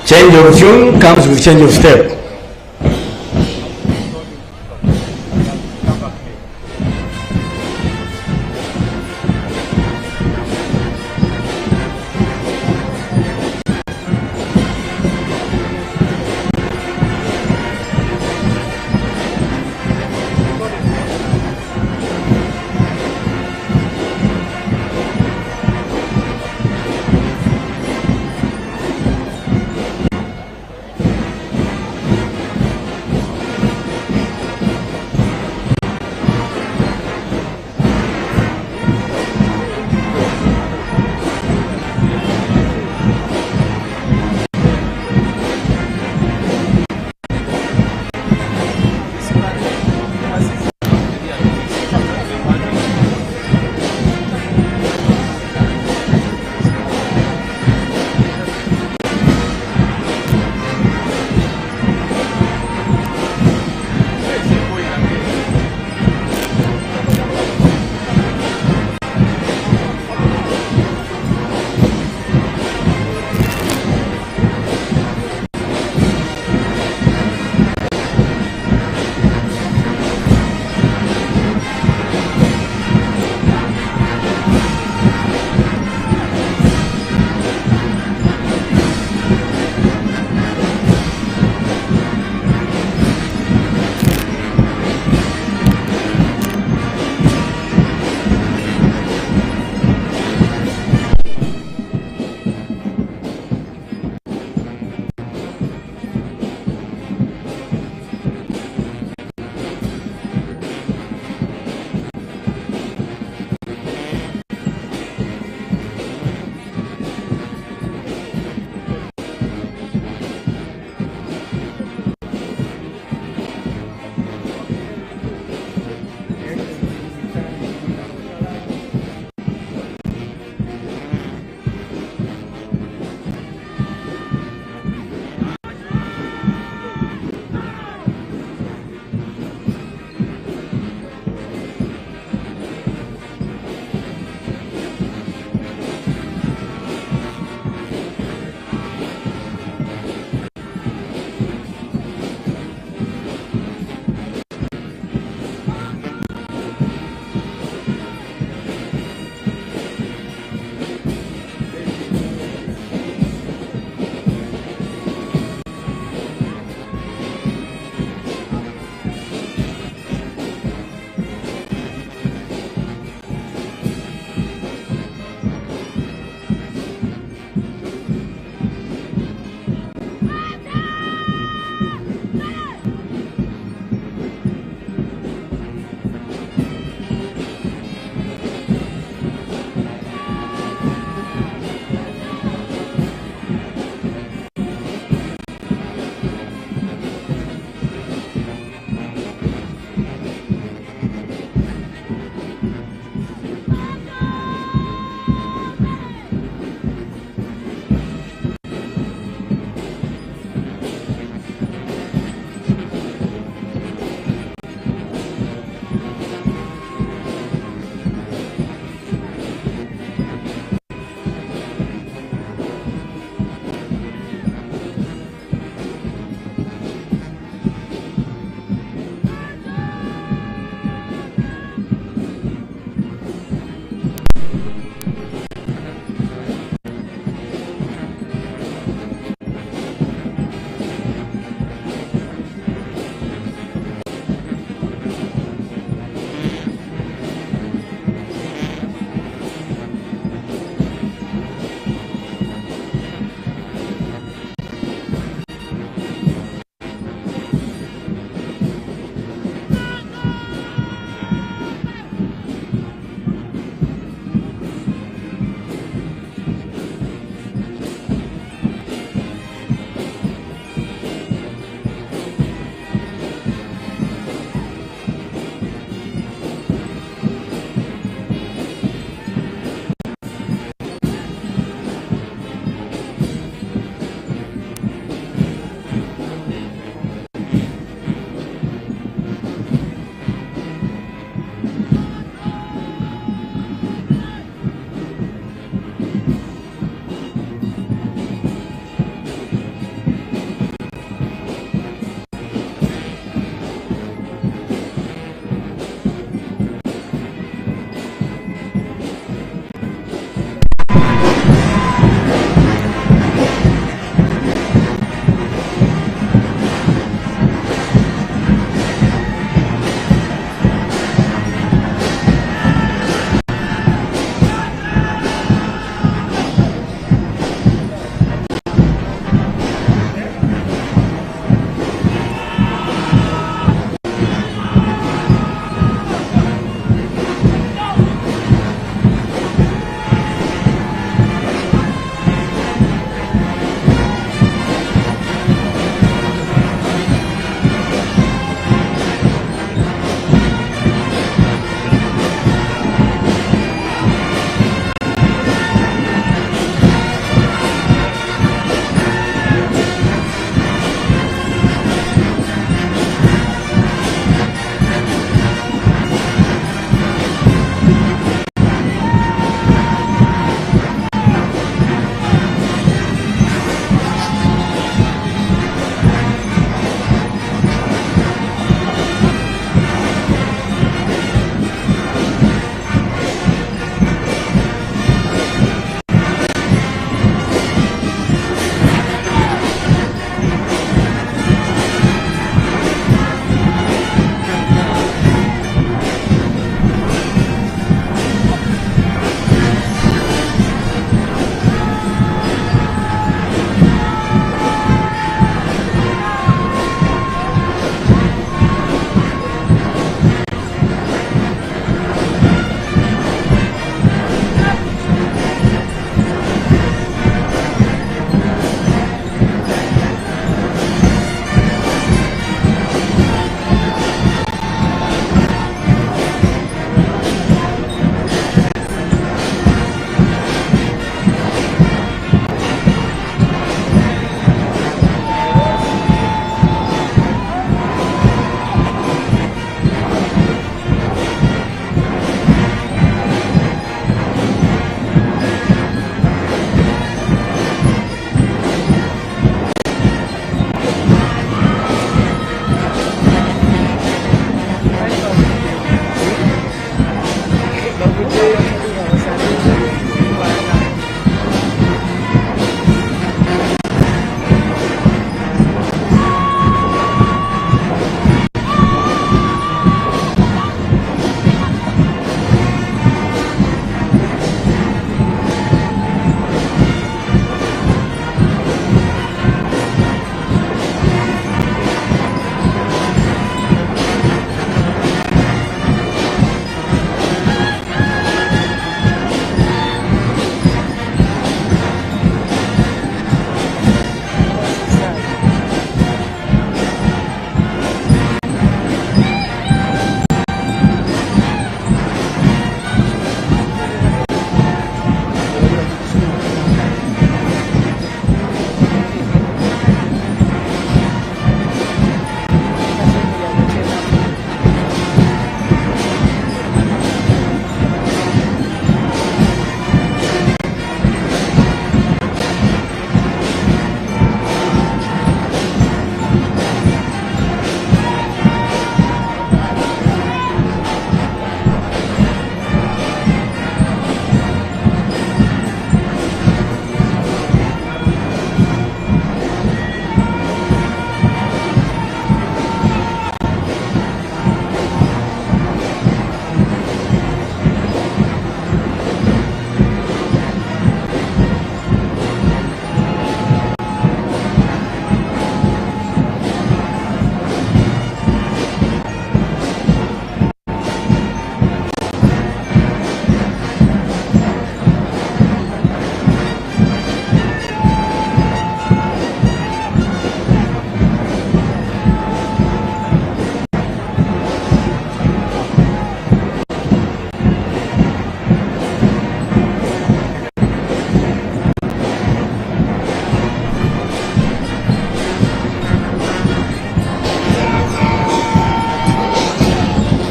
Change of tune comes with change of step.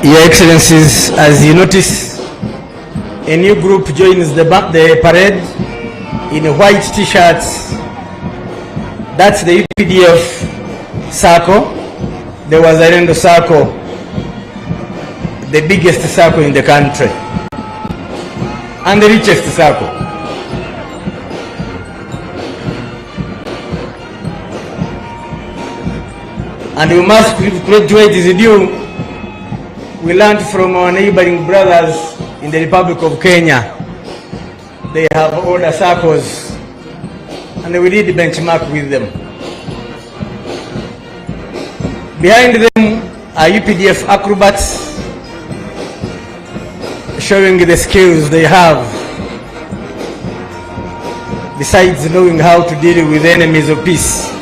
Your Excellencies, as you notice, a new group joins the parade in white t-shirts. That's the UPDF circle. There was Wazalendo circle, the biggest circle in the country and the richest circle. And we must graduate is due. We learned from our neighboring brothers in the Republic of Kenya. They have older circles, and we did benchmark with them. Behind them are UPDF acrobats, showing the skills they have, besides knowing how to deal with enemies of peace.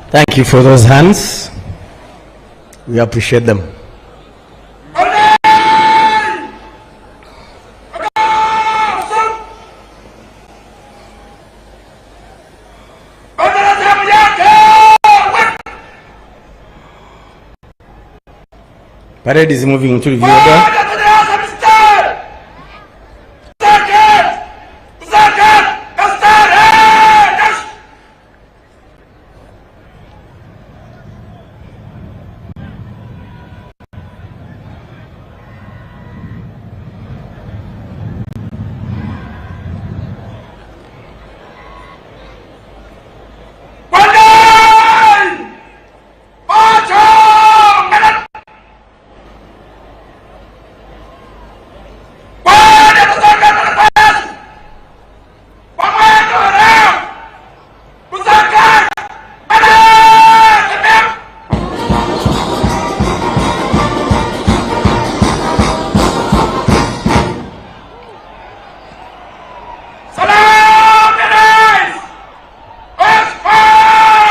Thank you for those hands. We appreciate them. Parade is moving to the viewer.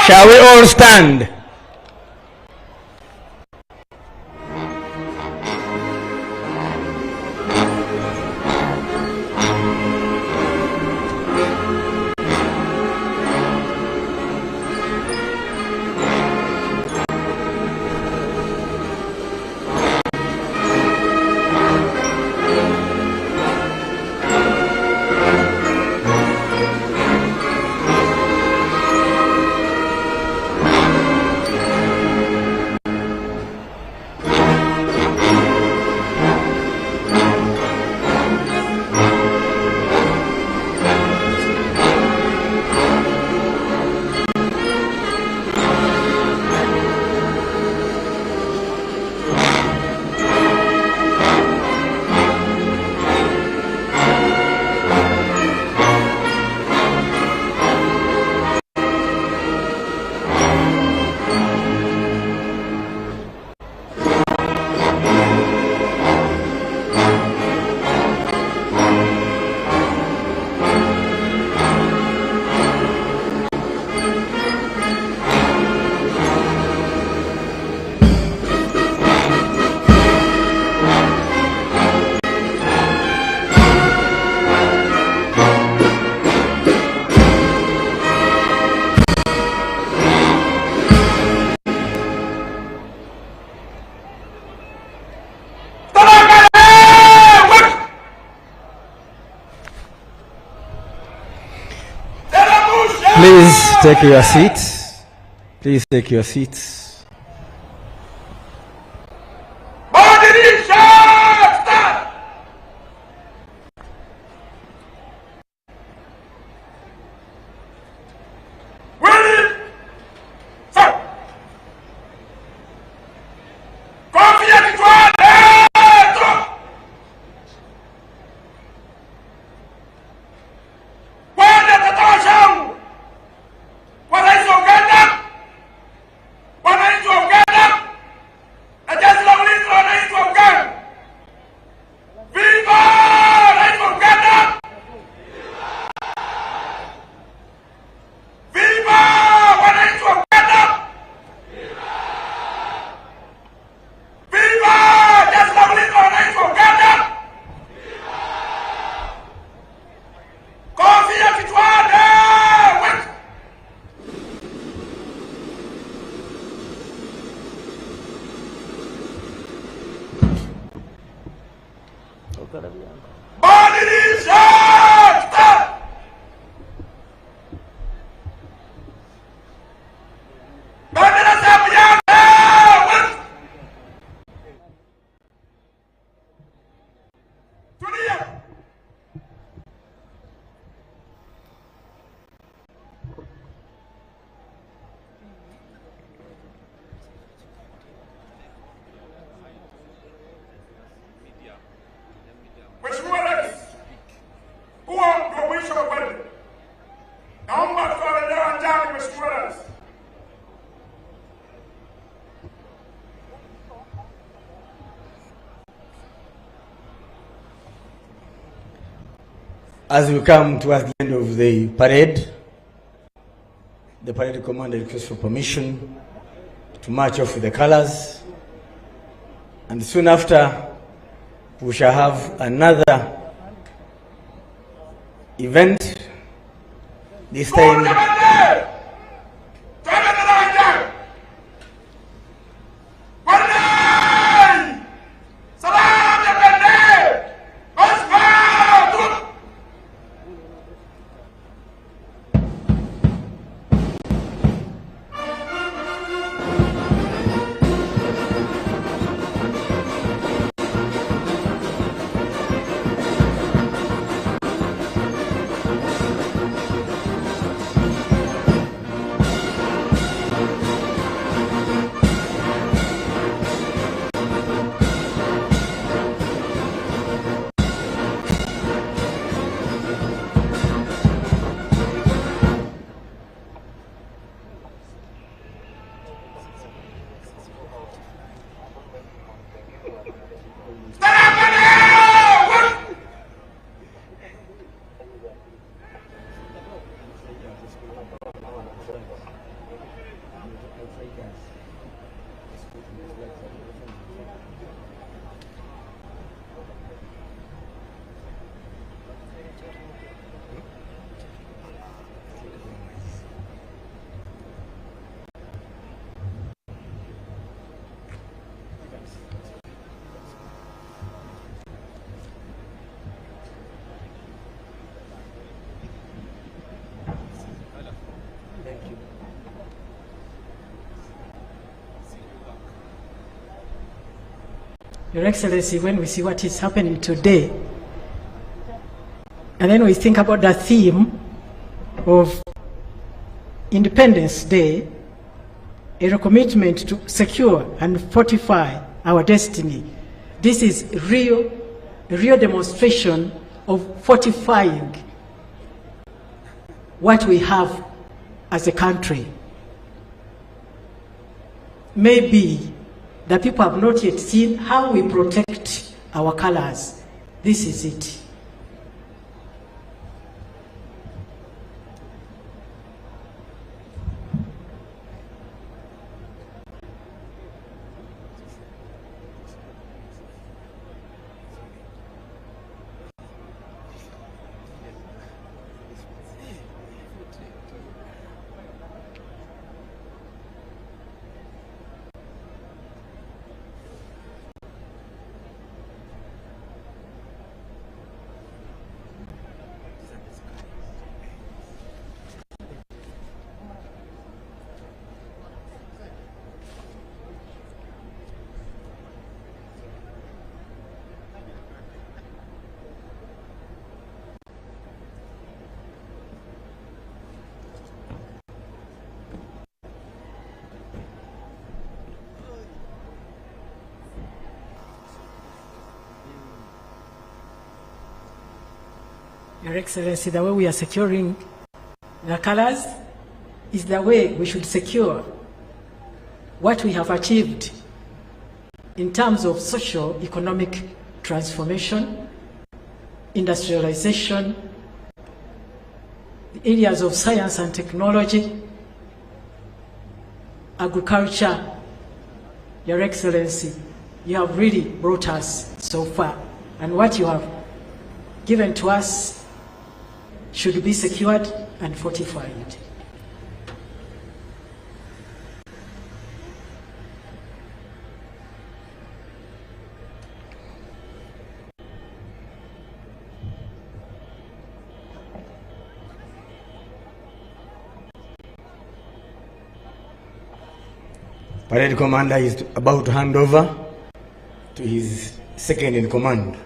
Shall we all stand? Please take your seats. Please take your seats. As we come towards the end of the parade, the parade commander requests for permission to march off with the colors, and soon after we shall have another event, this time Your Excellency, when we see what is happening today, and then we think about the theme of Independence Day, a recommitment to secure and fortify our destiny. This is a real demonstration of fortifying what we have as a country. Maybe the people have not yet seen how we protect our colors. This is it. Your Excellency, the way we are securing the colors is the way we should secure what we have achieved in terms of social economic transformation, industrialization, the areas of science and technology, agriculture. Your Excellency, you have really brought us so far, and what you have given to us should be secured and fortified. Parade commander is about to hand over to his second in command.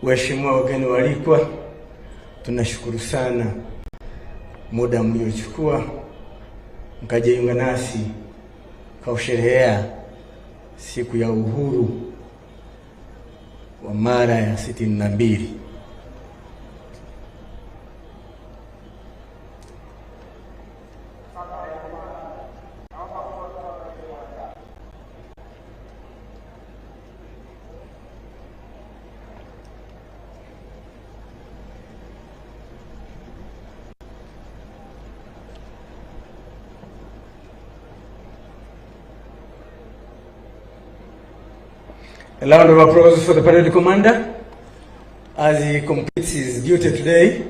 Waheshimiwa wageni walikwa, tunashukuru sana muda mliochukua mkajiunga nasi kusherehekea siku ya uhuru wa mara ya 62. A round of applause for the parade commander as he completes his duty today.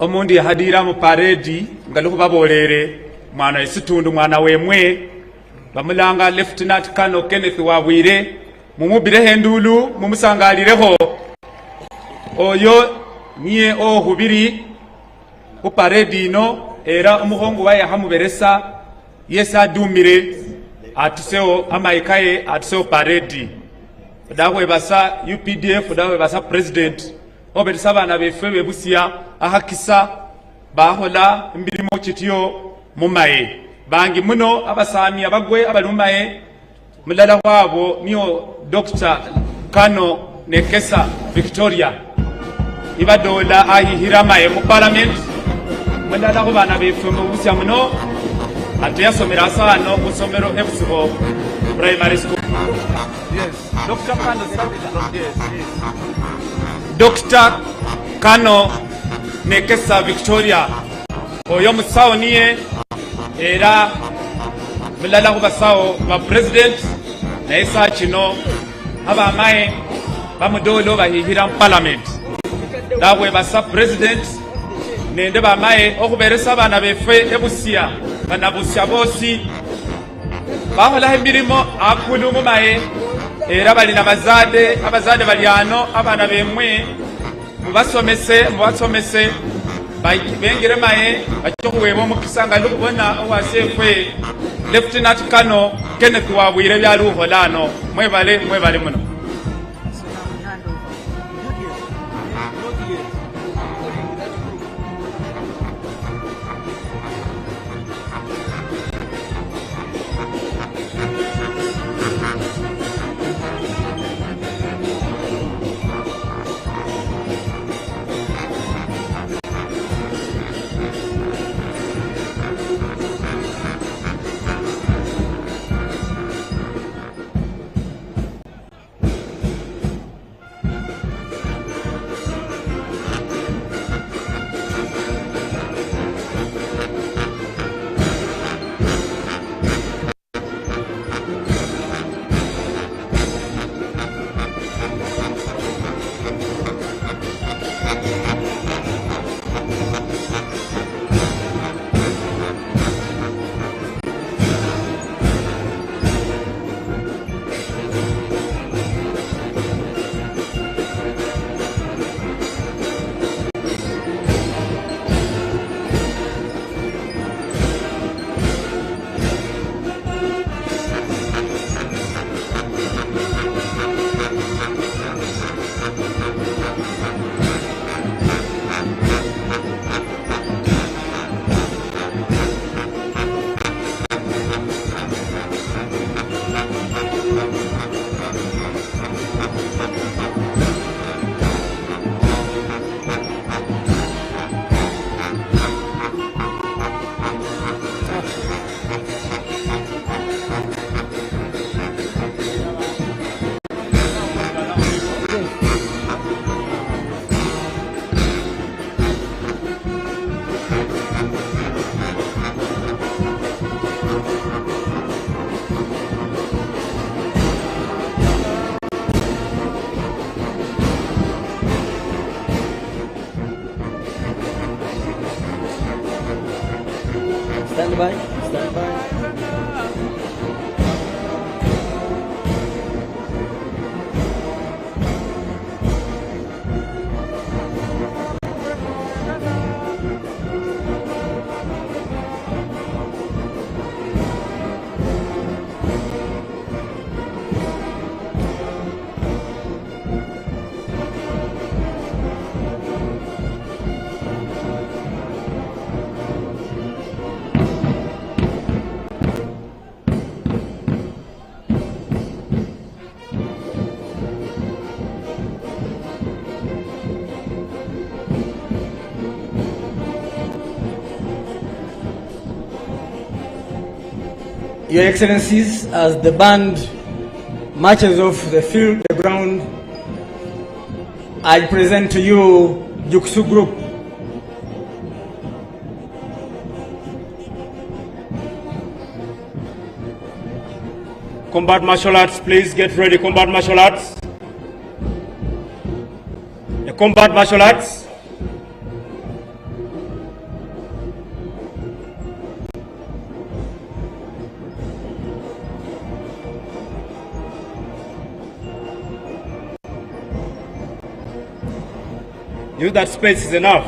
Omundi hadira mu paredi ngaluko babolere mwana isitundu mwana wemwe bamulanga Lieutenant Colonel Kenneth Wabwire mumubire hendulu mumusangaliraho oyo niye ohubiri ku paredi no era umuhongu waye hamuberesa yesa dumire atuseo amaikaye atuseo paredi dawe basa UPDF dawe basa president oberesa bana befe bebusia ahakisa bahola mbirimo kitiyo mumaye bangi muno abasami abagwe abalumaye mulala wabo niyo Dr. Kano Nekesa Victoria ibadola ahihiramaye mu parliament mulala ko bana befe bebusia muno ate yasomera sano kusomero ebusibo primary school. Yes, Dr. Kano Dr. Kano Nekesa Victoria oyo musawo niye era mulala ku basawo ba president na isa kino abamaye bamudolo bahihira mu parliament dawe basa president nende bamaye okuberesa abana befe ebusia banabusia bosi bahola emirimo akulu mumaye era bali abazade balyano abana bemwe mubasomese bengere maye bachokuweba omukisanga lukubona owasefwe Lieutenant Colonel Kenneth Wabwire byaluholano mwebale muno. Stand by. Stand by. Your Excellencies, as the band marches off the field, the ground, I present to you Juksu Group. Combat martial arts, please get ready. Combat martial arts. The combat martial arts. Use that space is enough.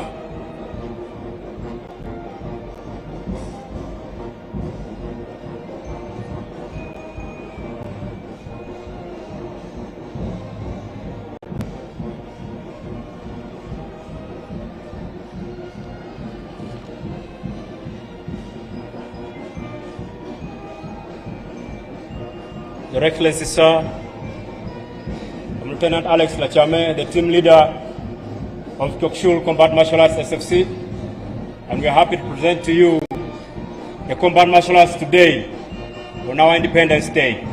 Your Excellency, sir, I'm Lieutenant Alex Lachame, the team leader of Kyokshul Combat Martial Arts SFC, and we are happy to present to you the Combat Martial Arts today on our Independence Day.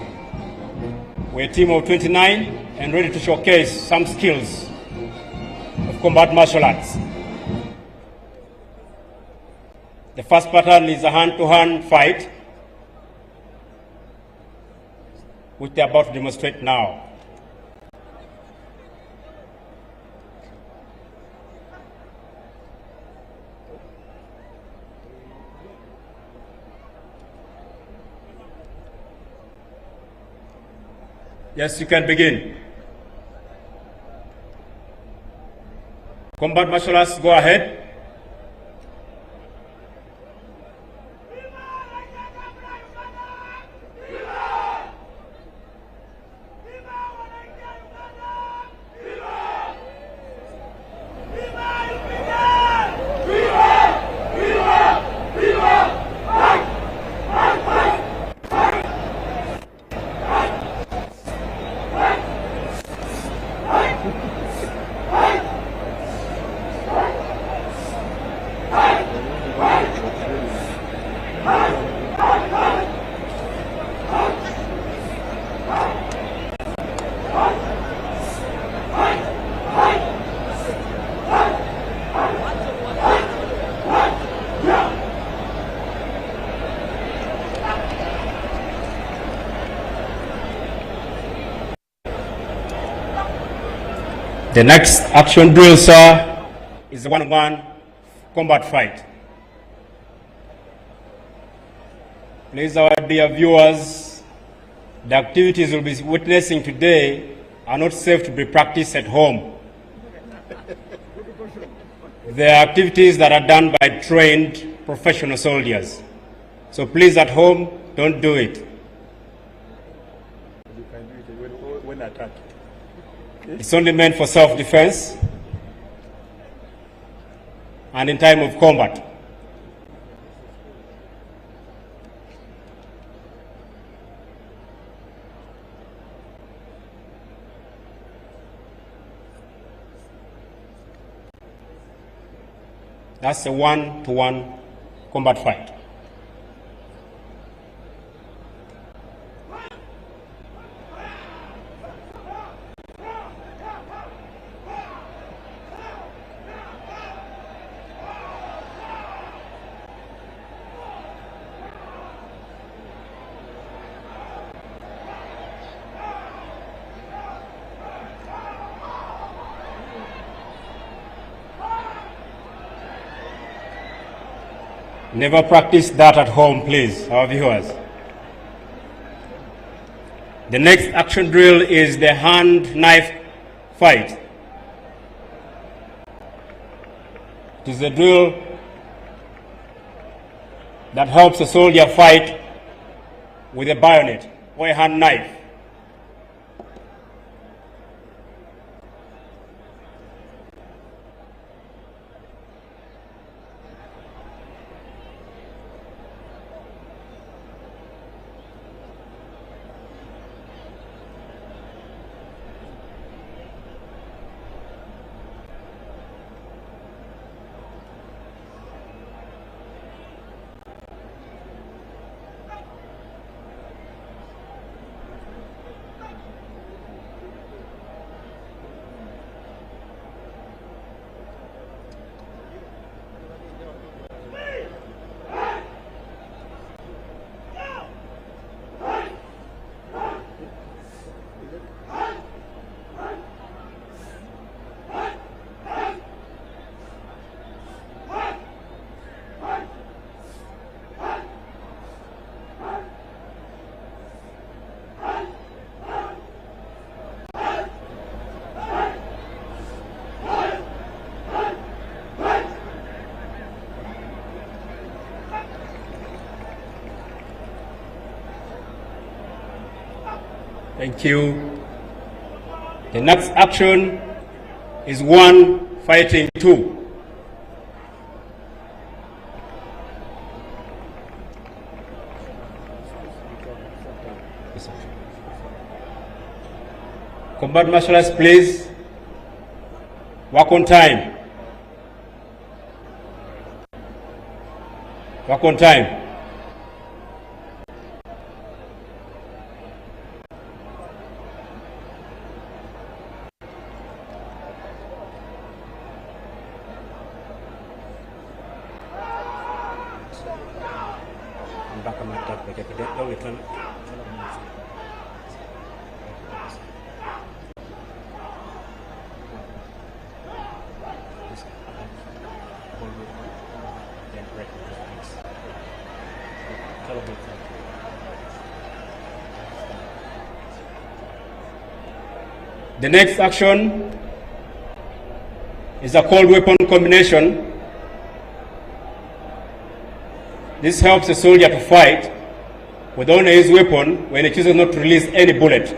We're a team of 29 and ready to showcase some skills of combat martial arts. The first pattern is a hand-to-hand fight, which they are about to demonstrate now. Yes, you can begin. Combat martial arts, go ahead. The next action drill, sir, is a one-on-one combat fight. Please, our dear viewers, the activities you'll be witnessing today are not safe to be practiced at home. They are activities that are done by trained professional soldiers. So please, at home, don't do it. When attacked. It's only meant for self-defense and in time of combat. That's a one-to-one combat fight. Never practice that at home, please, our viewers. The next action drill is the hand-knife fight. It is a drill that helps a soldier fight with a bayonet or a hand knife. Thank you. The next action is 1 fighting 2. Combat marshals, please work on time. Work on time. The next action is a cold weapon combination. This helps a soldier to fight with only his weapon when he chooses not to release any bullet.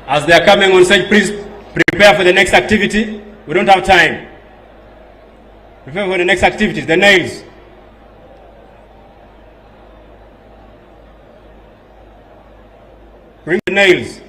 As they are coming on stage, please prepare for the next activity. We don't have time. Prepare for the next activities, the nails. Bring the nails.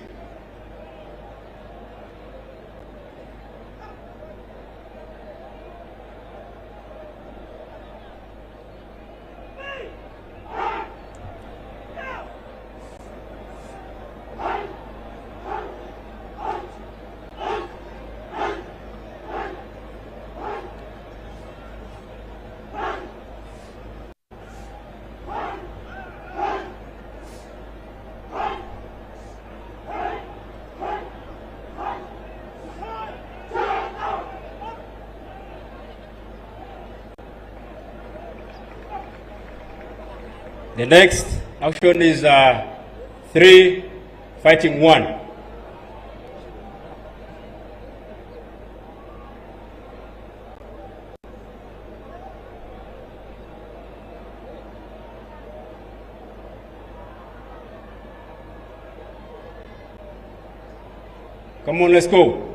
The next action is 3 fighting 1. Come on, let's go.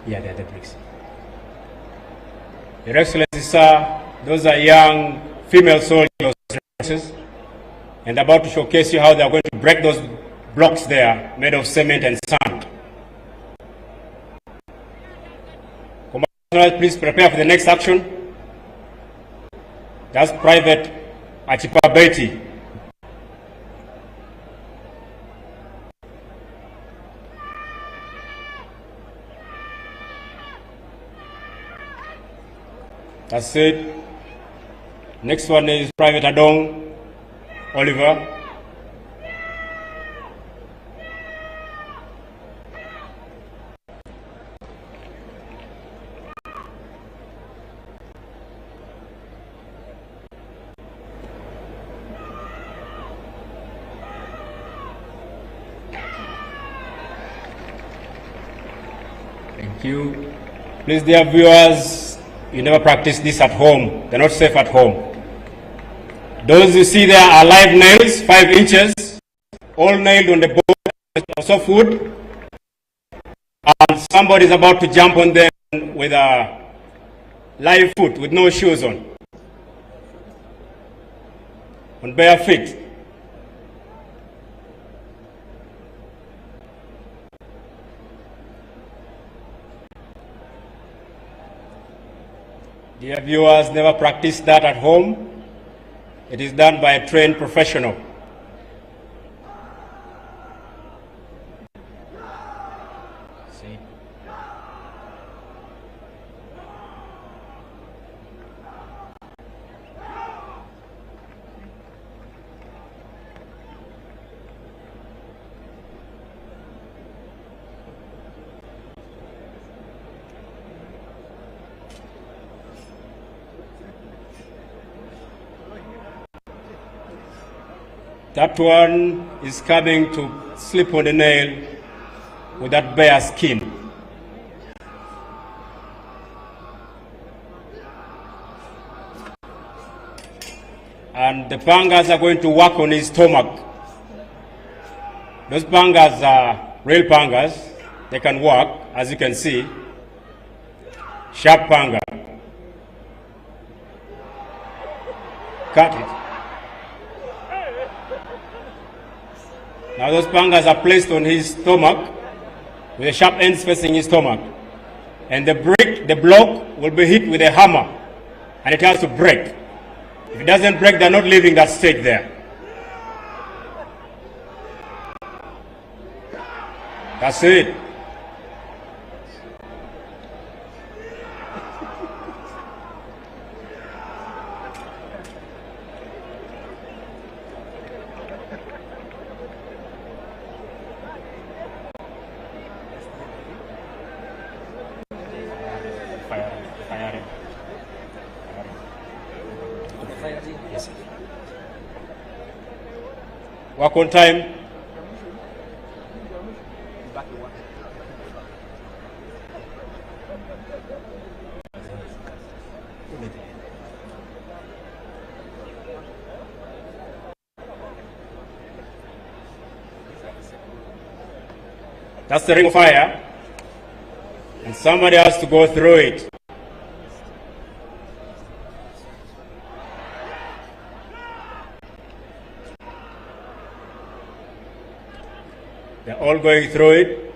Yeah, they're the bricks. Your Excellency, sir, those are young female soldiers, and about to showcase you how they are going to break those blocks there made of cement and sand. Commander, please prepare for the next action. That's Private Achipabeti. That's it. Next one is Private Adong Oliver. Thank you. Please, dear viewers, you never practice this at home. They're not safe at home. Those you see there are live nails, 5 inches, all nailed on the board of soft wood. And somebody is about to jump on them with a live foot, with no shoes on bare feet. Dear viewers, never practice that at home. It is done by a trained professional. See. That one is coming to slip on the nail with that bare skin. And the pangas are going to work on his stomach. Those pangas are real pangas. They can work, as you can see. Sharp panga. Cut it. Now those pangas are placed on his stomach with the sharp ends facing his stomach. And the block will be hit with a hammer and it has to break. If it doesn't break, they're not leaving that stage there. That's it. Yes. Work on time. That's the ring of fire, and somebody has to go through it. They're all going through it.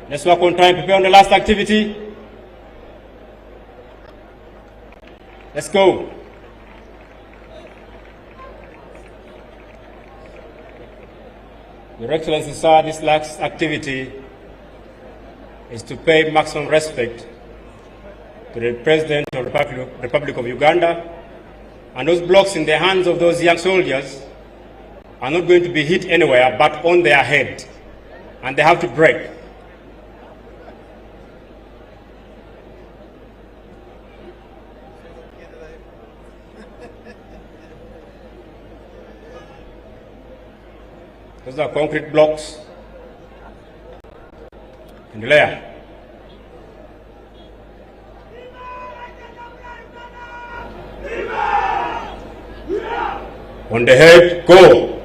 Let's work on time, prepare on the last activity. Let's go. Your Excellency, sir, this last activity is to pay maximum respect to the President of the Republic of Uganda, and those blocks in the hands of those young soldiers are not going to be hit anywhere but on their head, and they have to break. Those are concrete blocks. Endelea. On the head, go.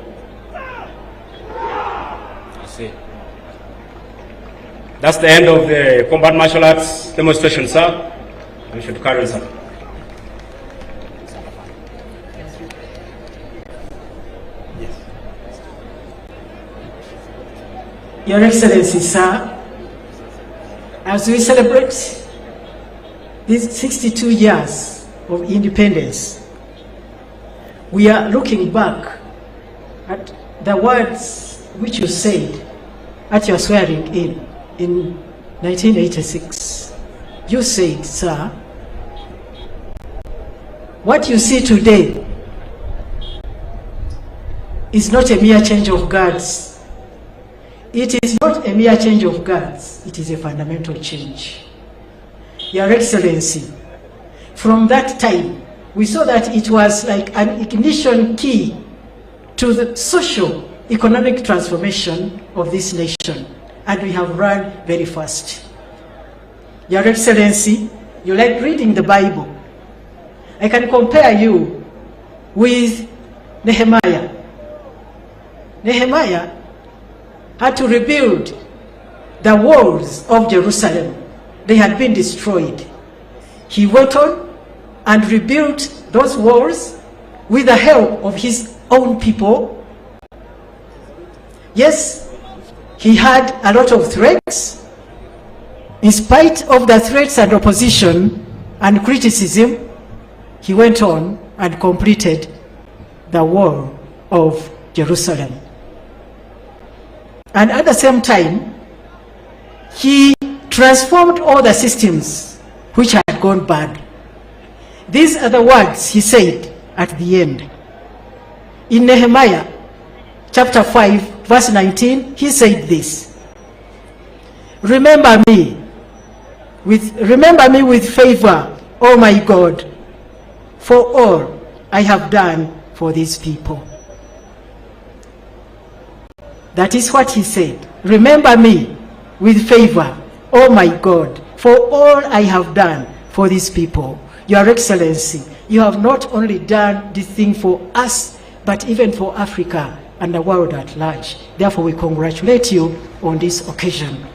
I see. That's the end of the combat martial arts demonstration, sir. We should carry on, sir. Your Excellency, sir, as we celebrate these 62 years of independence, we are looking back at the words which you said at your swearing in 1986. You said, sir, what you see today is not a mere change of guards. It is not a mere change of guards, it is a fundamental change. Your Excellency, from that time, we saw that it was like an ignition key to the social, economic transformation of this nation, and we have run very fast. Your Excellency, you like reading the Bible. I can compare you with Nehemiah. Nehemiah had to rebuild the walls of Jerusalem. They had been destroyed. He went on and rebuilt those walls with the help of his own people. Yes, he had a lot of threats. In spite of the threats and opposition and criticism, he went on and completed the wall of Jerusalem. And at the same time, he transformed all the systems which had gone bad. These are the words he said at the end. In Nehemiah chapter 5 verse 19, he said this: Remember me with favor, O my God, for all I have done for these people. That is what he said. Remember me with favor, O my God, for all I have done for these people. Your Excellency, you have not only done this thing for us, but even for Africa and the world at large. Therefore, we congratulate you on this occasion.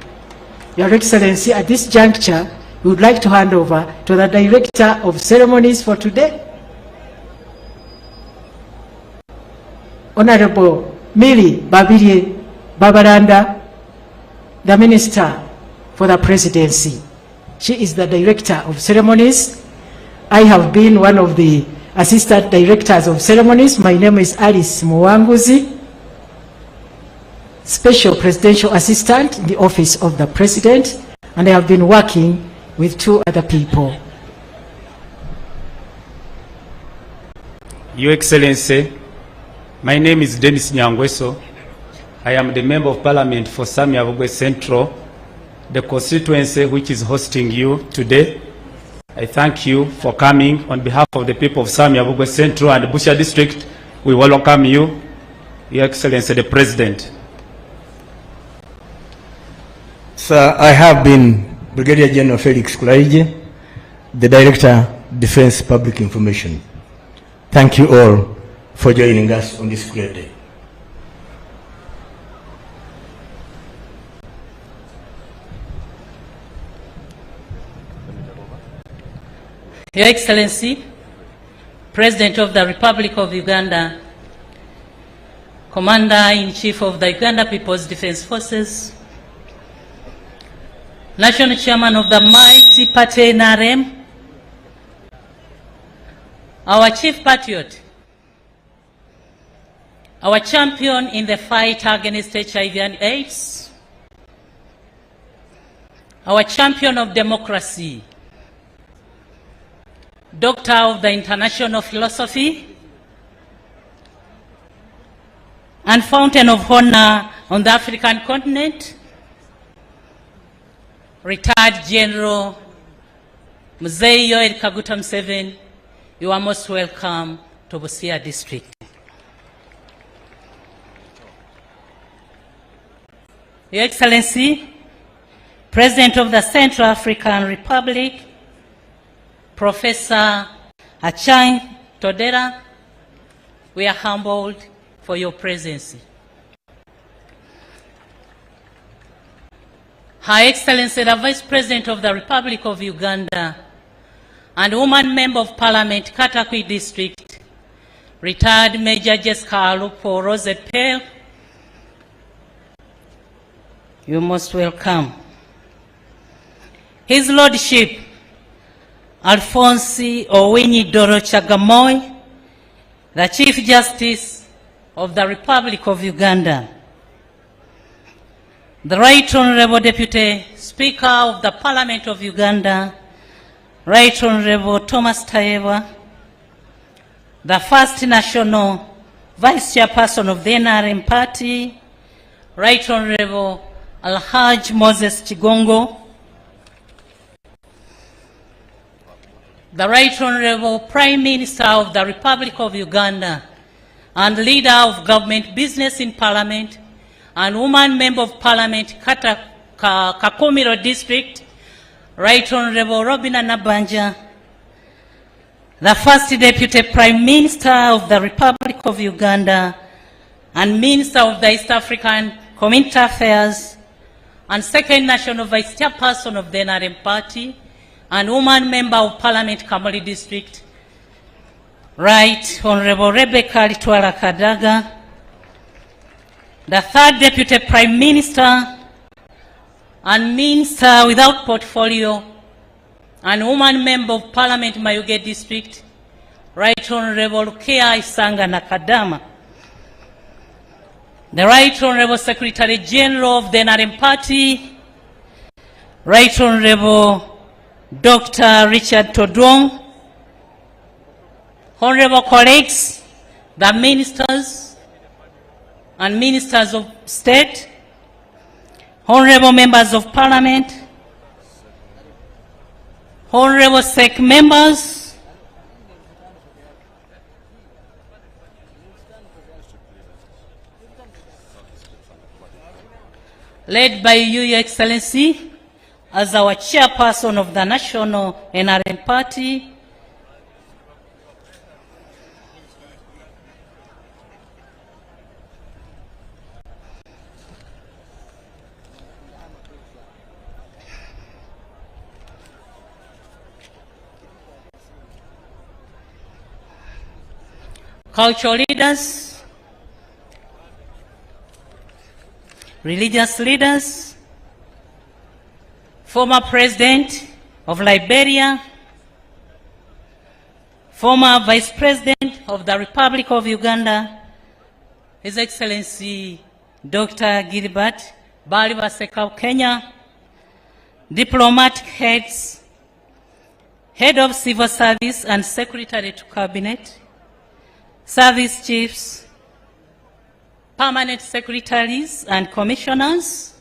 Your Excellency, at this juncture, we would like to hand over to the Director of Ceremonies for today, Honorable Millie Babirie Babalanda, the Minister for the Presidency. She is the Director of Ceremonies. I have been one of the Assistant Directors of Ceremonies. My name is Alice Muwanguzi, Special Presidential Assistant in the Office of the President, and I have been working with two other people. Your Excellency, my name is Dennis Nyangweso. I am the Member of Parliament for Samia Central, the constituency which is hosting you today. I thank you for coming. On behalf of the people of Samia Central and Busha District, we welcome you, Your Excellency the President. Sir, I have been Brigadier General Felix Kulaije, the Director, Defense Public Information. Thank you all for joining us on this great day. Your Excellency, President of the Republic of Uganda, Commander-in-Chief of the Uganda People's Defense Forces, National Chairman of the mighty party NRM, our Chief Patriot, our champion in the fight against HIV and AIDS, our champion of democracy, Doctor of the International Philosophy, and Fountain of Honor on the African continent, Retired General Mzee Yoweri Kaguta Museveni, you are most welcome to Busia District. Your Excellency, President of the Central African Republic, Professor Achang Todera, we are humbled for your presence. Her Excellency, the Vice President of the Republic of Uganda and Woman Member of Parliament, Katakwi District, Retired Major Jessica Alupo Rosette Pale, you're most welcome. His Lordship, Alphonse Owiny Doro Chagamoy, the Chief Justice of the Republic of Uganda, the Right Honorable Deputy Speaker of the Parliament of Uganda, Right Honorable Thomas Tayewa, the First National Vice Chairperson of the NRM Party, Right Honorable Alhaj Moses Chigongo, the Right Honorable Prime Minister of the Republic of Uganda and Leader of Government Business in Parliament and Woman Member of Parliament, Kakumiro District, Right Honorable Robina Nabanja, the First Deputy Prime Minister of the Republic of Uganda and Minister of the East African Community Affairs, and Second National Vice Chairperson of the NRM Party, and Woman Member of Parliament, Kamali District, Right Honorable Rebecca Litwala Kadaga, the third Deputy Prime Minister and Minister without portfolio and woman Member of Parliament, Mayuge District, Right Honorable Kea Isanga Nakadama, the Right Honorable Secretary General of the NRM Party, Right Honorable Dr. Richard Todwong, Honorable colleagues, the ministers and ministers of state, Honorable members of Parliament, Honorable SEC members, led by you, Your Excellency, as our chairperson of the National NRM Party, cultural leaders, religious leaders, former President of Liberia, former Vice President of the Republic of Uganda, His Excellency Dr. Gilbert Balibaseka of Kenya, diplomatic heads, Head of Civil Service and Secretary to Cabinet, Service Chiefs, Permanent Secretaries and Commissioners,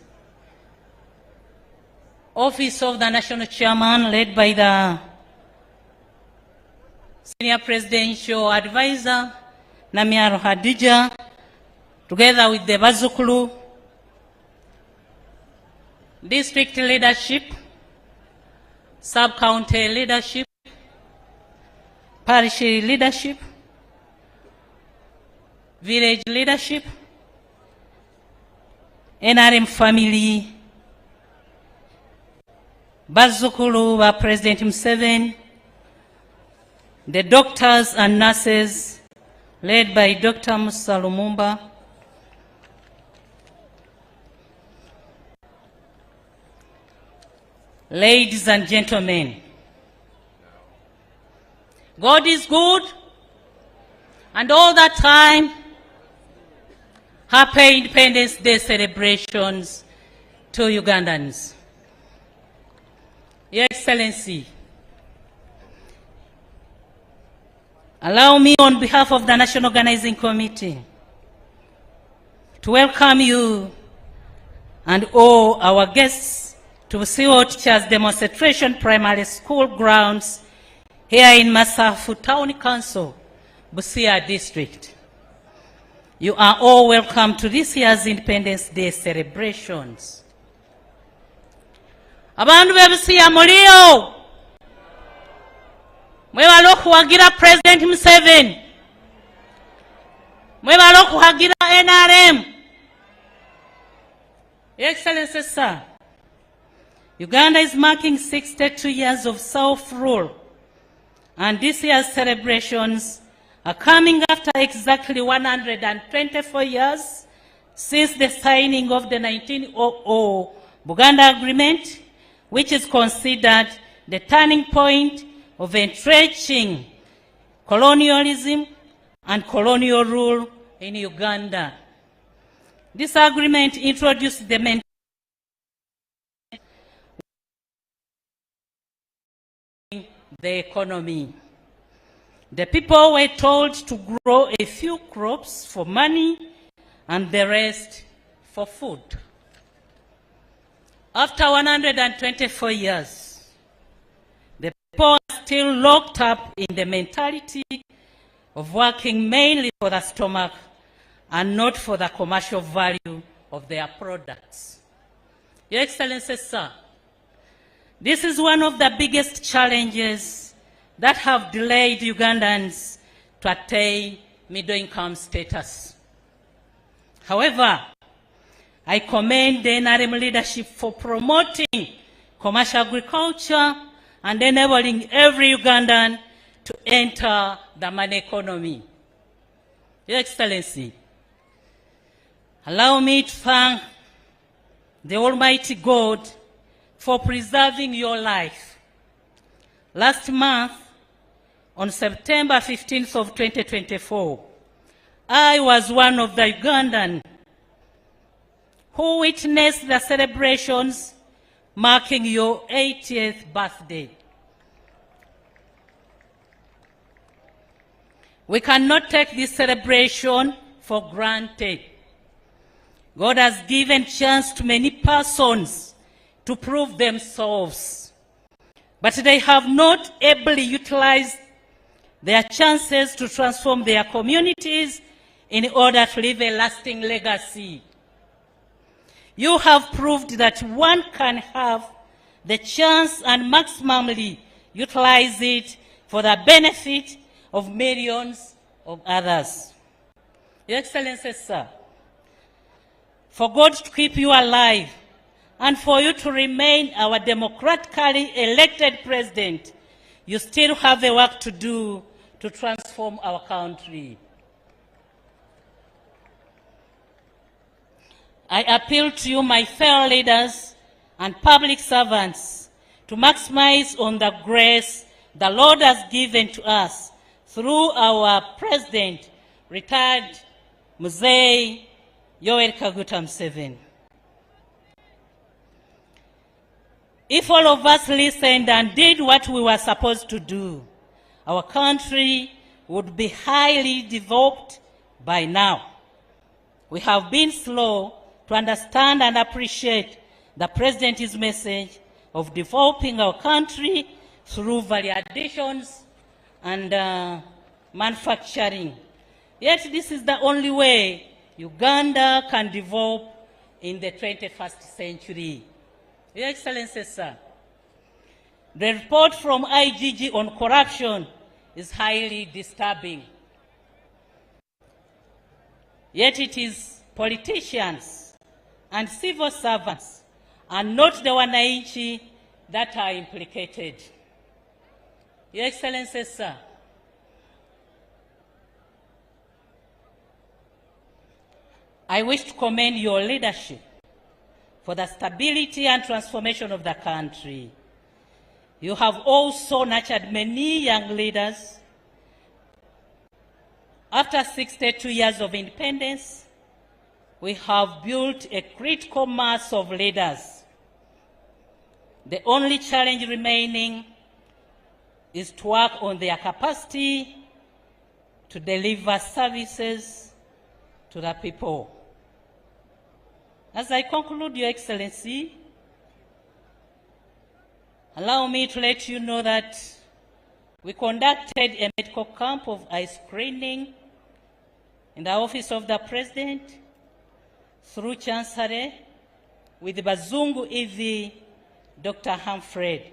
Office of the National Chairman led by the Senior Presidential Advisor, Namiaro Hadija, together with the Bazukulu, District Leadership, Sub-County Leadership, Parish Leadership, Village Leadership, NRM family, Bazukulu wa President Museveni, the doctors and nurses led by Dr. Musa Lumumba, ladies and gentlemen, God is good, and all that time, Happy Independence Day celebrations to Ugandans. Your Excellency, allow me on behalf of the National Organizing Committee to welcome you and all our guests to CO Teachers Demonstration Primary School grounds here in Masafu Town Council, Busia District. You are all welcome to this year's Independence Day celebrations. Abandu bebusia mulio, mwebala okuwagira President Museveni, mwebala okuwagira NRM. Your Excellency, sir, Uganda is marking 62 years of self-rule, and this year's celebrations are coming after exactly 124 years since the signing of the 1900 Buganda Agreement, which is considered the turning point of entrenching colonialism and colonial rule in Uganda. This agreement introduced the mentality the economy. The people were told to grow a few crops for money and the rest for food. After 124 years, the people are still locked up in the mentality of working mainly for the stomach and not for the commercial value of their products. Your Excellency, sir, this is one of the biggest challenges that have delayed Ugandans to attain middle-income status. However, I commend the NRM leadership for promoting commercial agriculture and enabling every Ugandan to enter the money economy. Your Excellency, allow me to thank the Almighty God for preserving your life. Last month, on September 15th of 2024, I was one of the Ugandan who witnessed the celebrations marking your 80th birthday. We cannot take this celebration for granted. God has given chance to many persons to prove themselves, but they have not ably utilized their chances to transform their communities in order to leave a lasting legacy. You have proved that one can have the chance and maximally utilize it for the benefit of millions of others. Your Excellency, sir, for God to keep you alive and for you to remain our democratically elected president, you still have a work to do to transform our country. I appeal to you, my fellow leaders and public servants, to maximize on the grace the Lord has given to us through our President, retired Mzee Yoweri Kaguta Museveni. If all of us listened and did what we were supposed to do, our country would be highly developed by now. We have been slow to understand and appreciate the President's message of developing our country through value additions and manufacturing. Yet this is the only way Uganda can develop in the 21st century. Your Excellency, sir, the report from IGG on corruption is highly disturbing. Yet it is politicians and civil servants and not the wananchi that are implicated. Your Excellency, sir, I wish to commend your leadership for the stability and transformation of the country. You have also nurtured many young leaders. After 62 years of independence, we have built a critical mass of leaders. The only challenge remaining is to work on their capacity to deliver services to the people. As I conclude, Your Excellency, allow me to let you know that we conducted a medical camp of eye screening in the office of the President through Chancery with Bazungu EV Dr. Humphrey.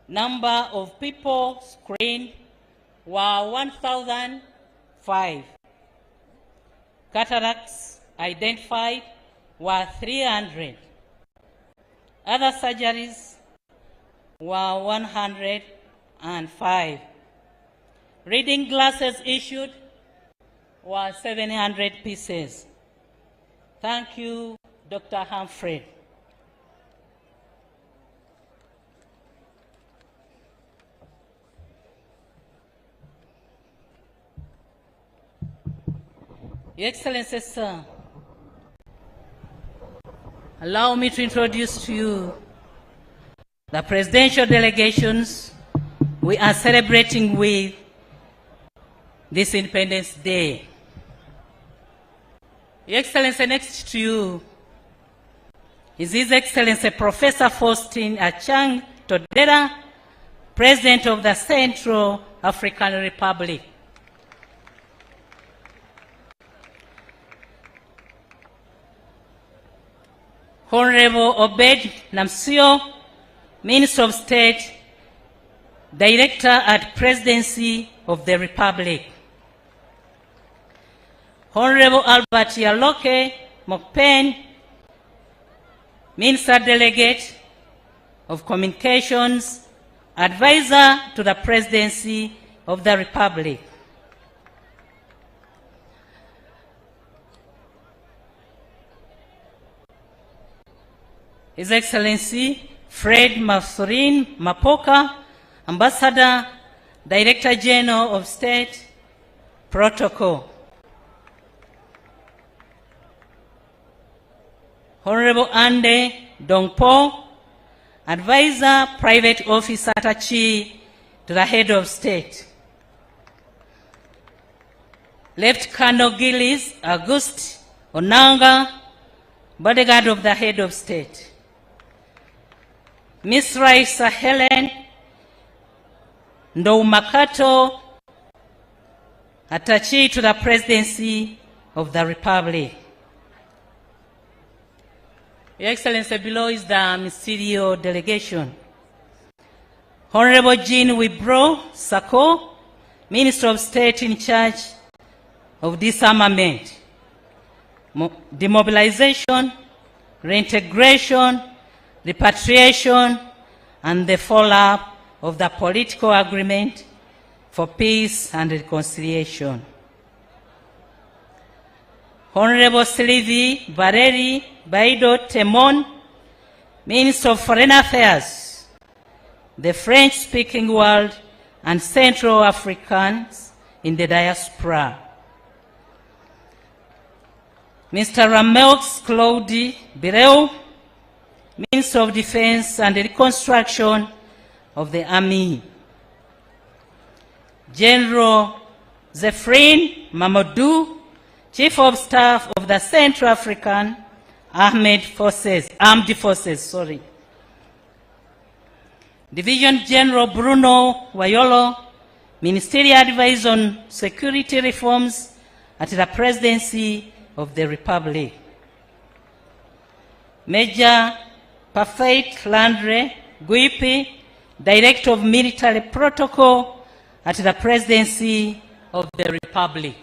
Number of people screened were 1,005. Cataracts identified were 300. Other surgeries were 105. Reading glasses issued were 700 pieces. Thank you, Dr. Humphrey. Your Excellency, sir, allow me to introduce to you the presidential delegations we are celebrating with this Independence Day. Your Excellency, next to you is His Excellency Professor Faustin Achang Todera, President of the Central African Republic. Honorable Obed Namsio, Minister of State, Director at Presidency of the Republic. Honorable Albert Yaloke Mokpen, Minister Delegate of Communications, Advisor to the Presidency of the Republic. His Excellency Fred Masurin Mapoka, Ambassador, Director General of State, Protocol. Honorable Ande Dongpo, Advisor, Private Officer Attaché to the Head of State. Left Colonel Gillis August Onanga, Bodyguard of the Head of State. Miss Raisa Helen Ndoumakato, Attaché to the Presidency of the Republic. Your Excellency, below is the ministerial delegation. Honorable Jean Wibro Sako, Minister of State in charge of disarmament, demobilization, reintegration, repatriation, and the follow-up of the political agreement for peace and reconciliation. Honorable Sylvie Valeri Baido Temon, Minister of Foreign Affairs, the French-speaking world and Central Africans in the diaspora. Mr. Rameaux Claude Bireu, Minister of Defense and Reconstruction of the Army. General Zefrin Mamadou, Chief of Staff of the Central African Armed Forces. Division General Bruno Wayolo, Ministerial Advisor on Security Reforms at the Presidency of the Republic. Major Parfait Landre Guipi, Director of Military Protocol at the Presidency of the Republic.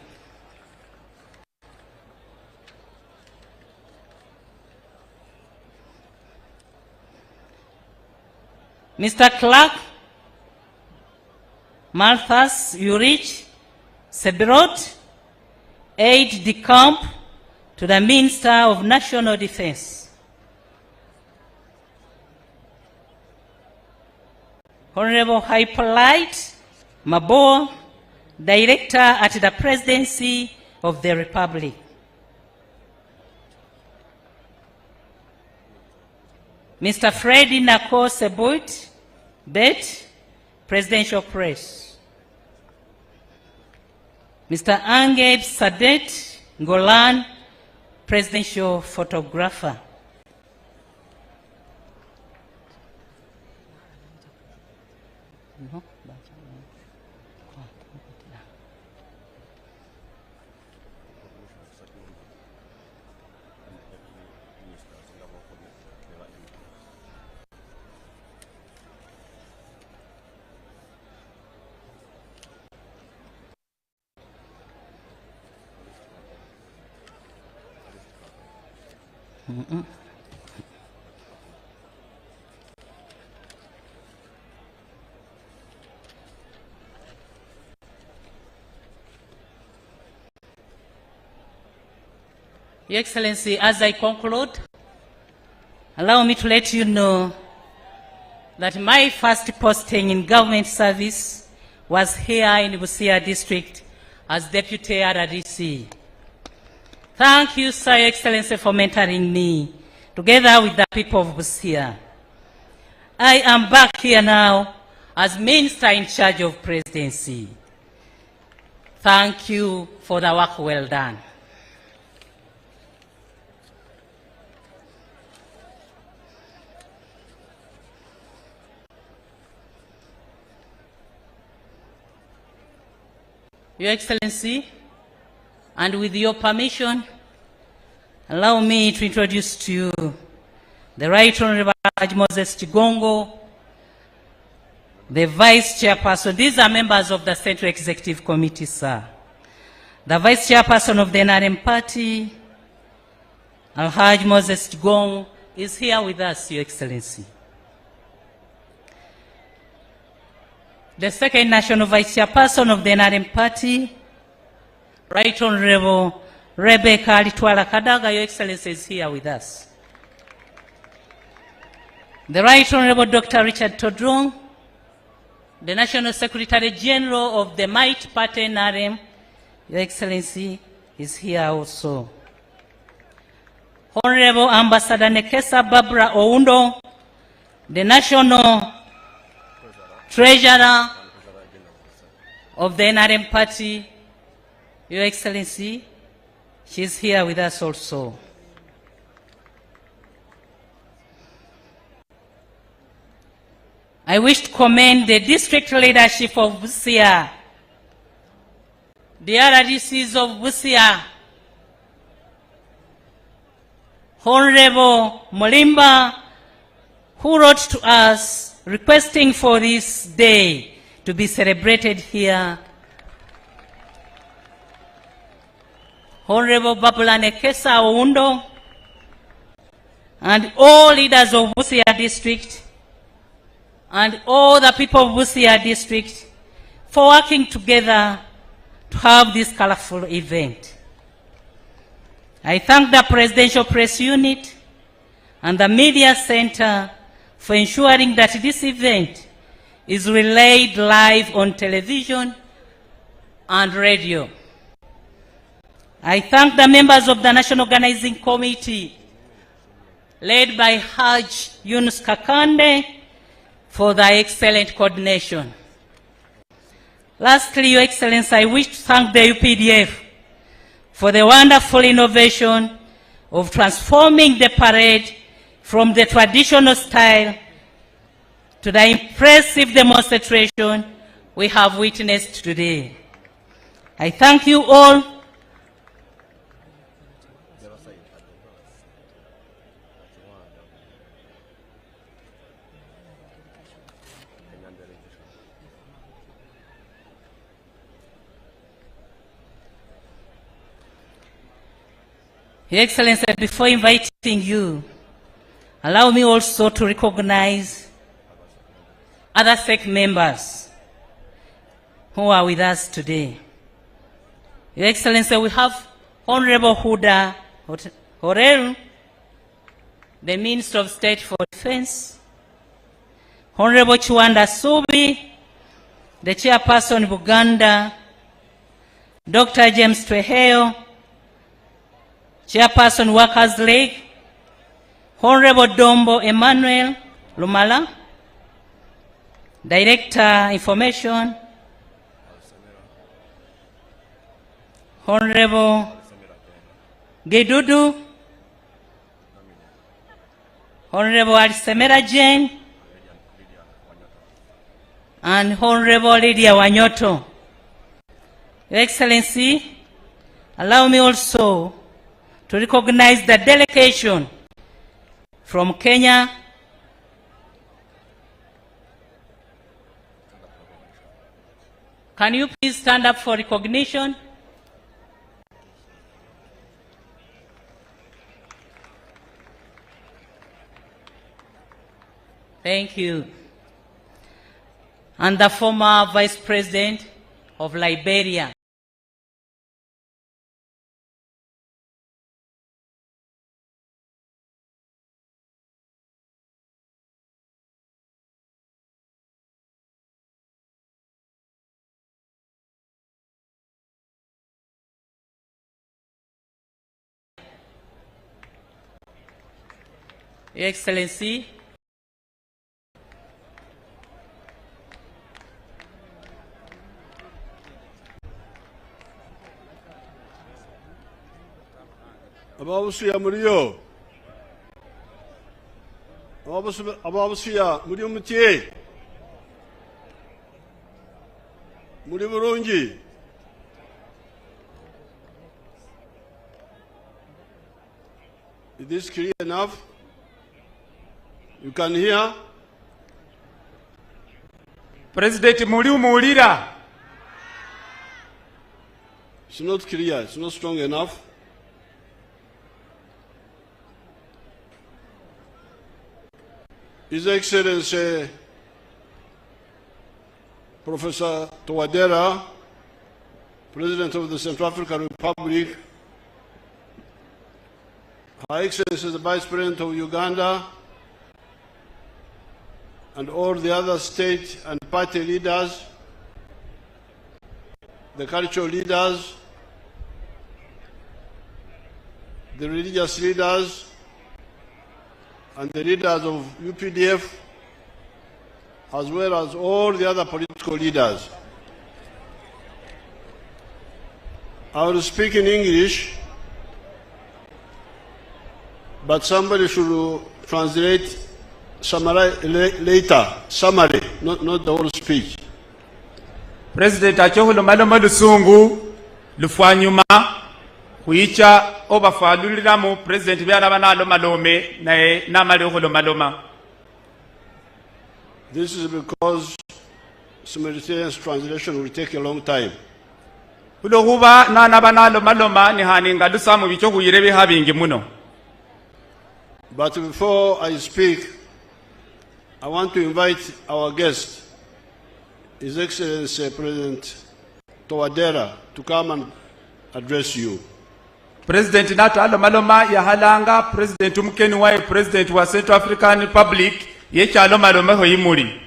Mr. Clark Malthus Urich Sebirot, Aide de Camp to the Minister of National Defense. Honorable Hippolyte Mabo, Director at the Presidency of the Republic. Mr. Freddy Nako Sebut, Bet, Presidential Press. Mr. Angeb Sadet Golan, Presidential Photographer. Your Excellency, as I conclude, allow me to let you know that my first posting in government service was here in Busia District as Deputy RDC. Thank you, Sir, Your Excellency, for mentoring me, together with the people of Busia. I am back here now as Minister in charge of Presidency. Thank you for the work well done. Your Excellency, and with your permission, allow me to introduce to you the Right Honorable Haji Moses Chigongo, the Vice Chairperson. These are members of the Central Executive Committee, sir. The Vice Chairperson of the NRM Party, Haji Moses Chigongo, is here with us, Your Excellency. the second National Vice Chairperson of the NRM Party, Right Honorable Rebecca Alitwala Kadaga, Your Excellency, is here with us. The Right Honorable Dr. Richard Todrong, the National Secretary General of the Might Party NRM, Your Excellency, is here also. Honorable Ambassador Nekesa Barbara Oundo, the National Treasurer of the NRM Party, Your Excellency, she's here with us also. I wish to commend the district leadership of Busia, the RDCs of Busia, Honorable Molimba, who wrote to us requesting for this day to be celebrated here. Honorable Babula Nekesa Oundo, and all leaders of Busia district, and all the people of Busia district for working together to have this colorful event. I thank the Presidential Press Unit and the Media Center for ensuring that this event is relayed live on television and radio. I thank the members of the National Organizing Committee, led by Haj Yunus Kakande, for the excellent coordination. Lastly, Your Excellency, I wish to thank the UPDF for the wonderful innovation of transforming the parade from the traditional style to the impressive demonstration we have witnessed today. I thank you all. Your Excellency, before inviting you, allow me also to recognize other SEC members who are with us today. Your Excellency, we have Honorable Huda Horel, the Minister of State for Defense, Honorable Chiwanda Subi, the Chairperson of Buganda, Dr. James Tweheo, Chairperson Workers' League, Honorable Dombo Emmanuel Lumala, Director Information, Honorable Gedudu, Honorable Alisemera Jane, and Honorable Lydia Wanyoto. Your Excellency, allow me also to recognize the delegation from Kenya, can you please stand up for recognition? Thank you. And the former Vice President of Liberia. Your Excellency, Ababusiya muriyo. Ababusiya muriyo mutiye. Muri burungi. Is this clear enough? You can hear? President muli umuwulira. It's not clear, it's not strong enough. His Excellency Professor Touadera, President of the Central African Republic, Her Excellency the Vice President of Uganda, and all the other state and party leaders, the cultural leaders, the religious leaders, and the leaders of UPDF, as well as all the other political leaders. I will speak in English, but somebody should translate later, summary, not the whole speech. President achohulomalomo lusungu lufwanyuma kuicha obafaluliramu President byalaba nalomalome naye namalihulomaloma. This is because simultaneous translation will take a long time. Hulohuba nanaba nalomaloma nihaninga lusamu bichohuyire bihabingi muno. But before I speak, I want to invite our guest, His Excellency President Touadera, to come and address you. President Nato alomaloma yahalanga President umkeni wae President wa Central African Republic yecha alomaloma hoyimuri.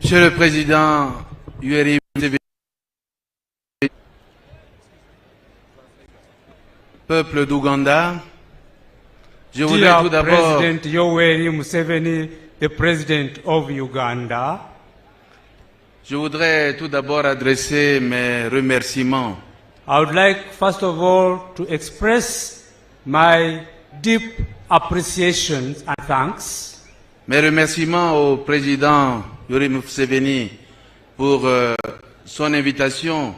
Monsieur le Président Yoweri Museveni, peuple d'Ouganda, je voudrais tout d'abord President Yoweri Museveni, the President of Uganda, je voudrais tout d'abord adresser mes remerciements I would like first of all to express my deep appreciation and thanks. Mes remerciements au président Yoweri Museveni pour son invitation.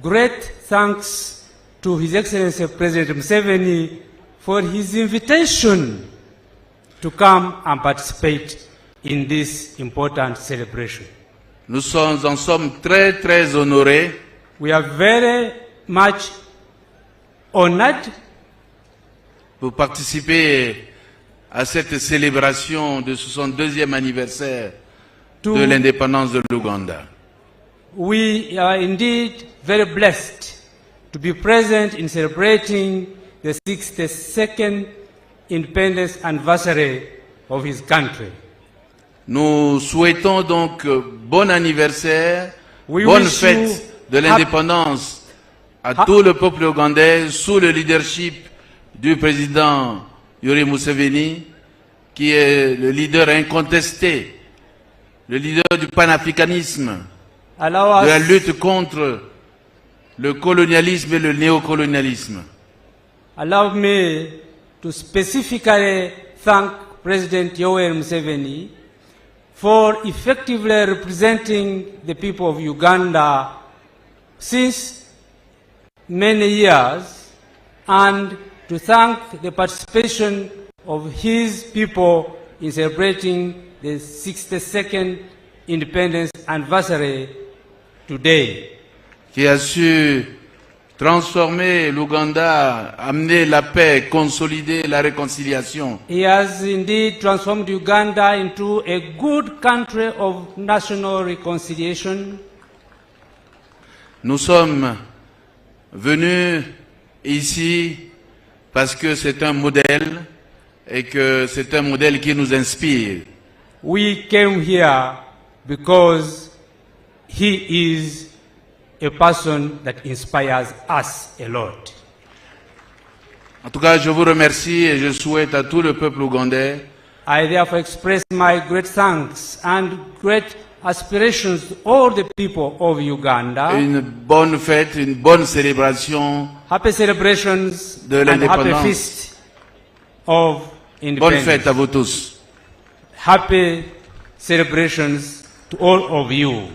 Great thanks to His Excellency President Museveni for his invitation to come and participate in this important celebration. Nous en sommes très très honorés. We are very much honored pour participer à cette célébration de 62e anniversaire de l'indépendance de l'Ouganda. We are indeed very blessed to be present in celebrating the 62nd independence anniversary of his country. Nous souhaitons donc bon anniversaire, We bonne wish fête you de l'indépendance à tout le peuple ougandais sous le leadership du président Yoweri Museveni, qui est le leader incontesté, le leader du panafricanisme, de la lutte contre le colonialisme et le néocolonialisme. Allow me to specifically thank President Yoweri Museveni for effectively representing the people of Uganda since many years, and to thank the participation of his people in celebrating the 62nd independence anniversary today. Qui a su transformer l'Ouganda, amener la paix, consolider la réconciliation. He has indeed transformed Uganda into a good country of national reconciliation. Nous sommes venus ici parce que c'est un modèle et que c'est un modèle qui nous inspire. We came here because he is a person that inspires us a lot. En tout cas, je vous remercie et je souhaite à tout le peuple ougandais I therefore express my great thanks and great aspirations to all the people of Uganda. une bonne fête, une bonne célébration. Happy celebrations de and l'indépendance. happy feast of Bonne independence. fête à vous tous. Happy celebrations to all of you.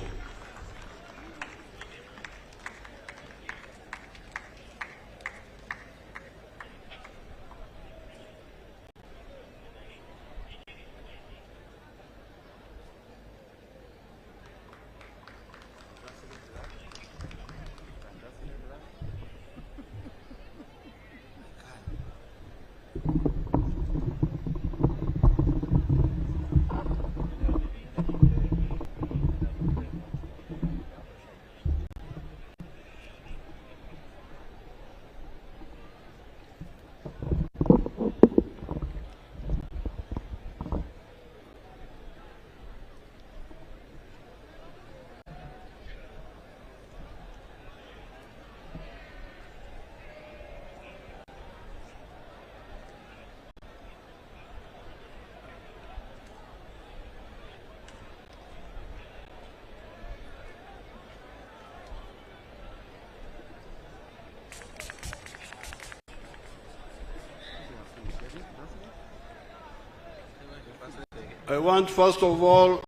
I want first of all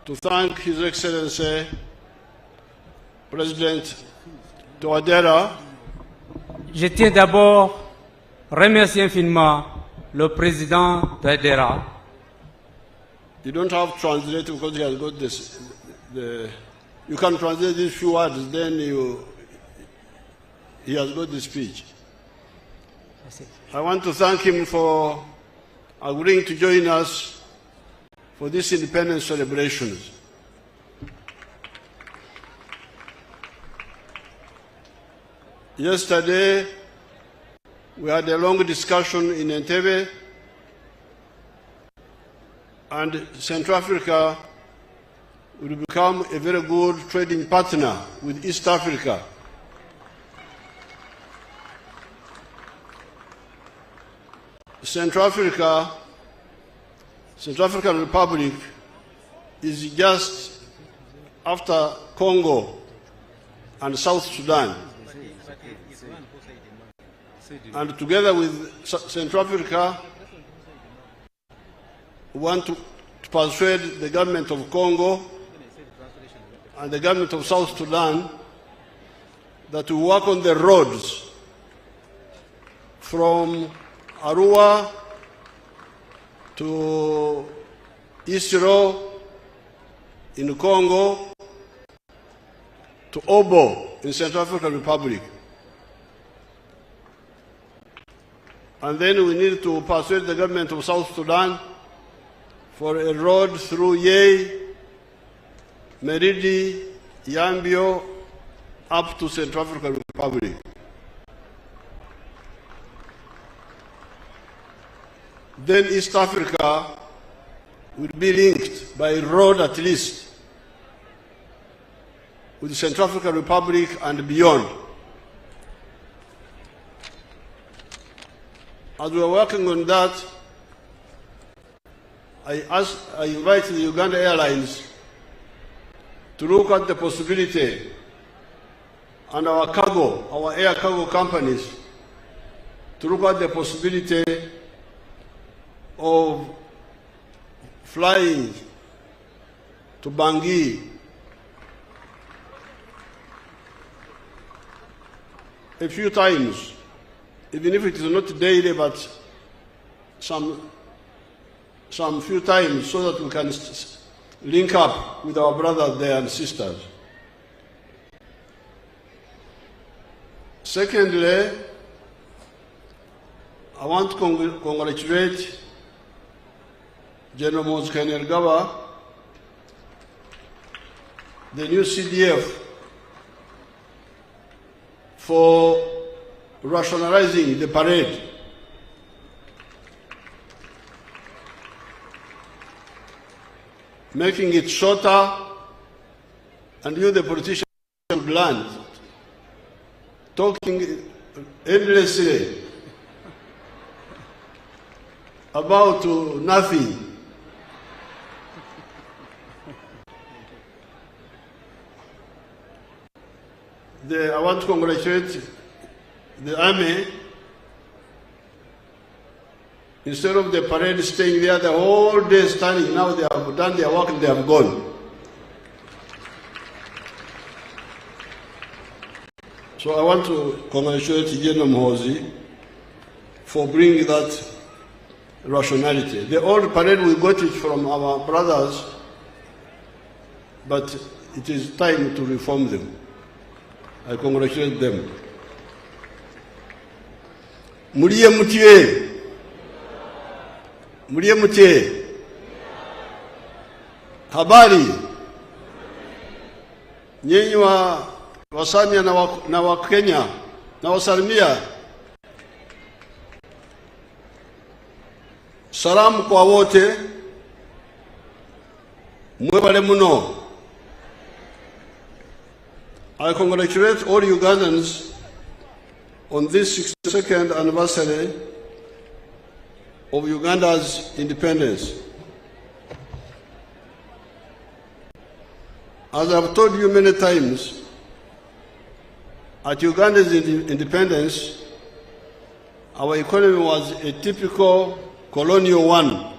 to thank His Excellency President Touadéra. Je tiens d'abord à remercier infiniment le président Touadéra. You don't have to translate because he has got this. You can translate these few words, then he has got the speech. I want to thank him for agreeing to join us for these independence celebrations. Yesterday, we had a long discussion in Entebbe, and Central Africa will become a very good trading partner with East Africa. Central African Republic is just after Congo and South Sudan. And together with Central Africa, we want to persuade the government of Congo and the government of South Sudan that we work on the roads from Arua to Isiro in Congo to Obo in Central African Republic. And then we need to persuade the government of South Sudan for a road through Yei, Meridi, Yambio, up to Central African Republic. Then East Africa will be linked by road at least with the Central African Republic and beyond. As we are working on that, I invite the Uganda Airlines to look at the possibility, and our air cargo companies, to look at the possibility of flying to Bangui a few times, even if it is not daily, but some few times, so that we can link up with our brothers there and sisters. Secondly, I want to congratulate General Moses Kainerugaba, the new CDF, for rationalizing the parade. Making it shorter, and you, the politicians, should learn. Talking endlessly about nothing. I want to congratulate the army. Instead of the parade staying there the whole day standing, now they have done their work and they have gone. So I want to congratulate General Muhoozi for bringing that rationality. The old parade, we got it from our brothers, but it is time to reform them. I congratulate them. Muriye mutiye. Muriye mutiye. Habari. Nyinyi wa Wasamia na wa Kenya na wasalimia. Salamu kwa wote. Mwebale muno. I congratulate all Ugandans on this 62nd anniversary of Uganda's independence. As I've told you many times, at Uganda's independence, our economy was a typical colonial one,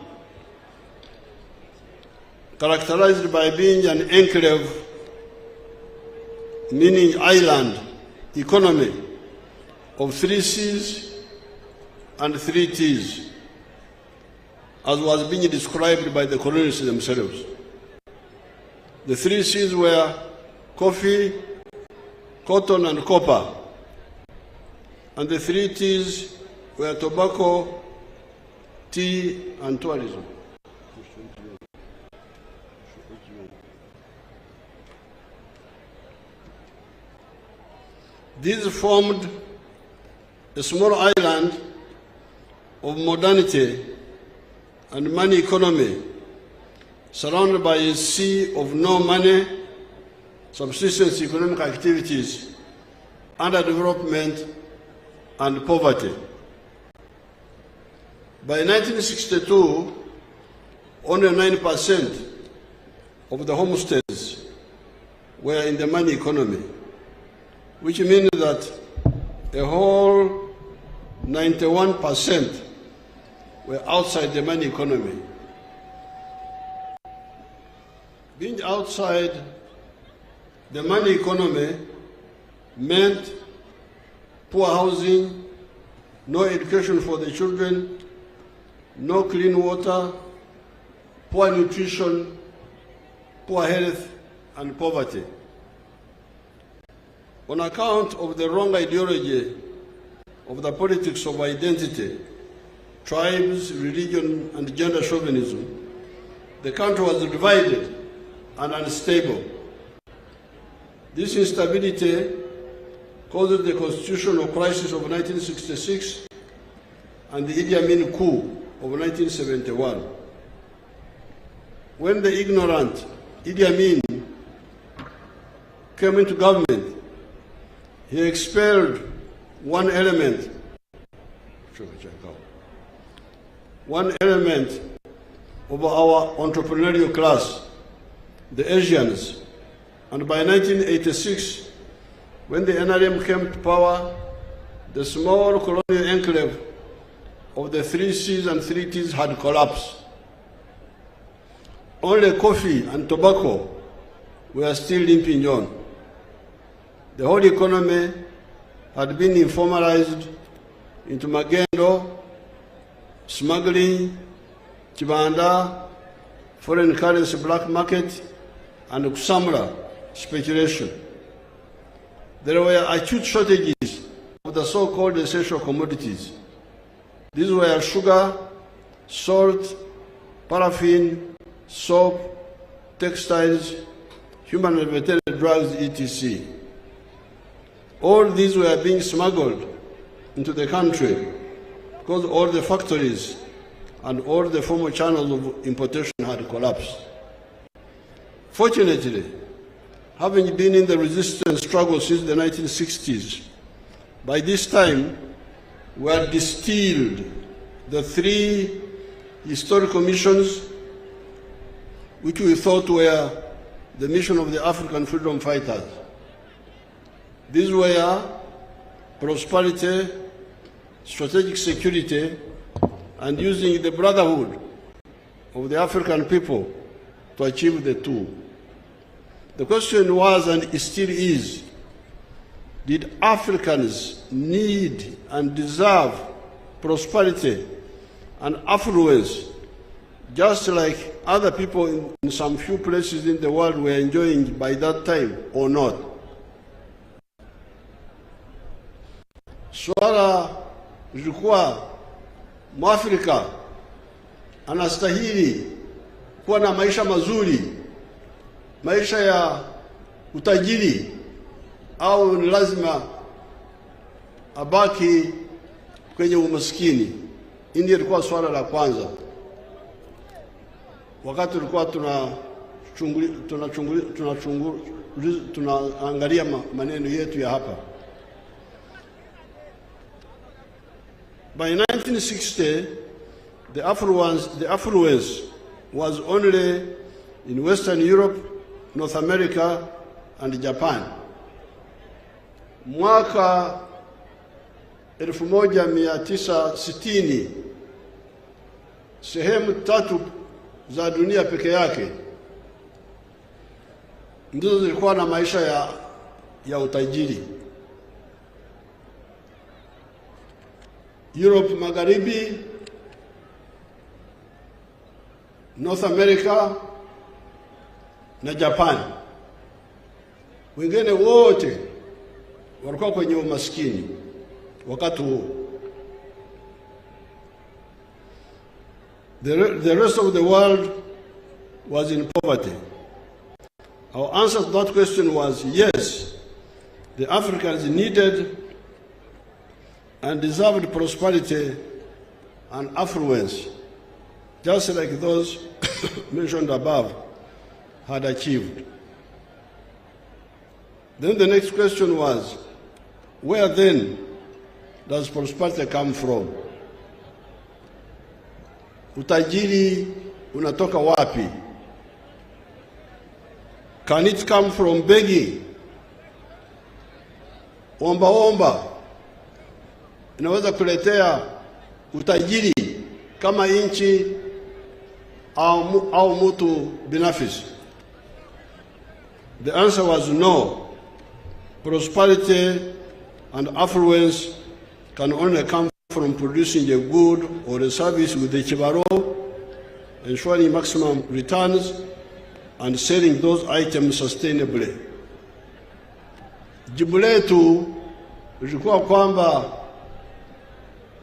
characterized by being an enclave, meaning island economy of 3 C's and 3 T's, as was being described by the colonists themselves. The 3 C's were coffee, cotton, and copper, and the 3 T's were tobacco, tea, and tourism. These formed a small island of modernity and money economy, surrounded by a sea of no money, subsistence economic activities, underdevelopment, and poverty. By 1962, only 9% of the homesteads were in the money economy, which means that a whole 91% were outside the money economy. Being outside the money economy meant poor housing, no education for the children, no clean water, poor nutrition, poor health, and poverty. On account of the wrong ideology of the politics of identity, tribes, religion, and gender chauvinism, the country was divided and unstable. This instability caused the constitutional crisis of 1966 and the Idi Amin coup of 1971. When the ignorant Idi Amin came into government, he expelled one element of our entrepreneurial class, the Asians. And by 1986, when the NRM came to power, the small colonial enclave of the 3 C's and 3 T's had collapsed. Only coffee and tobacco were still limping on. The whole economy had been informalized into magendo, smuggling, chibanda, foreign currency black market, and kusamra speculation. There were acute shortages of the so-called essential commodities. These were sugar, salt, paraffin, soap, textiles, human and veterinary drugs, etc. All these were being smuggled into the country because all the factories and all the former channels of importation had collapsed. Fortunately, having been in the resistance struggle since the 1960s, by this time we had distilled the 3 historical missions which we thought were the mission of the African freedom fighters. These were prosperity, strategic security, and using the brotherhood of the African people to achieve the 2. The question was, and it still is, did Africans need and deserve prosperity and affluence just like other people in some few places in the world were enjoying by that time, or not? Swala lilikuwa Mwafrika anastahili kuwa na maisha mazuri, maisha ya utajiri, au ni lazima abaki kwenye umaskini? Hili lilikuwa swala la kwanza wakati tulikuwa tunaangalia maneno yetu ya hapa. By 1960, the affluence was only in Western Europe, North America, and Japan. Mwaka 1960, sehemu 3 za dunia peke yake ndizo zilikuwa na maisha ya utajiri. Europe Magharibi, North America na Japan. Wengine wote walikuwa kwenye umaskini wakati huo. The rest of the world was in poverty. Our answer to that question was yes, the Africans needed and deserved prosperity and affluence, just like those mentioned above had achieved. Then the next question was, where then does prosperity come from? Utajiri unatoka wapi? Can it come from begging? Omba omba inaweza kuletea utajiri kama nchi au mtu binafsi? The answer was no. Prosperity and affluence can only come from producing a good or a service with a chibaro, ensuring maximum returns, and selling those items sustainably. Jibu letu lilikuwa kwamba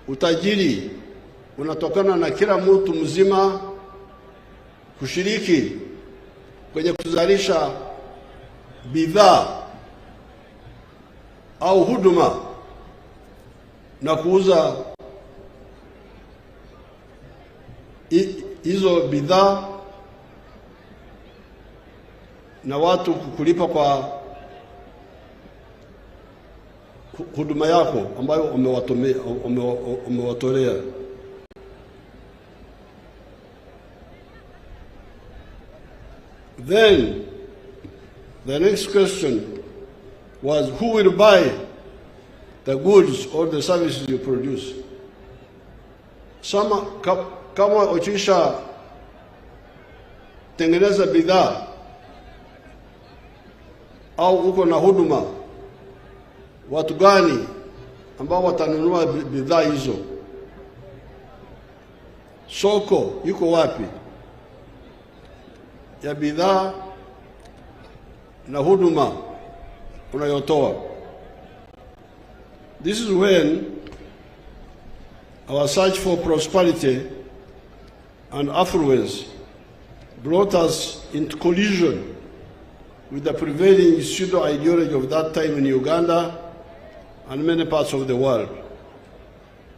utajiri unatokana na kila mtu mzima kushiriki kwenye kuzalisha bidhaa au huduma na kuuza hizo bidhaa na watu kulipa kwa huduma yako ambayo umewatolea. Then the next question was, who will buy the goods or the services you produce? Kama ukisha tengeneza bidhaa au uko na huduma, watu gani ambao watanunua bidhaa hizo? Soko yuko wapi ya bidhaa na huduma unayotoa? This is when our search for prosperity and affluence brought us into collision with the prevailing pseudo-ideology of that time in Uganda and many parts of the world.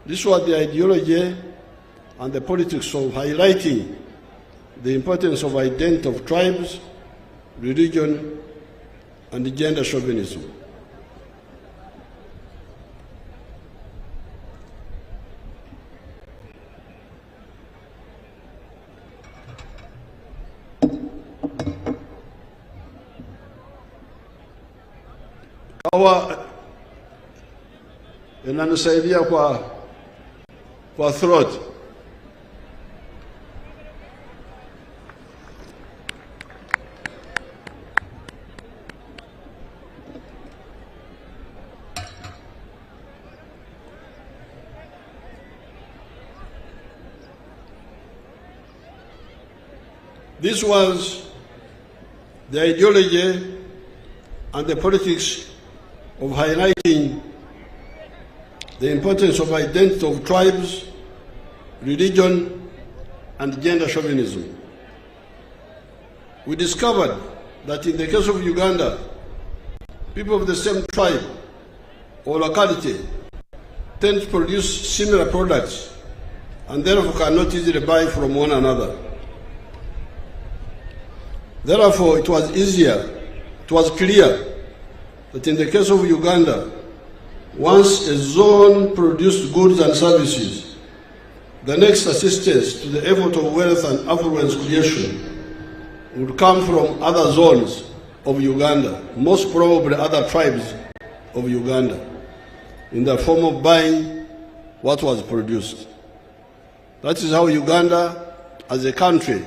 This was the ideology and the politics of highlighting the importance of identity of tribes, religion, and gender chauvinism. Kawa inanisaidia kwa throat. This was the ideology and the politics of highlighting the importance of identity of tribes, religion, and gender chauvinism. We discovered that in the case of Uganda, people of the same tribe or locality tend to produce similar products and therefore cannot easily buy from one another. Therefore, it was clear that in the case of Uganda, once a zone produced goods and services, the next assistance to the effort of wealth and affluence creation would come from other zones of Uganda, most probably other tribes of Uganda, in the form of buying what was produced. That is how Uganda, as a country,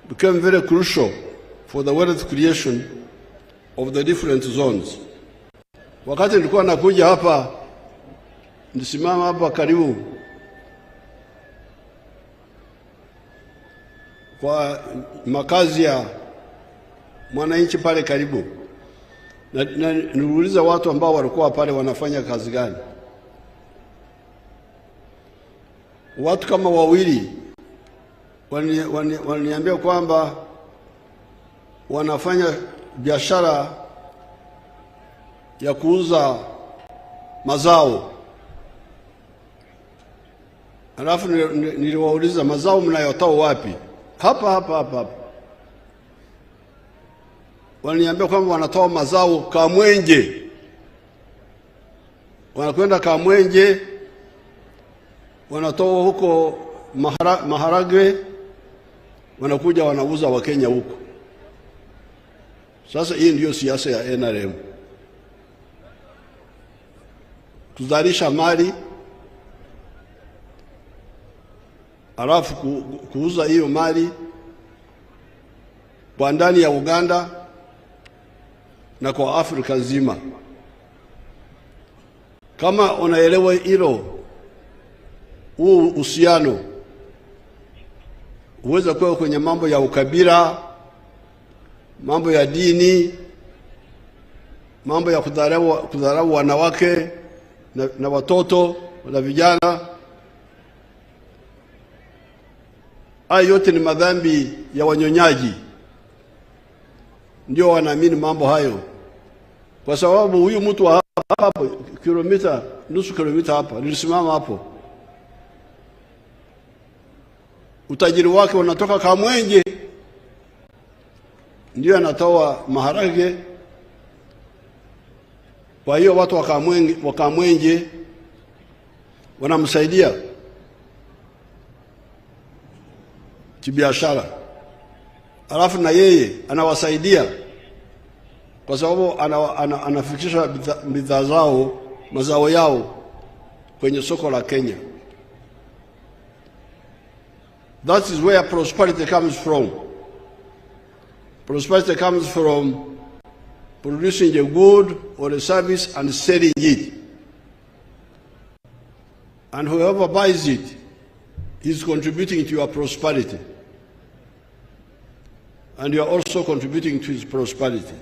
became very crucial for the wealth creation of the different zones. Wakati nilikuwa nakuja hapa, nisimama hapa karibu kwa makazi ya mwananchi pale karibu, na niuliza watu ambao walikuwa pale wanafanya kazi gani. Watu kama wawili waliniambia kwamba wanafanya biashara ya kuuza mazao. Alafu niliwauliza, mazao mnayotoa wapi? Hapa. Waliniambia kwamba wanatoa mazao Kamwenje. Wanakwenda Kamwenje, wanatoa huko maharagwe, wanakuja wanauza Wakenya huko. Sasa hii ndiyo siasa ya NRM. Kuzalisha mali, alafu kuuza hiyo mali kwa ndani ya Uganda na kwa Afrika nzima. Kama unaelewa hilo, huu uhusiano uweza kuwa kwenye mambo ya ukabila, mambo ya dini, mambo ya kudharau wanawake na watoto na vijana. Hayo yote ni madhambi ya wanyonyaji. Ndio wanaamini mambo hayo, kwa sababu huyu mtu hapa kilomita, nusu kilomita hapa, nilisimama hapo, utajiri wake unatoka Kamwenje, ndio anatoa maharage. Kwa hiyo watu wa Kamwenje wanamsaidia kibiashara, alafu na yeye anawasaidia kwa sababu anafikisha bidhaa zao, mazao yao kwenye soko la Kenya. That is where prosperity comes from. Prosperity comes from producing a good or a service and selling it. And whoever buys it is contributing to your prosperity. And you are also contributing to his prosperity.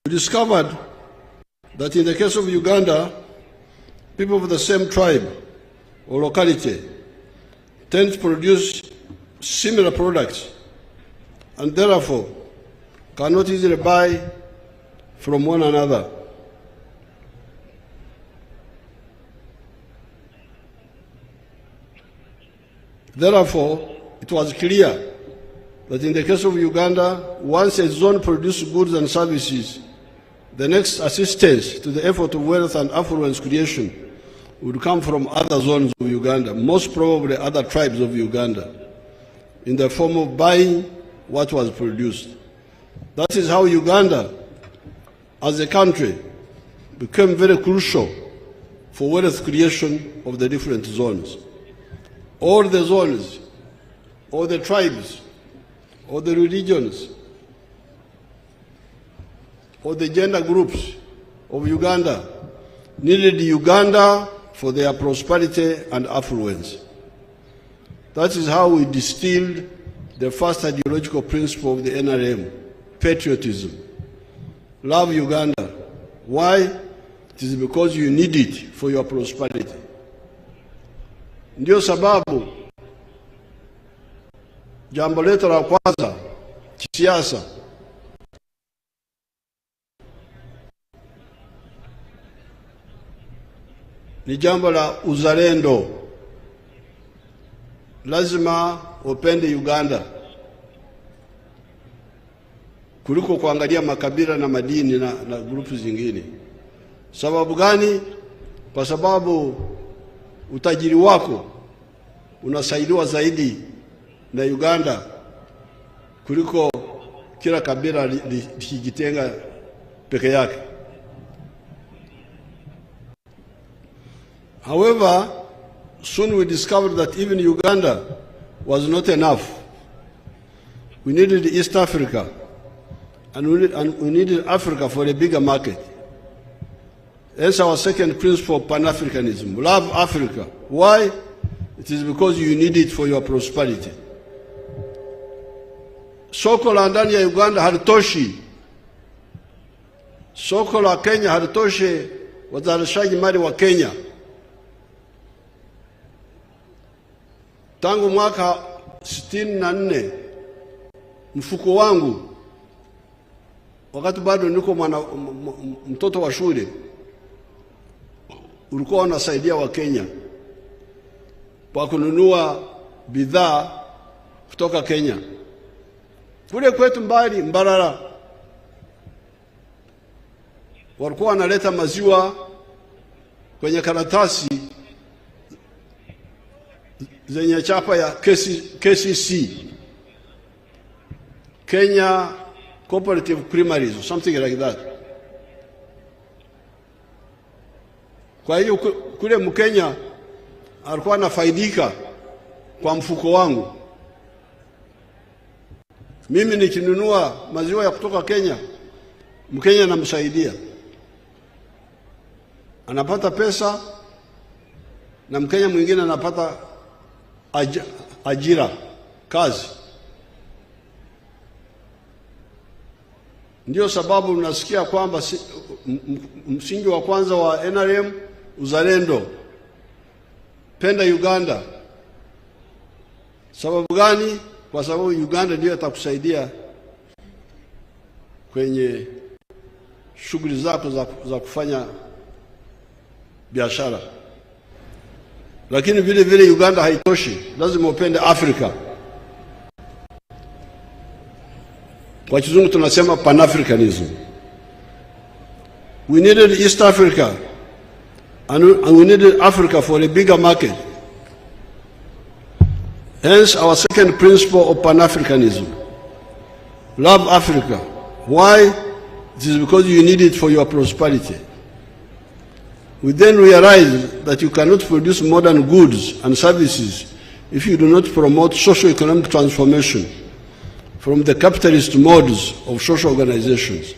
We discovered that in the case of Uganda, people of the same tribe or locality tend to produce similar products and therefore cannot easily buy from one another. Therefore, it was clear that in the case of Uganda, once a zone produced goods and services, the next assistance to the effort of wealth and affluence creation would come from other zones of Uganda, most probably other tribes of Uganda, in the form of buying what was produced. That is how Uganda, as a country, became very crucial for wealth creation of the different zones. All the zones, all the tribes, all the religions, all the gender groups of Uganda needed Uganda for their prosperity and affluence. That is how we distilled the first ideological principle of the NRM, patriotism. Love Uganda. Why? It is because you need it for your prosperity. Ndio sababu jambo letu la kwanza kisiasa ni jambo la uzalendo. Lazima upende Uganda kuliko kuangalia makabila na madini na grupu zingine. Sababu gani? Kwa sababu utajiri wako unasaidiwa zaidi na Uganda kuliko kila kabila likijitenga peke yake. However, soon we discovered that even Uganda was not enough. We needed East Africa, and we needed Africa for a bigger market. That's our second principle of Pan-Africanism. Love Africa. Why? It is because you need it for your prosperity. Soko la ndani ya Uganda halitoshi. Soko la Kenya halitoshi wazalishaji mali wa Kenya. Tangu mwaka 64 mfuko wangu, wakati bado niko mtoto wa shule, ulikuwa unasaidia wa Kenya kwa kununua bidhaa kutoka Kenya. Kule kwetu mbali Mbarara walikuwa wanaleta maziwa kwenye karatasi zenye chapa ya KCC, Kenya Cooperative Creameries, or something like that. Kwa hiyo kule Mkenya alikuwa anafaidika kwa mfuko wangu. Mimi nikinunua maziwa ya kutoka Kenya, Mkenya anamsaidia, anapata pesa, na Mkenya mwingine anapata ajira, kazi. Ndio sababu unasikia kwamba msingi wa kwanza wa NRM uzalendo, penda Uganda. Sababu gani? Kwa sababu Uganda ndio itakusaidia kwenye shughuli zako za kufanya biashara. Lakini vile vile Uganda haitoshi, lazima upende Afrika. Kwa kizungu tunasema Pan-Africanism. We needed East Africa, and we needed Africa for a bigger market. Hence our second principle of Pan-Africanism. Love Africa. Why? It is because you need it for your prosperity. We then realized that you cannot produce modern goods and services if you do not promote socio-economic transformation from the capitalist modes of social organizations.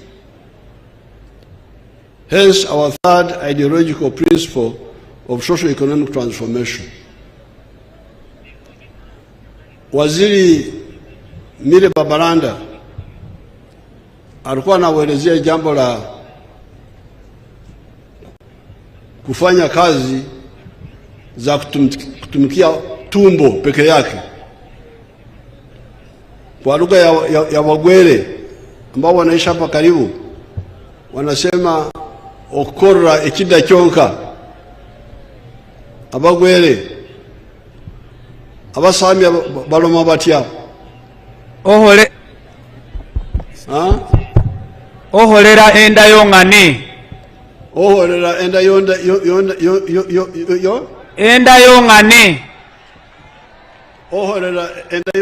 Hence our third ideological principle of socio-economic transformation. Waziri Mire Babalanda alikuwa anaelezea jambo la kufanya kazi za kutumikia tumbo peke yake. Kwa lugha ya Wagwere ambao wanaishi hapa karibu, wanasema okora ekida kyonka. Abagwere abasami baloma batya oholera enda yongane, oholera enda enda yongane, oholera enda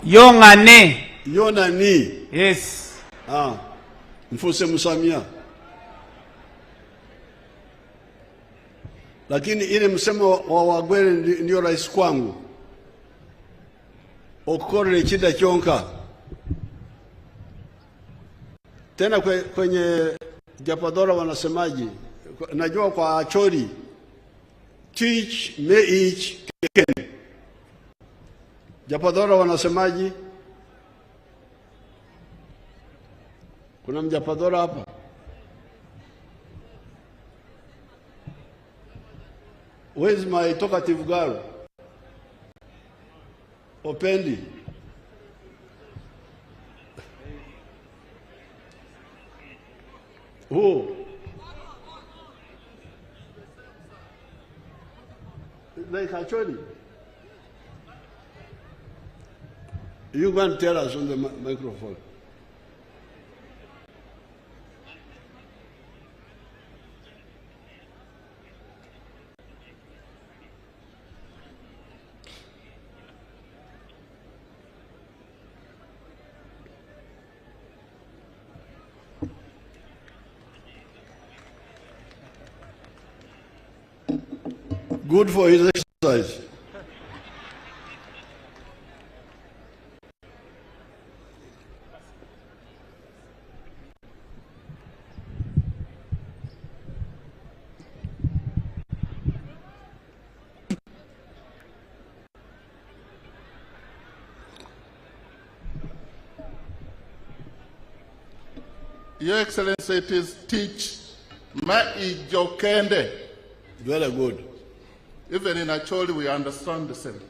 yona ni. Yes. Mfuse musamia. Lakini ile msemo wa Wagwere ndio rais kwangu. Okore chida chonka. Tena kwenye Japadora wanasemaji, najua kwa Achori, teach me each keken. Japadora wanasemaji? Kuna Mjapadora hapa? Where is my talkative girl? Opendi. Who? Like Acholi? You go and tell us on the microphone. Good for his exercise. Your Excellency, it is teach Maijokende. Very good. Even in Acholi, we understand the same.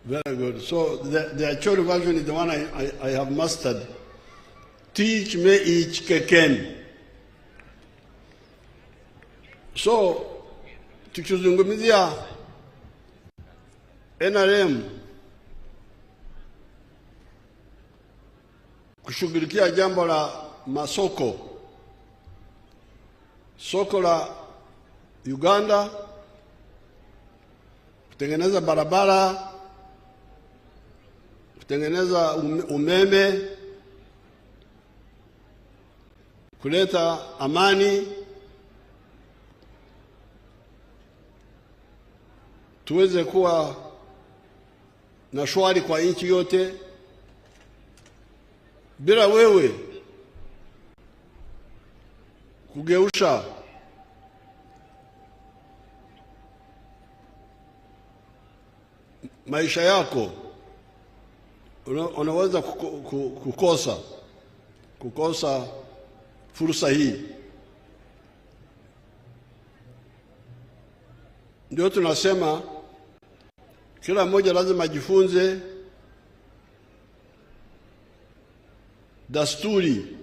Very good. So the Acholi version is the one I have mastered. Teach me each keken. So tukizungumzia NRM kushughulikia jambo la masoko, soko la Uganda, kutengeneza barabara, kutengeneza umeme, kuleta amani, tuweze kuwa na shwari kwa nchi yote. Bila wewe kugeusha maisha yako, unaweza kukosa fursa hii. Ndio tunasema kila mmoja lazima ajifunze dasturi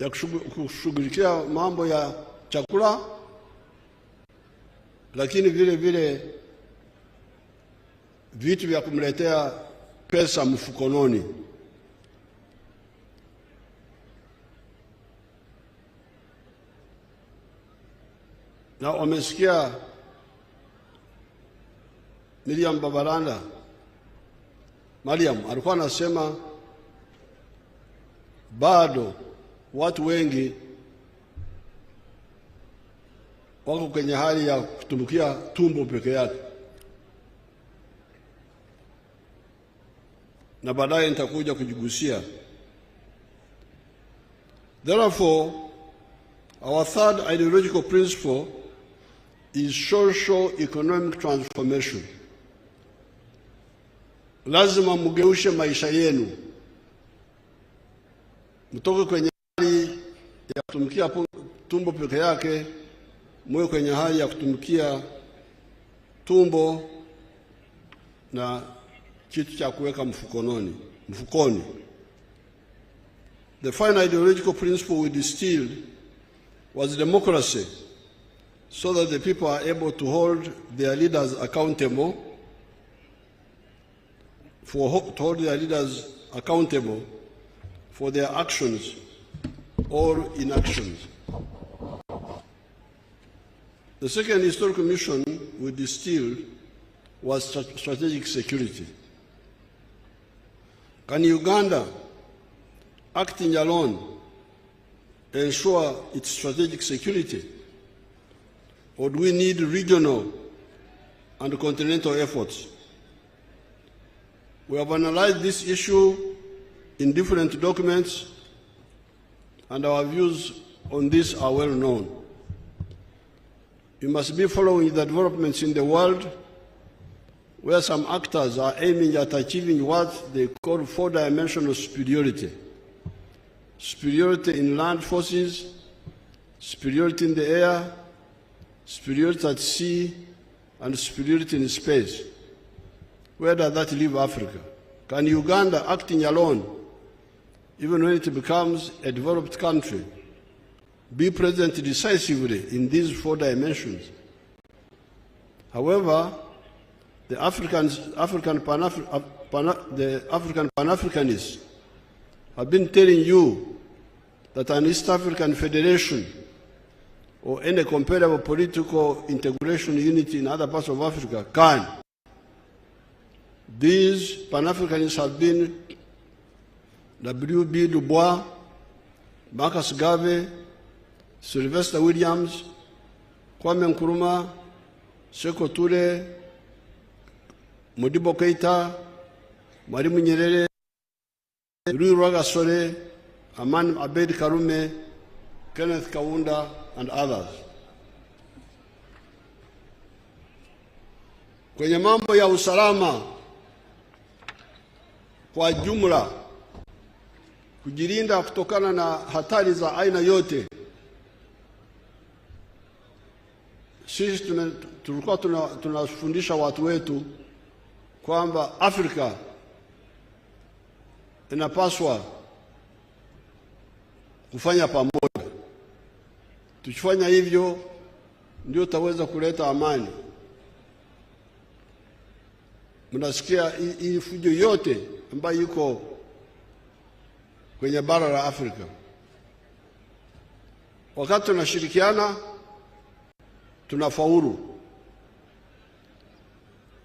ya kushughulikia mambo ya chakula, lakini vile vile vitu vya kumletea pesa mfukononi. Na wamesikia Mariam alikuwa anasema bado watu wengi wako kwenye hali ya kutumikia tumbo peke yake, na baadaye nitakuja kujigusia. Therefore, our third ideological principle is socio-economic transformation. Lazima mugeushe maisha yenu, mtoke kwenye hali ya kutumikia tumbo peke yake, mwe kwenye hali ya kutumikia tumbo na kitu cha kuweka mfukoni. The final ideological principle we distilled was democracy, so that the people are able to hold their leaders accountable for their actions or inactions. The second historical mission we distilled was strategic security. Can Uganda, acting alone, ensure its strategic security? Or do we need regional and continental efforts? We have analyzed this issue in different documents, and our views on this are well known. We must be following the developments in the world, where some actors are aiming at achieving what they call four-dimensional superiority. Superiority in land forces, superiority in the air, superiority at sea, and superiority in space. Where does that leave Africa? Can Uganda, acting alone, even when it becomes a developed country, be present decisively in these four dimensions? However, the African Pan-Africanists have been telling you that an East African Federation or any comparable political integration unity in other parts of Africa can. These Pan-Africanists have been W.B. Du Bois, Marcus Garvey, Sylvester Williams, Kwame Nkrumah, Sekou Toure, Modibo Keita, Mwalimu Nyerere, Louis Rwagasore, Aman Abeid Karume, Kenneth Kaunda, and others. Kwenye mambo ya usalama kwa jumla, kujilinda kutokana na hatari za aina yote, sisi tulikuwa tunafundisha watu wetu kwamba Afrika inapaswa kufanya pamoja. Tukifanya hivyo ndio tutaweza kuleta amani. Mnasikia hii fujo yote ambayo iko kwenye bara la Afrika. Wakati tunashirikiana tunafaulu.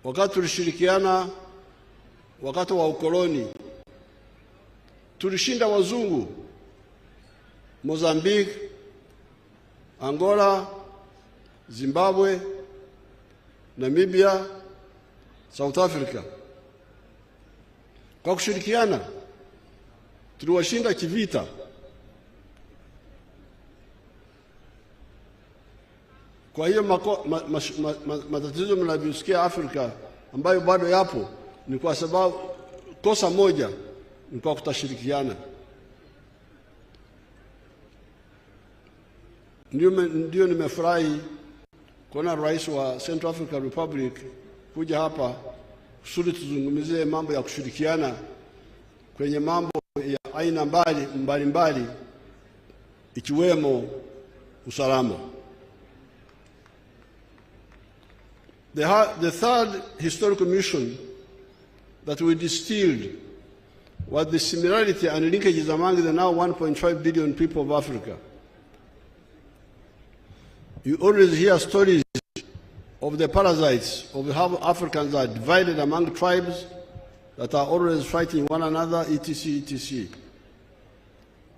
Wakati tulishirikiana wakati wa ukoloni tulishinda wazungu Mozambique, Angola, Zimbabwe, Namibia, South Africa. Kwa kushirikiana tuliwashinda kivita. Kwa hiyo matatizo mnavyosikia Afrika ambayo bado yapo ni kwa sababu kosa moja ni kwa kutashirikiana. Ndio nimefurahi kuona rais wa Central African Republic kuja hapa kusudi tuzungumzie mambo ya kushirikiana kwenye mambo ya aina mbalimbali ikiwemo usalama. The third historical mission that we distilled was the similarity and linkages among the now 1.5 billion people of Africa. You always hear stories of the parasites, of how Africans are divided among tribes that are always fighting one another, etc., etc.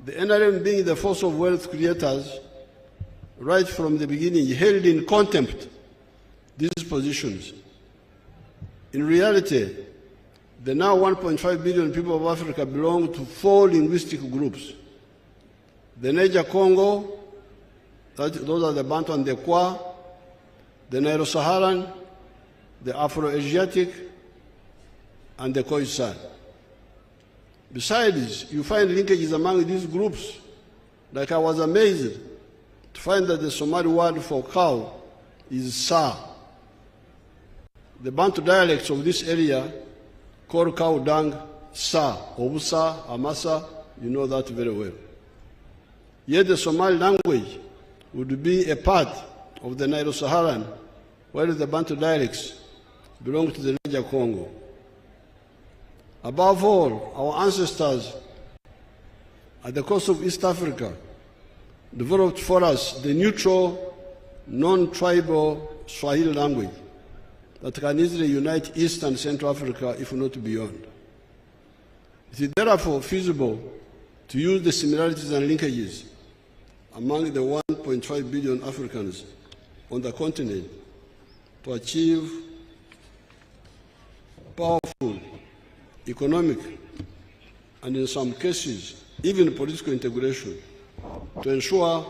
The NRM, being the force of wealth creators, right from the beginning, held in contempt these positions. In reality, the now 1.5 billion people of Africa belong to 4 linguistic groups. The Niger-Congo, those are the Bantu and the Kwa, the Nilo-Saharan, the Afro-Asiatic, and the Khoisan. Besides, you find linkages among these groups. Like I was amazed to find that the Somali word for cow is Sa. The Bantu dialects of this area call cow dung Sa, Obusa, Amasa, you know that very well. Yet the Somali language would be a part of the Nilo-Saharan, while the Bantu dialects belong to the Niger-Congo. Above all, our ancestors at the coast of East Africa developed for us the neutral, non-tribal Swahili language that can easily unite East and Central Africa, if not beyond. It is therefore feasible to use the similarities and linkages among the 1.5 billion Africans on the continent to achieve powerful economic and, in some cases, even political integration to ensure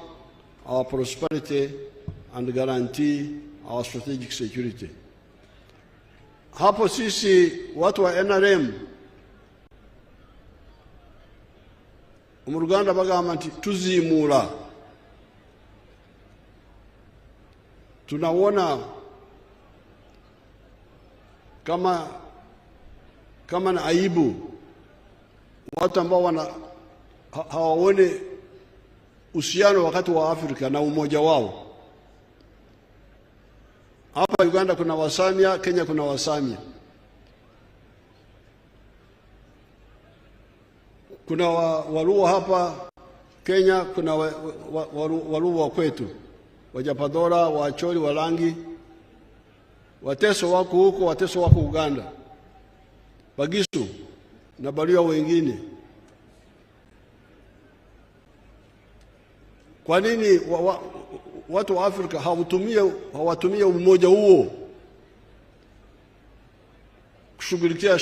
our prosperity and guarantee our strategic security. Hapo sisi watu wa NRM umuruganda bagamba nti tuzimula. Tunaona kama na aibu watu ambao hawaone uhusiano wakati wa Afrika na umoja wao. Hapa Uganda kuna Wasamia, Kenya kuna Wasamia. Kuna Waluo hapa Kenya, kuna Waluo wa kwetu, Wajapadora, Waacholi, Walangi. Wateso wako huko, Wateso wako Uganda, Bagisu na Baluya wengine. Kwa nini watu wa Afrika hawatumia umoja huo kushughulikia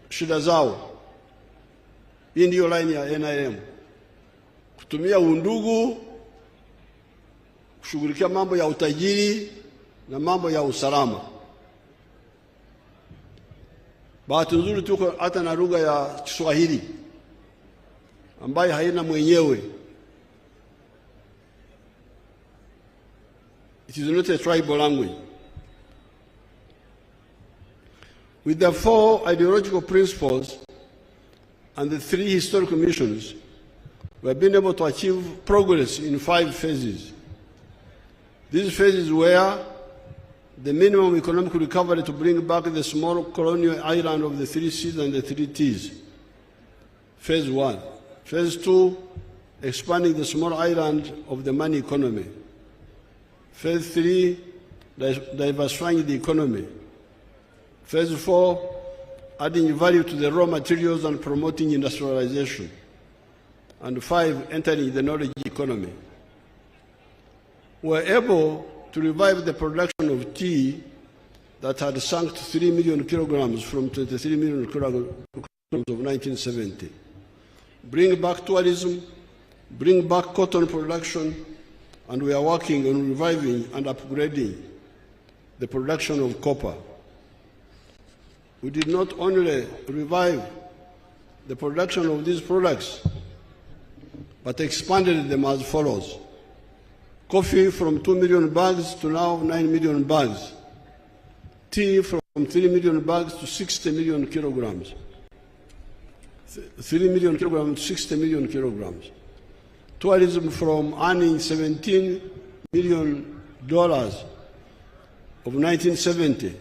shida zao. Hii ndiyo line ya NRM, kutumia undugu kushughulikia mambo ya utajiri na mambo ya usalama. Bahati nzuri tuko hata na lugha ya Kiswahili ambayo haina mwenyewe. It is not a tribal language. With the 4 ideological principles and the 3 historical missions, we have been able to achieve progress in 5 phases. These phases were the minimum economic recovery to bring back the small colonial island of the 3 C's and the 3 T's. Phase 1. Phase 2, expanding the small island of the money economy. Phase 3, diversifying the economy. Phase 4, adding value to the raw materials and promoting industrialization. And 5, entering the knowledge economy. We were able to revive the production of tea that had sunk to 3 million kilograms from 23 million kilograms of 1970. Bring back tourism, bring back cotton production, and we are working on reviving and upgrading the production of copper. We did not only revive the production of these products, but expanded them as follows. Coffee from 2 million bags to now 9 million bags. Tea from 3 million bags to 60 million kilograms. 3 million kilograms to 60 million kilograms. Tourism from earning $17 million of 1970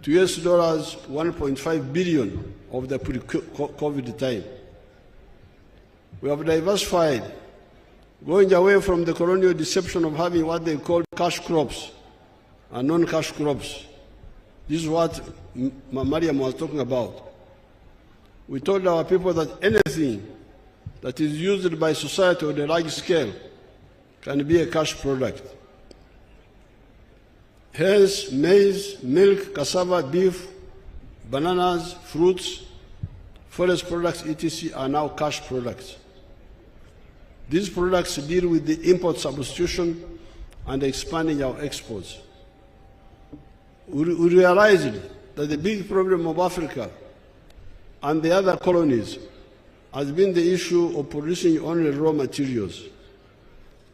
to $1.5 billion of the pre-COVID time. We have diversified, going away from the colonial deception of having what they called cash crops and non-cash crops. This is what Mariam was talking about. We told our people that anything that is used by society on a large scale can be a cash product. Hence, maize, milk, cassava, beef, bananas, fruits, forest products, etc. are now cash products. These products deal with the import substitution and expanding our exports. We realized that the big problem of Africa and the other colonies has been the issue of producing only raw materials.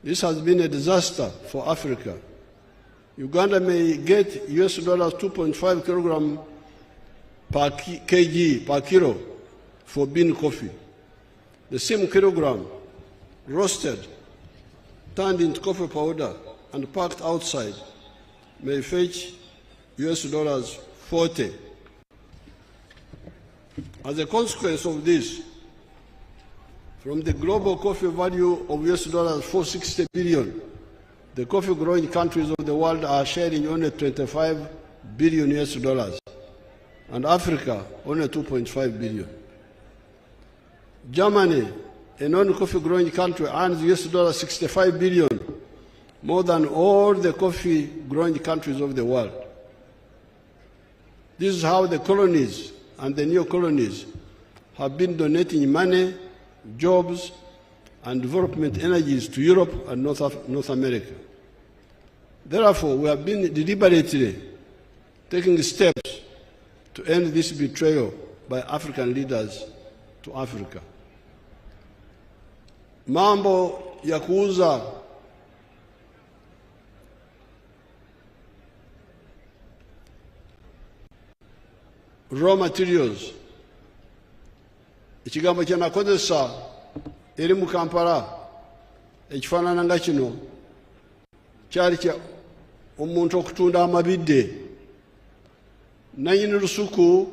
This has been a disaster for Africa. Uganda may get $2.5 kilogram per kg, per kilo for bean coffee. The same kilogram roasted, turned into coffee powder and packed outside may fetch $40. As a consequence of this, from the global coffee value of $460 billion, the coffee growing countries of the world are sharing only $25 billion, and Africa only $2.5 billion. Germany, a non-coffee growing country, earns $65 billion, more than all the coffee growing countries of the world. This is how the colonies and the neo-colonies have been donating money, jobs, and development energies to Europe and North America. Therefore, we have been deliberately taking steps to end this betrayal by African leaders to Africa. Mambo ya kuuza raw materials, ikigambo kyanakozesa eri mu Kampala ekifaanana nga kino kyali kya omuntu okutunda amabidde. Nannyini lusuku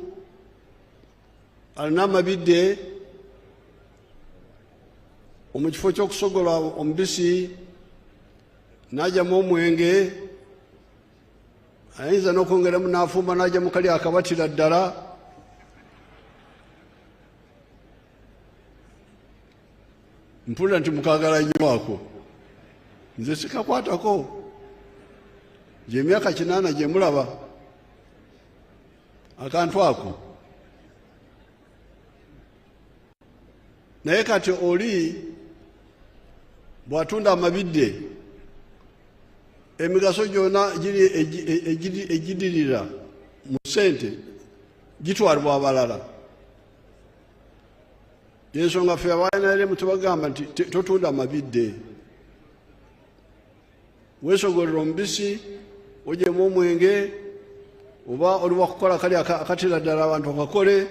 alina amabidde mu kifo ky'okusogola omubisi n'ajjamu omwenge, ayinza n'okwongeramu n'afumba n'ajjamu kali akabatira ddala. Mpulira nti mukaagala nnyo ako. nze sikakwatako gye myaka 8 gye mulaba akantu ako. Naye kati oli bw'atunda amabidde emigaso gyonna egidirira mu ssente gitwalibwa abalala. Yensonga ffe abaNRM tubagamba nti totunda amabidde, weesogolera omubisi ogyemu omwenge oba oli wakukola kali akatera ddala abantu bakakole,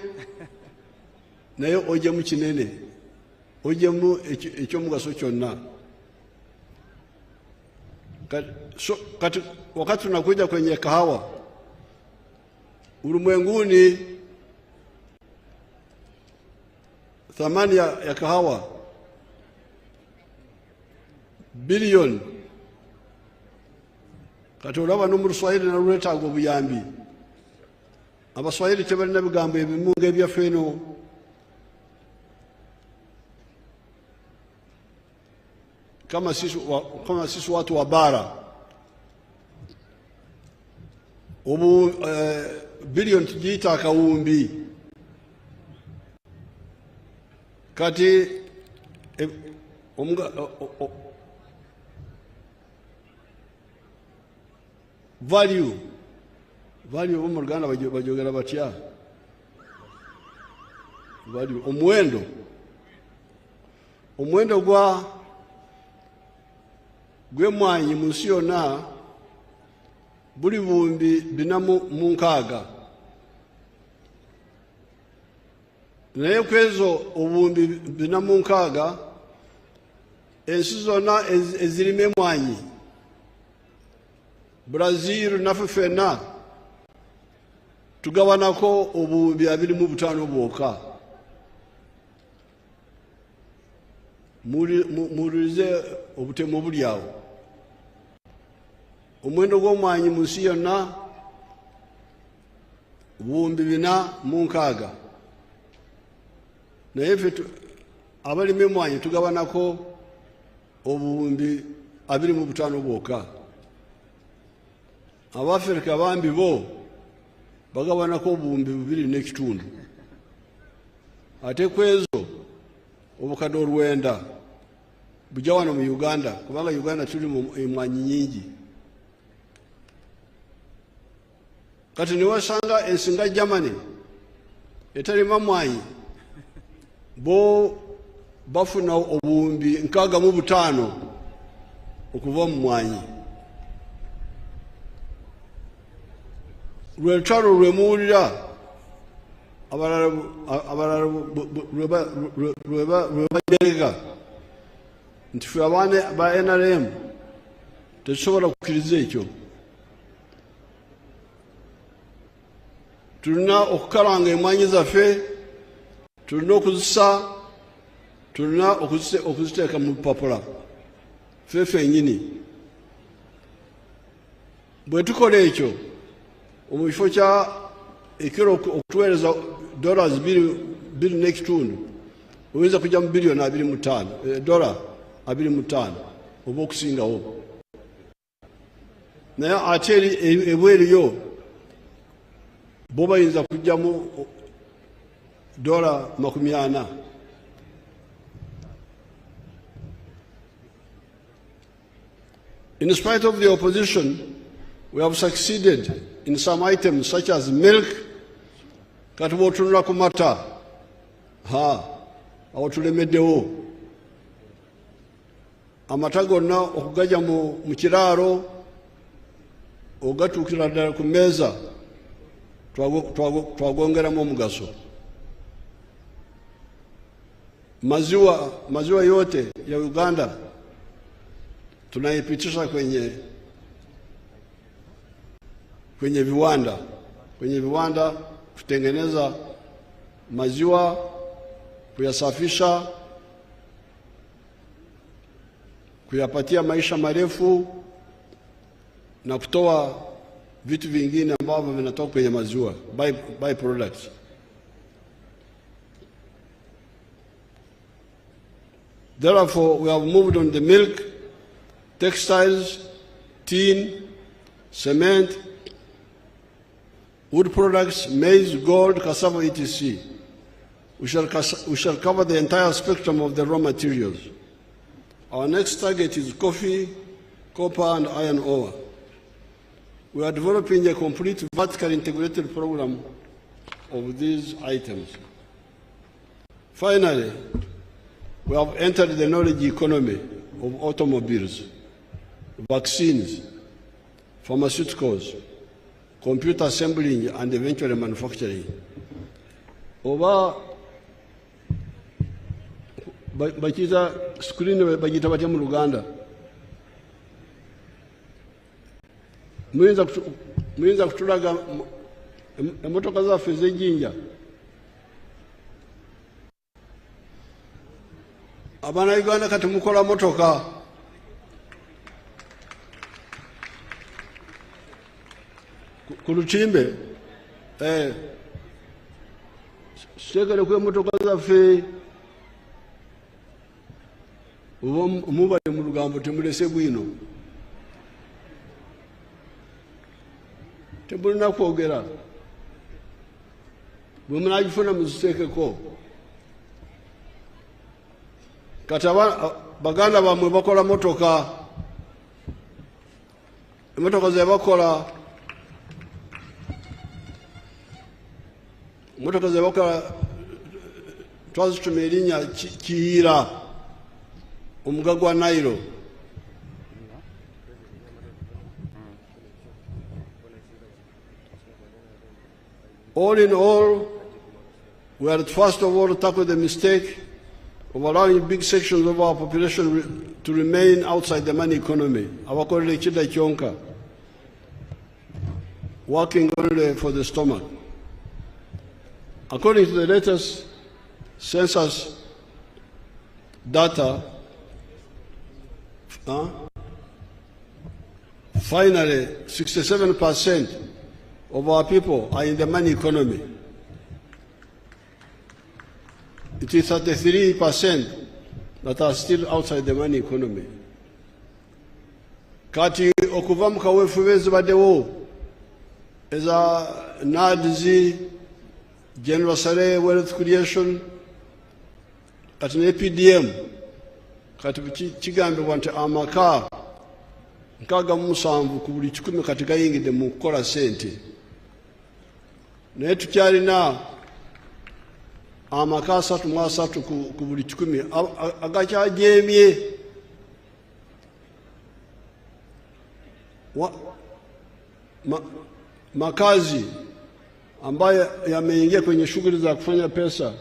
naye ogyemu kinene, ogyemu ekyomugaso kyonna. Kati wakati tunakuja kwenye kahawa, ulimwenguni thamani ya kahawa bilioni. Kati olaba no mu Luswahili nalwetaaga obuyambi. Abaswahili tebalina bigambo ebimu ng'ebyaffe eno. Kama sisi watu wa bara obu bilioni tugiita akawumbi. Kati value omu Luganda bajogera batya? Value omuwendo gw'emmwanyi mu nsi yonna buli buwumbi 406. Naye kwezo obuwumbi 406 ensi zonna ezirima emmwanyi, Brazil naffe ffenna tugabanako obuwumbi 25 bwokka. Muwulirize obutemu obuli awo. Omuwendo gw'omwanyi mu nsi yonna buwumbi 406. Naye ffe abalima emmwanyi tugabanako obuwumbi 25 bwokka. Abafirika bambi bo bagabanako obuwumbi 2.5. Ate kwezo obukadde 9 bujja wano mu Uganda, kubanga Uganda tuli mu emmwanyi nyingi. Kati niwasanga ensi nga Germany etalima mmwanyi bo bafuna obuwumbi 65 okuva mu mmwanyi. Lwetalo lwemuwulira abalala lwebajereka nti ffe abaana ba NRM tetusobola kukkiriza ekyo. Tulina okukalanga emmwanyi zaffe, tulina okuzisa, tulina okuziteeka mu bupapula ffe ffennyini. Bwe tukola ekyo mu kifo kya ekiro okutuweereza $2.5 oyinza kujja mu bilioni $25 oba okusingawo. Naye ate ebweriyo bo bayinza kujjamu $40. In spite of the opposition, we have succeeded in some items such as milk. Kati bw'otunula ku mata, awo tulemeddewo. Amata gonna okugajja mu kiraalo ogatuukira ddala ku mmeeza twagongeramu omugaso. Maziwa yote ya Uganda tunaipitisha kwenye viwanda kutengeneza maziwa, kuyasafisha, kuyapatia maisha marefu na kutoa vitu vingine ambavyo vinatoka kwenye maziwa, by products. Therefore, we have moved on the milk textiles, tin, cement, wood products, maize, gold, cassava, etc. We shall cover the entire spectrum of the raw materials. Our next target is coffee, copper, and iron ore. We are developing a complete vertically integrated program of these items. Finally, we have entered the knowledge economy of automobiles, vaccines, pharmaceuticals, computer assembling, and eventually manufacturing. Oba bakiza screen bagita batya mu Luganda. Muyinza kutulaga emotoka zaffe ez'ejjinja. Abaana Uganda kati mukola motoka. Ku Lutimbe segere ku emotoka zaffe mubale mu lugambo temulese bwino. Tebulina kwogera. Bwe munagifuna muziteekeko. Kati baganda bamwe bakola motoka. Emotoka ze bakola twazituma erinnya Kiyira omuga gwa Nairo. All in all, we are first of all to tackle the mistake of allowing big sections of our population to remain outside the money economy. Abakorera ekida kyonka, working only for the stomach. According to the latest census data, finally 67% of our people are in the money economy. It is 33% that are still outside the money economy. Kati okuva mu kaweefube ezibaddewo eza NADS, General Sale Wealth Creation, kati ne PDM, kati kigambibwa nti amaka 67 ku buli 100 kati gayingidde mu kukola ssente. Naye tukyalina amaka 33 ku buli 100 agakyajeemye. Makazi ambayo yameingia kwenye shughuli za kufanya pesa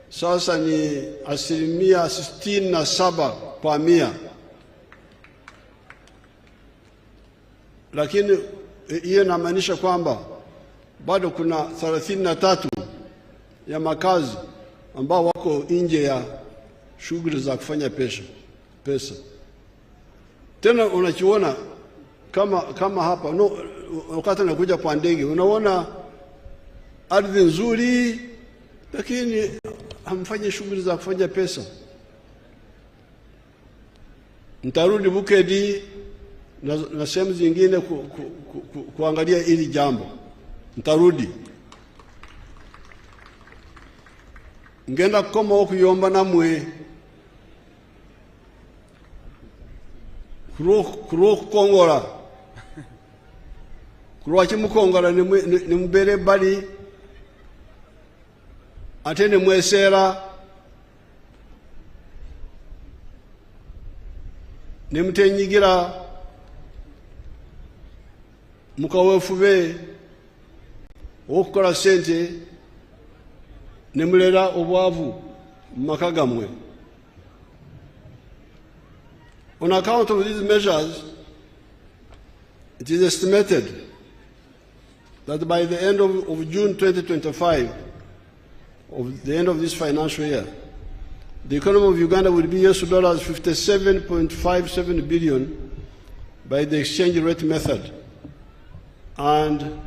sasa ni 67%, lakini hiyo inamaanisha kwamba bado kuna 33 ya makazi ambao wako nje ya shughuli za kufanya pesa. Tena unachiona kama hapa wakati unakuja kwa ndege unaona ardhi nzuri lakini hamfanye shughuli za kufanya pesa. Nitarudi Bukedi na sehemu zingine kuangalia hili jambo. Nitarudi. Ngenda kukoma okuyomba namwe kuruo kukongora kuruwa kimukongora ni mubere bali ate ne mwesera ne mutenyigira mukaweefube okukola sente ne mulera obwavu mu maka gammwe. On account of these measures, it is estimated that by the end of June 2025, of the end of this financial year, the economy of Uganda will be $57.57 billion by the exchange rate method and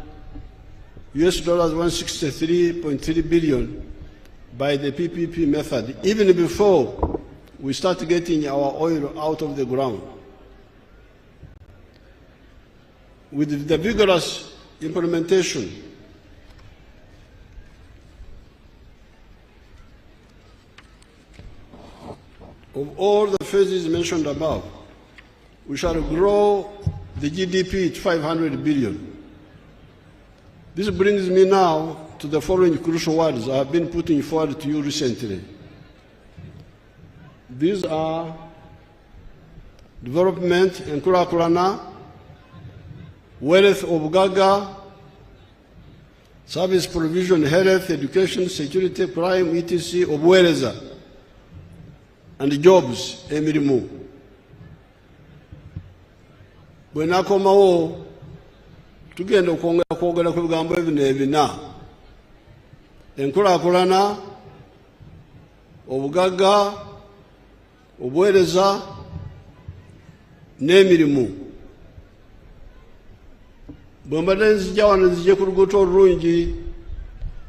$163.3 billion by the PPP method, even before we start getting our oil out of the ground. with the vigorous implementation of all the phases mentioned above, we shall grow the GDP to 500 billion. This brings me now to the following crucial words I have been putting forward to you recently. These are development and Kurakulana, wealth of Gaga, service provision, health, education, security, crime, etc. of Wereza, and jobs, emirimu. Bwenakomawo tugenda okwongera ku bigambo ebino ebina: enkulaakulana, obugagga, obuweereza n'emirimu. Bwe mbadde nzijja wano nzije ku luguudo olulungi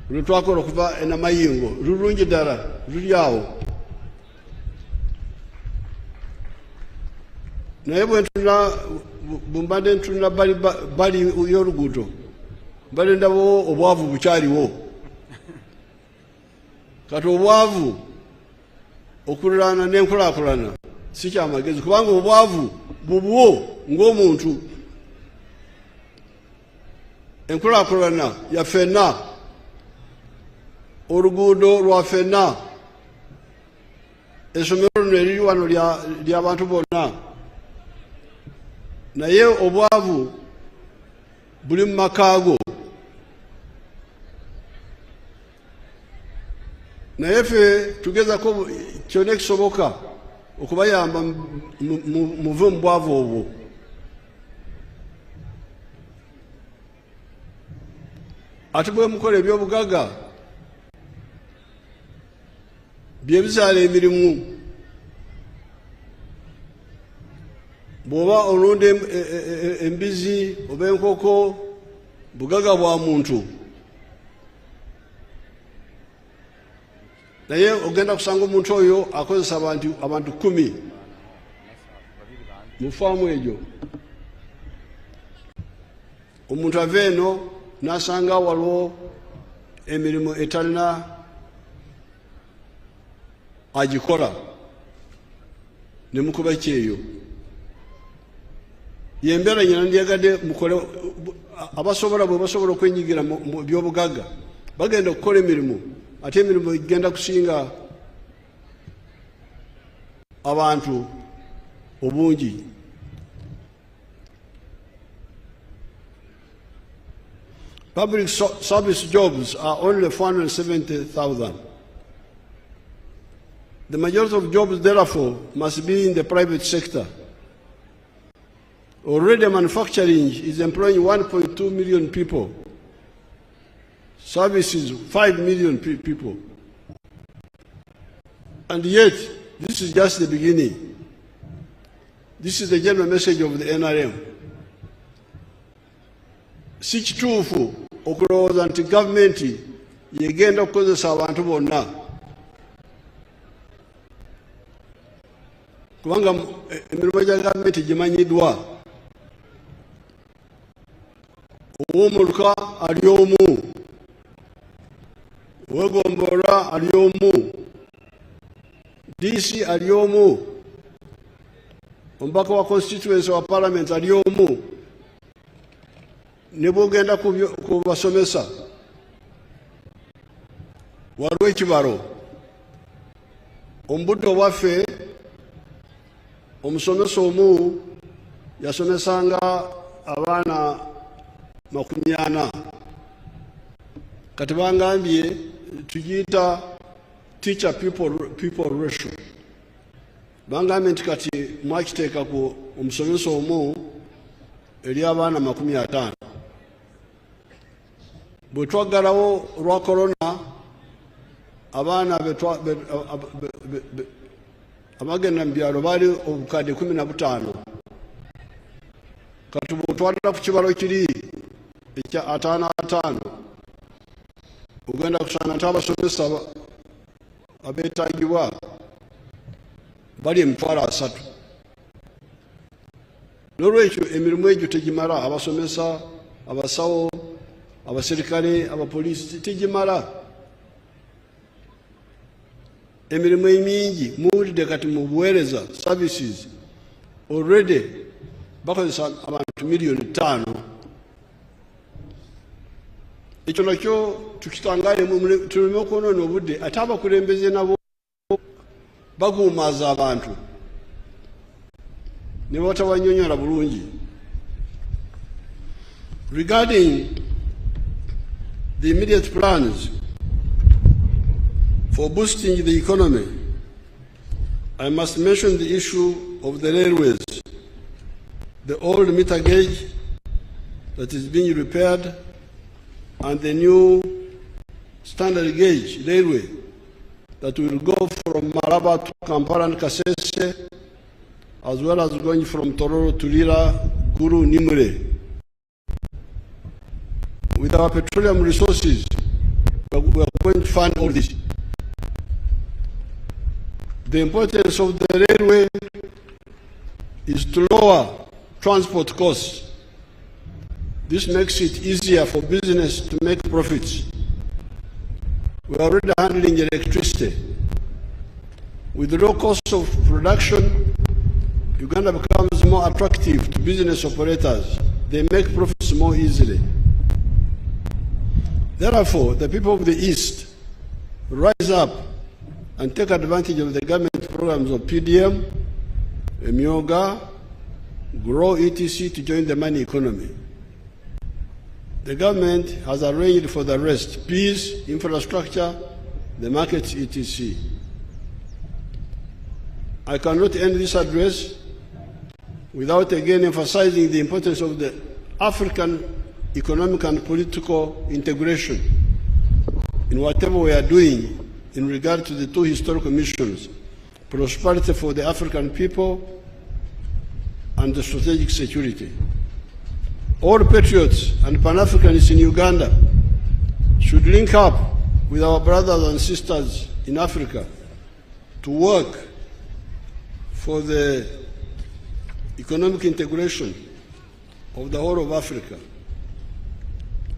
lwe twakola okuva e Namayingo, lulungi ddala, luli awo. Naye bwe mbadde ntunula bali y'oluguudo, mbadde ndabawo obwavu bukyaliwo. Kati obwavu okuliraana n'enkulaakulana si kyamagezi, kubanga obwavu bubwo ng'omuntu. Enkulaakulana ya ffenna, oluguudo lwa ffenna, essomero lino eriri wano ly'abantu bonna. Naye obwavu buli mu makaago. Naye ffe tugezako kyonna ekisoboka okubayamba muve mu bwavu obwo. Ate bwe mukola eby'obugagga bye bizaala emirimu. Bw'oba olunda embizi oba enkoko, bugagga bwa muntu. Naye ogenda kusanga omuntu oyo akozesa abantu 10 mu faamu egyo. Omuntu ava eno n'asanga waliwo emirimu etalina agikola, ne mukuba kyeyo. Yembeera nyina ndyagadde mukole, abasobola bwe basobola okwenyigira mu by'obugagga bagenda okukola emirimu, ate emirimu igenda kusinga abantu obungi. Public service jobs are only 470,000. The majority of jobs, therefore, must be in the private sector. Already manufacturing is employing 1.2 million people. Services, 5 million people. And yet, this is just the beginning. This is the general message of the NRM. Si kituufu okulowooza nti gavumenti yegenda okukozesa abantu bonna, kubanga emirimu gya gavumenti gimanyiddwa. Ow'omuluka ali omu, ow'eggombolola ali omu, DC ali omu, omubaka wa constituency wa parliament ali omu. Ne bw'ogenda ku basomesa waliwo ekibalo. Omubudde obwaffe omusomesa omu yasomesanga abaana 40. Kati bangambye tugiyita teacher people ratio. Bangambye nti kati mwakiteekako omusomesa omu eri abaana 50. Bwe twaggalawo olwa korona, abaana abagenda mu byalo baali obukadde 15. Kati bw'otwalira ku kibalo kiri ekya 55, ogenda kusanga nti abasomesa abeetaagibwa bali 30,000. N'olwekyo emirimu egyo tegimala, abasomesa, abasawo, abaserikale, abapoliisi tegimala. Emirimu emingi muwulidde kati mu buweereza services already bakozesa abantu miliyoni 5. Ekyo nakyo tukitangaale tuleme okwonoona obudde ate abakulembeze nabo baguumaaza abantu ne batabanyonyola bulungi. Regarding the immediate plans for boosting the economy, I must mention the issue of the railways. The old meter gauge that is being repaired and the new standard gauge railway that will go from Maraba to Kampala and Kasese, as well as going from Tororo to Lira, Guru, Nimure. With our petroleum resources, we are going to fund all this. The importance of the railway is to lower transport costs. This makes it easier for business to make profits. We are already handling electricity. With the low cost of production, Uganda becomes more attractive to business operators. They make profits more easily. Therefore, the people of the East rise up and take advantage of the government programs of PDM, Emyoga, Grow, etc. to join the money economy. The government has arranged for the rest: peace, infrastructure, the markets, etc. I cannot end this address without again emphasizing the importance of the African economic and political integration in whatever we are doing in regard to the 2 historical missions: prosperity for the African people and the strategic security. All patriots and Pan-Africanists in Uganda should link up with our brothers and sisters in Africa to work for the economic integration of the whole of Africa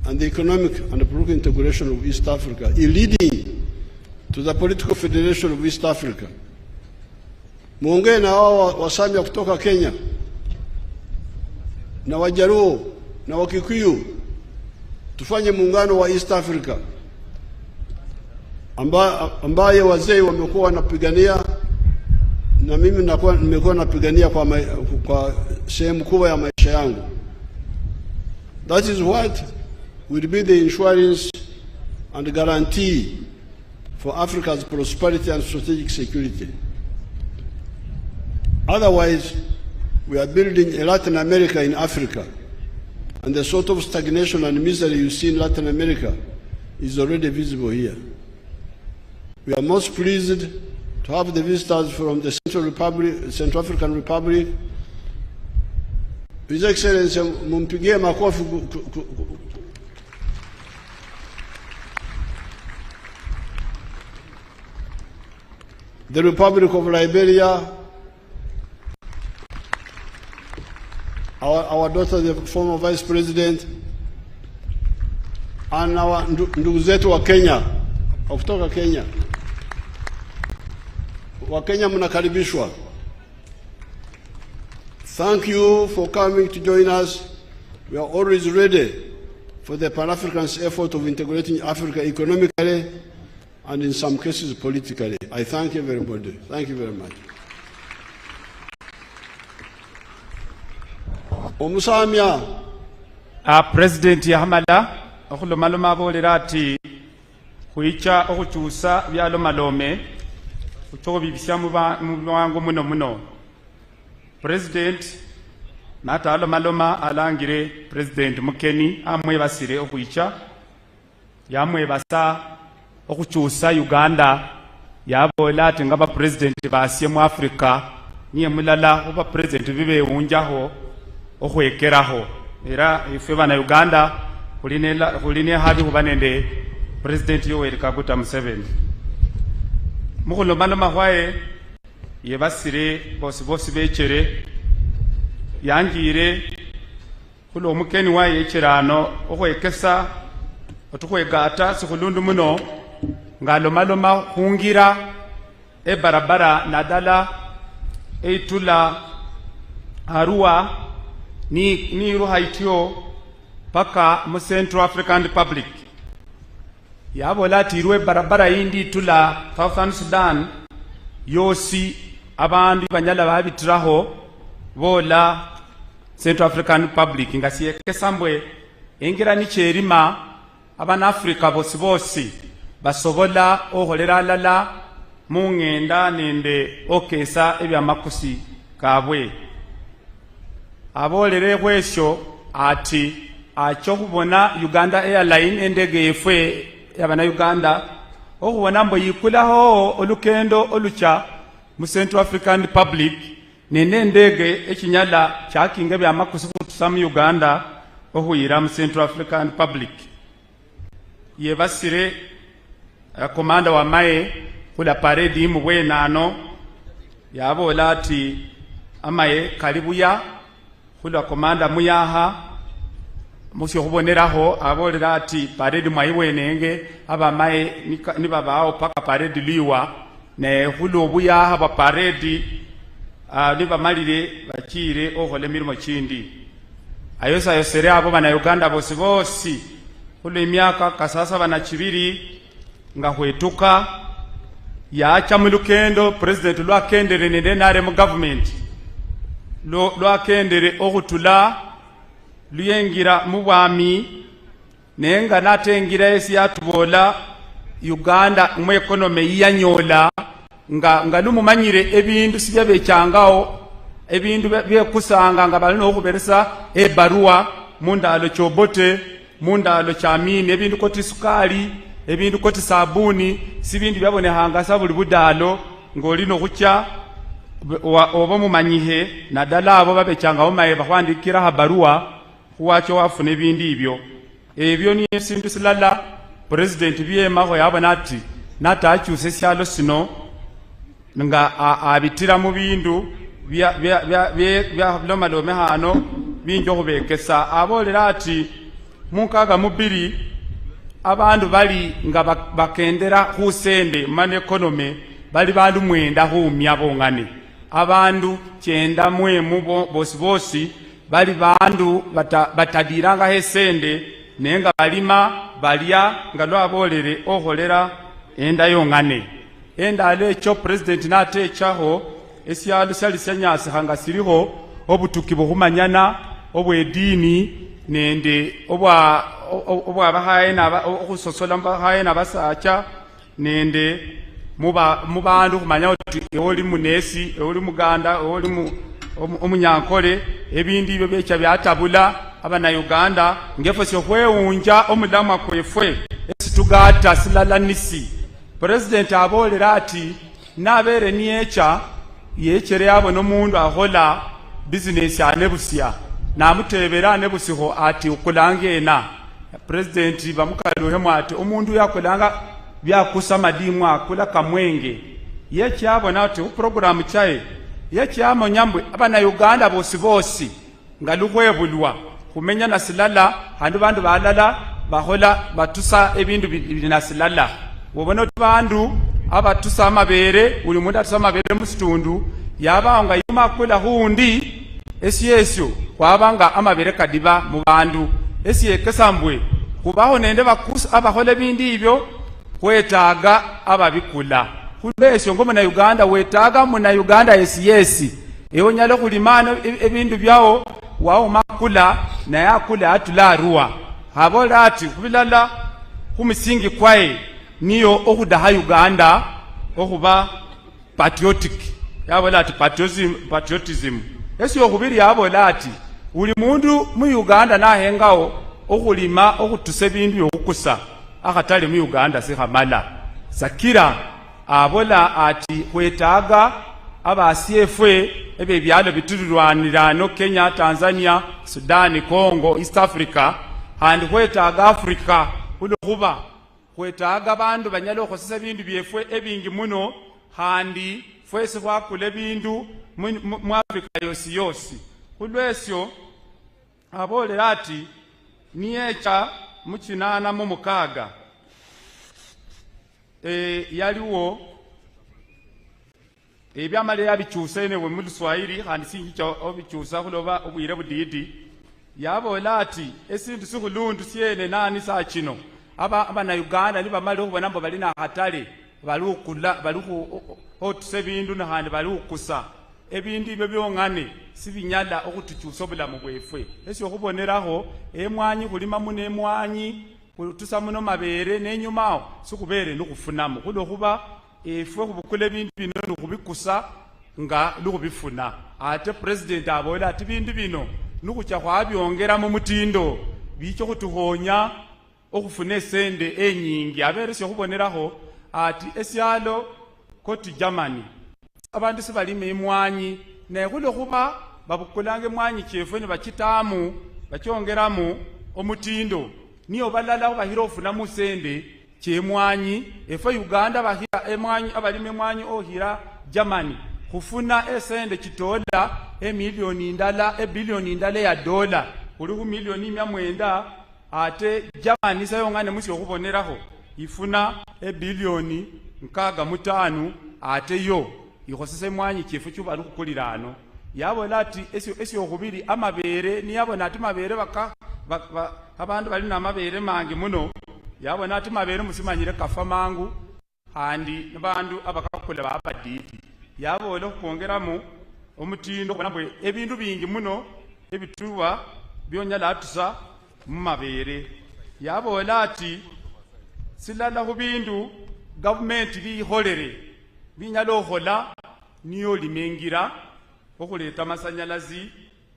and the economic and political integration of East Africa, leading to the political federation of East Africa. Muongee na hao Wasamia kutoka Kenya na Wajaruo na Wakikuyu, tufanye muungano wa East Africa ambaye wazee wamekuwa wanapigania na mimi nimekuwa napigania kwa sehemu kubwa ya maisha yangu. That is what will be the insurance and guarantee for Africa's prosperity and strategic security. Otherwise, we are building a Latin America in Africa, and the sort of stagnation and misery you see in Latin America is already visible here. We are most pleased to have the visitors from the Central African Republic. His Excellency, mumpigie makofi. The Republic of Liberia, our daughter, the former Vice President, and our ndugu zetu wa Kenya, kutoka Kenya. Wa Kenya mnakaribishwa. Thank you for coming to join us. We are always ready for the Pan-African's effort of integrating Africa economically and in some cases politically. I thank everybody. Thank you very much. Omusamya President Yahamala okulomaloma abolera ati kuicha okuchusa byalomalome kutobibisya mu bangu muno. President nata alomaloma alangire President Mukeni amwebasire okuicha yamwebasa okuchusa Uganda yabola ati ngaba President basye mu Africa niye mulala oba President bibe unjaho okwekeraho era ife bana Uganda kuline hadi kubanende President Yoweri Kaguta Museveni mukulomano mahwaye yebasire bosi bechere yangire kulo mukeni wa yekirano okwekesa otukwegata sikulundu muno ngalomaloma hungira barabara nadala eitula Arua ni ruhaitio paka mu Central African Republic yabola tirwe barabara yindi tula Southern Sudan yosi abandi banyala babitiraho bola Central African Republic ngasiye kesambwe engira ni cherima abana Africa bose basobola oholera lala mungenda nende okesa ebya makusi kabwe abolere kwesho ati acho kubona Uganda Airline endege efwe yabana Uganda okubona mbo yikulaho olukendo olucha mu Central African Republic nene ndege ekinyala kyakinga bya makusi kutusamu Uganda okuyira mu Central African Republic yebasire komanda wa mae kula paredi mu bwenano yabola ati amaye kalibuya kula komanda muyaha musyo kuboneraho abolera ati paredi mwayiwenenge aba mae ni babao paka paredi liwa ne hulo buyaha ba paredi ni bamalire bakire ohole mirimo kindi ayosa yosere abo bana Uganda bose kule myaka kasasa bana kibiri nga hwetuka yacha mulukendo president lwakendere nende nare mu government lwakendere okutula luyengira mu bwami nenga natengira esi yatubola Uganda mu economy yanyola nga lumumanyire ebindu sibya becyangaho ebindu byekusanga nga balino okuberesa ebarua mundalo chobote mundalo chamini ebindu koti sukali ebindu koti sabuni sibindi byabone hangasa buli budalo ngolino kucha oba mumanyihe nadala abo babechanga omaye bakwandikira habarua kuwacho wafune bindi ebyo ni esintu silala president byema ho yabona ati nataachuse syalo sino nga abitira mu bindu bya lomalome hano binjo kubekesa abolera ati munkaga mubiri abandu bali nga bakendera kusende man economy bali bandu mwenda humya bongane abandu kyenda mwemu bosi bali bandu batadiranga hesende nenga balima balya nga lwabolere oholera enda yongane enda lecho president natechaho esyalo salisenyasi hanga siriho obutuki buhumanyana obwedini nende obwa bahaye na okusosola bahaye na basacha nende mubandu kumanya oti oli munesi oli muganda oli omunyankole ebindi byo byecha byatabula abana Uganda ngefo syo hweunja omudama kwefwe esitugata silalanisi president abolera ati nabere niecha yechere yabo nomundu ahola business anebusia namutebera nebusiho ati ukulangena president bamukaluhe mwati omundu yakolanga byakusa madimu akula kamwenge yekyabona ati program chaye yekyamo nyambwe abana Uganda bosi ngalukwebulwa kumenya nasilala handu bandu balala bahola batusa ebindu binasilala wobona bandu abatusa amabere uli mundu atusa amabere musitundu yabanga yimakula hundi esiyesyo kwabanga amabere kadiba mu bandu esiyekesambwe kubaho nende bakusa abahola bindi ibyo kwetaga ababikula kulesyo ngomo na Uganda wetaga mu na Uganda esiyesi ewo nyalo kulimano ebindu byawo wao makula na yakula atula ruwa habola ati kubilala kumisingi kwae niyo okudaha Uganda okuba patriotic yabola ati patriotism esyo okubiri yabola ati uli mundu mu Uganda nahengao okulima okutuse bindu okukusa akatali mu Uganda sihamala sakira abola ati kwetaga abasiefwe ebe byalo bitulwanirano Kenya, Tanzania, Sudan, Congo, East Africa and kwetaga Africa ulo kuba kwetaga bandu banyalo khosesa bindu byefwe ebingi muno handi fwese kwakule bindu mu Africa yosi kulwesyo abolera ati niyecha mukinana mu mukaga yaliwo ebyamaleya bikyuse ne mu Luswahili kandi singicho obikyusa kuloba obwire budidi yabola ati esintu sikulundu siene nani saa kino abana Uganda nibamale okubona mbo balina hatale baluku otuse ebintu nahandi balukusa ebintu ibyo byongane sibinyala okutukyusa obulamu bwefwe esi okuboneraho emwanyi kulima muno emwanyi kutusa muno mabeere n'enyumawo sikubeere nukufunamu kulokuba efwe kubukula ebintu bino nukubikusa nga lukubifuna ate president abola ati bintu bino nukucha kwabyongera mu mutindo bicho kutuhonya okufuna esende enyingi abeere si okuboneraho ati esyalo koti Germany abantu sibalima emwanyi naye kulokuba babukulanga emwanyi kyefwe ne bakitamu bakyongeramu omutindo niyo balala bahira ofunamu sende kyemwanyi efwe Uganda bahira emwanyi abalima emwanyi ohira Germany kufuna esende kitola emilioni ndala ebilioni ndala ya dola kuli ku milioni 900 ate Germany sayongane musi okuboneraho ifuna ebilioni 65 ate yo ikhosese mwanyi kyefu kyuba lukukulirano yabola ati esyo okubiri amabeere niyabona ati mabeere abantu bali n'amabeere mangi muno yabona ati mabeere musimanyire kafa mangu handi nabantu abakakula babadidi yabola okwongeramu omutindo kubonabwe ebintu bingi muno ebituba byonyala atusa mu mabeere yabola ati silala ku bintu gavumenti biholere binyala okhola niyo limengira okuleta amasanyalazi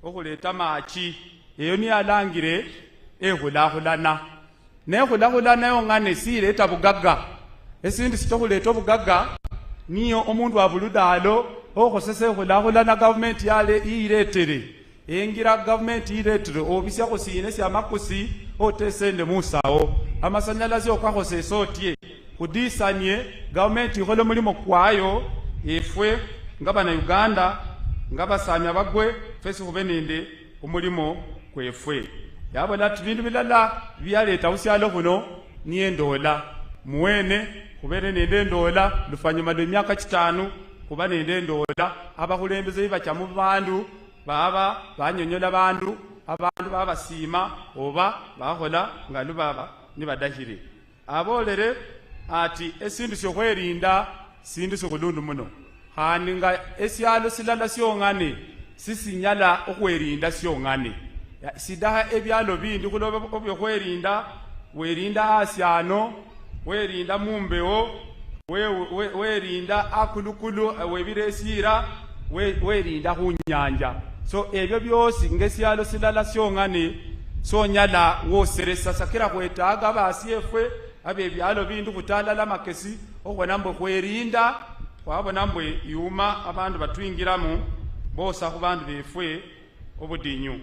okuleta machi eyo niyo alangire ehulahulana nehulahulana yongane sireta bugaga esindi sikyokuleta obugaga niyo omundu wabuludalo okhosese ehulahulana gavumenti yale iyiretere engira gavumenti iyiretere obisya khusine syamakusi otesende musawo amasanyalazi okwakhosesa otye kudisanye gavumenti ikhole mulimo kwayo efwe ngabana Uganda ngabasami abagwe fesi khube nende omulimo kwefwe yabola ati bintu bilala byaleta usyalo kuno niye ndola muwene khubere nende ndola lufanyuma lw'emyaka 5 kuba nende ndola abakulembeze bachamu bandu baba banyonyola bandu abantu babasima oba bakhola nga lubaba nibadahire abolere ati esindu syokhwerinda sindu syokulundu muno khandi nga esyalo silala syongane sisinyala okhwerinda syongane sidaha ebyalo bindi khuloba obyokhwerinda werinda asyano werinda mumbewo werinda akulukulu webiresira werinda khunyanja so ebyo byosi ngesyalo silala syongane sonyala woseresa sakira khwetaga basiefwe abe byalo bindu kutalala makesi okubona mbwe khwerinda wabona mbwe yuma abandu batwingiramu bosa ku bandu befwe obudinyu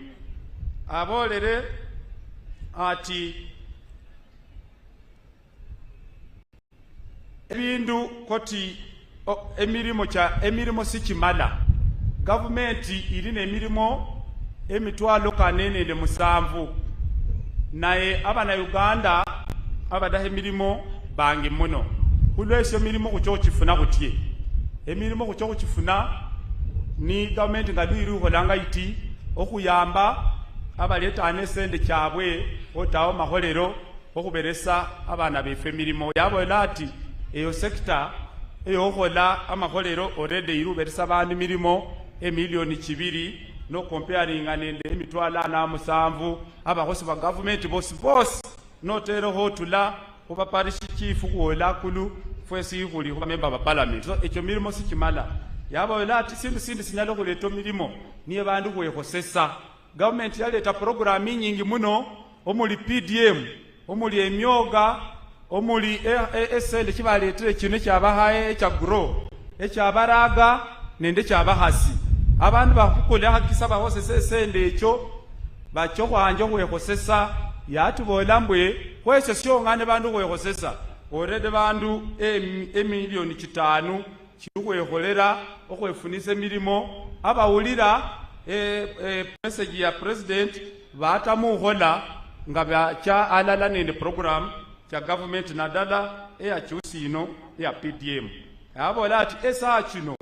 abolere ati ebindu koti emirimo sikimala gavumenti ili n'emirimo emitwalo 47 naye abana Uganda abadahe emirimo bangi muno kulwesyo emirimo kucho kifuna kutye emirimo kucho kifuna ni gavumenti nga lwiri ukholanga iti okuyamba abaletane sende kyabwe otawo maholero okuberesa abana befe emirimo yabola ati eyo sekta eyo okhola amaholero already iruberesa abandu mirimo emilioni 2 no comparinga nende emitwalo 47 abakosi ba government bosi notero hotula kuba parish chief kuola kulu fwesi ihuli kuba member ba parliament so ekyo mirimo sikimala yabola ati sindu sinyalo kuleto mirimo niye bandu kwekhosesa government yaleta program nyingi muno omuli PDM omuli emyoga omuli esende kibaletere kino kyabahaye ekya grow ekyabaraga nende kyabahasi abantu bakukula hakisa bahosese esende ekyo bakyo kwanje kwekhosesa yatubola mbwe kwese syongane bandu kwekhosesa orede bandu emilioni 5 kikwekholera okhwefunisa emirimo abawulira message ya president bata muhola nga cha alala nende program cha government nadala ya chusino ya PDM abola ati esa kino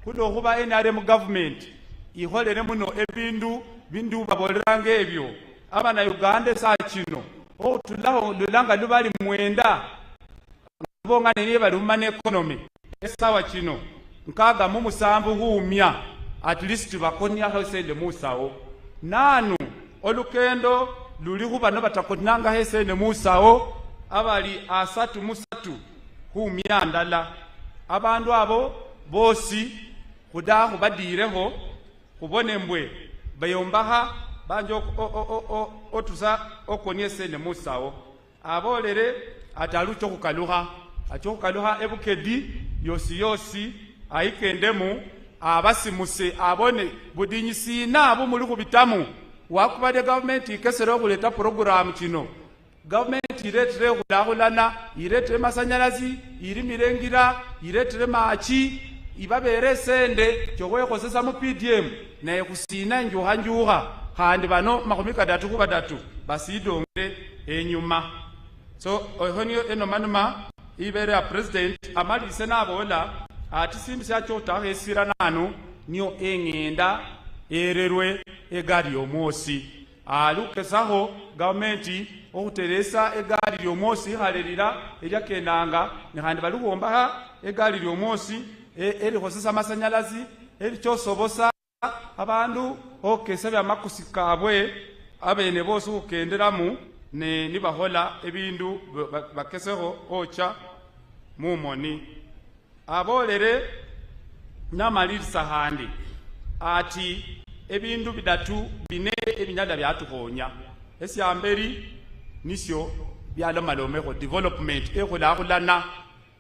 kuno kuba NRM government iholere muno ebindu bindu baboleranga ebyo abana Uganda esa kino otulaho lulanga lubali mwenda bonga ne bali mu economy esa kino nkaga mu musambu humya at least bakonya hosende musawo nanu olukendo luli kuba no batakonanga hesende musawo abali asatu musatu humya ndala abandu abo bosi kudaho badireho kubone mbwe bayombaha banjo otuza okonyesende musawo abolere atalucho kukaluha achokukaluha ebukedi yosi aikendemu abasimuse abone budinyisi nabo muri kubitamu wakubade government ikesero kuleta program kino government iretere kulahulana iretere masanyalazi iri mirengira iretere machi ibabere sende chokwe kosesa mu PDM na kusina njuha handi bano makumika datu kuba datu basidongere enyuma so ohonyo eno manuma ibere a president amali senabola ati simbi syacho tahesira nanu niyo engenda ererwe egari yomosi alukesaho government okuteresa egari yomosi halerira ejakenanga nihandi balugomba ha egari yomosi eri hosesa masanyalazi eri chosobosa abandu okese bya makusikabwe abene bose ukenderamu ne nibahola ebindu bakeseho ocha mumoni abolere namalirisa handi ati ebindu bidatu bine ebinyada byatuhonya esyamberi nisyo byalo malomeko development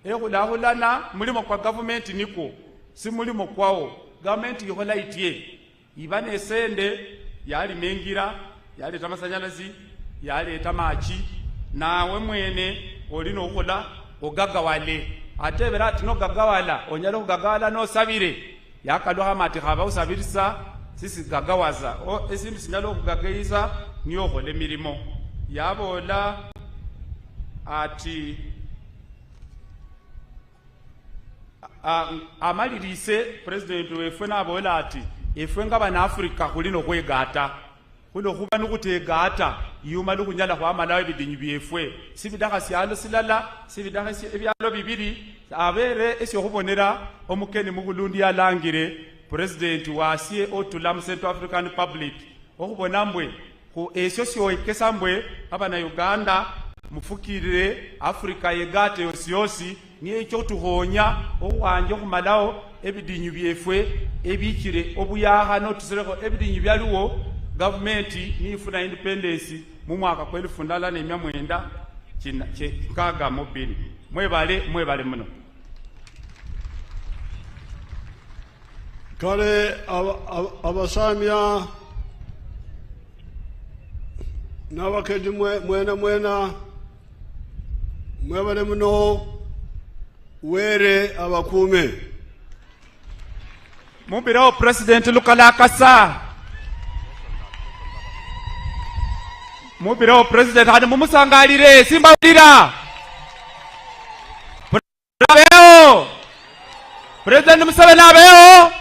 ehulahulana mulimo kwa government niko si mulimo kwao government yihola itie ibane sende yali mengira yali tamasanyalazi yali tamachi nawe mwene olino okola ogagawale atebera ati no gagawala onyalo gagawala no sabire yakaloha mati khaba usabirisa sisi gagawaza o esindu sinyalo kugageiza niyo hole mirimo yabola ati amalirise president wefwe nabola ati efwe ngabana Africa kulino kwegata kulo kuba nukutegata yuma lukunyala kwa malawi bidinyu byefwe sibidaka syalo silala sibidaka ebyalo bibiri abere esyo kubonera omukeni mugulundi yalangire president wasiye otula mu Central African Republic okubona mbwe ku esyo syo ikesambwe abana Uganda mufukirire Africa yegate yosiyosi niye cyo tuhonya okwanje kumalawo ebidinyu byefwe ebikire obuyaha no tusereko ebidinyu byaluwo government nifuna independence mu mwaka kwa 1990 kaga mobili mwebale muno kale abasamya n'abakedi mwena mwebale muno were abakume mubiro president lukalakasa mubiro president hadi mumusangalire simba udira abeo president Museveni abeo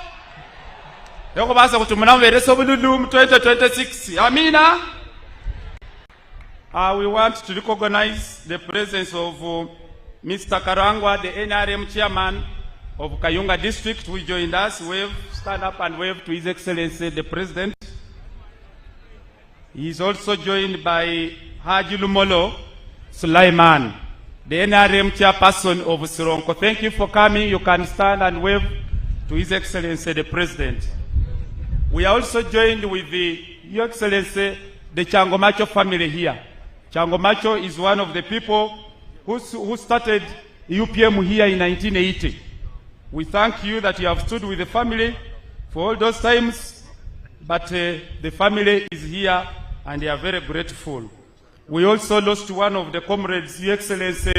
yoko basa kutumuna mvereso bululu 2026 amina. We want to recognize the presence of Mr. Karangwa, the NRM chairman of Kayunga district, who joined us. Wave, stand up and wave to His Excellency the President. He is also joined by Haji Lumolo Sulaiman, the NRM chairperson of Sironko. Thank you for coming. You can stand and wave to His Excellency the President. We are also joined with Your Excellency the Changomacho family here. Changomacho is one of the people who started UPM here in 1980. We thank you that you have stood with the family for all those times, but the family is here and they are very grateful. We also lost one of the comrades, Your Excellency,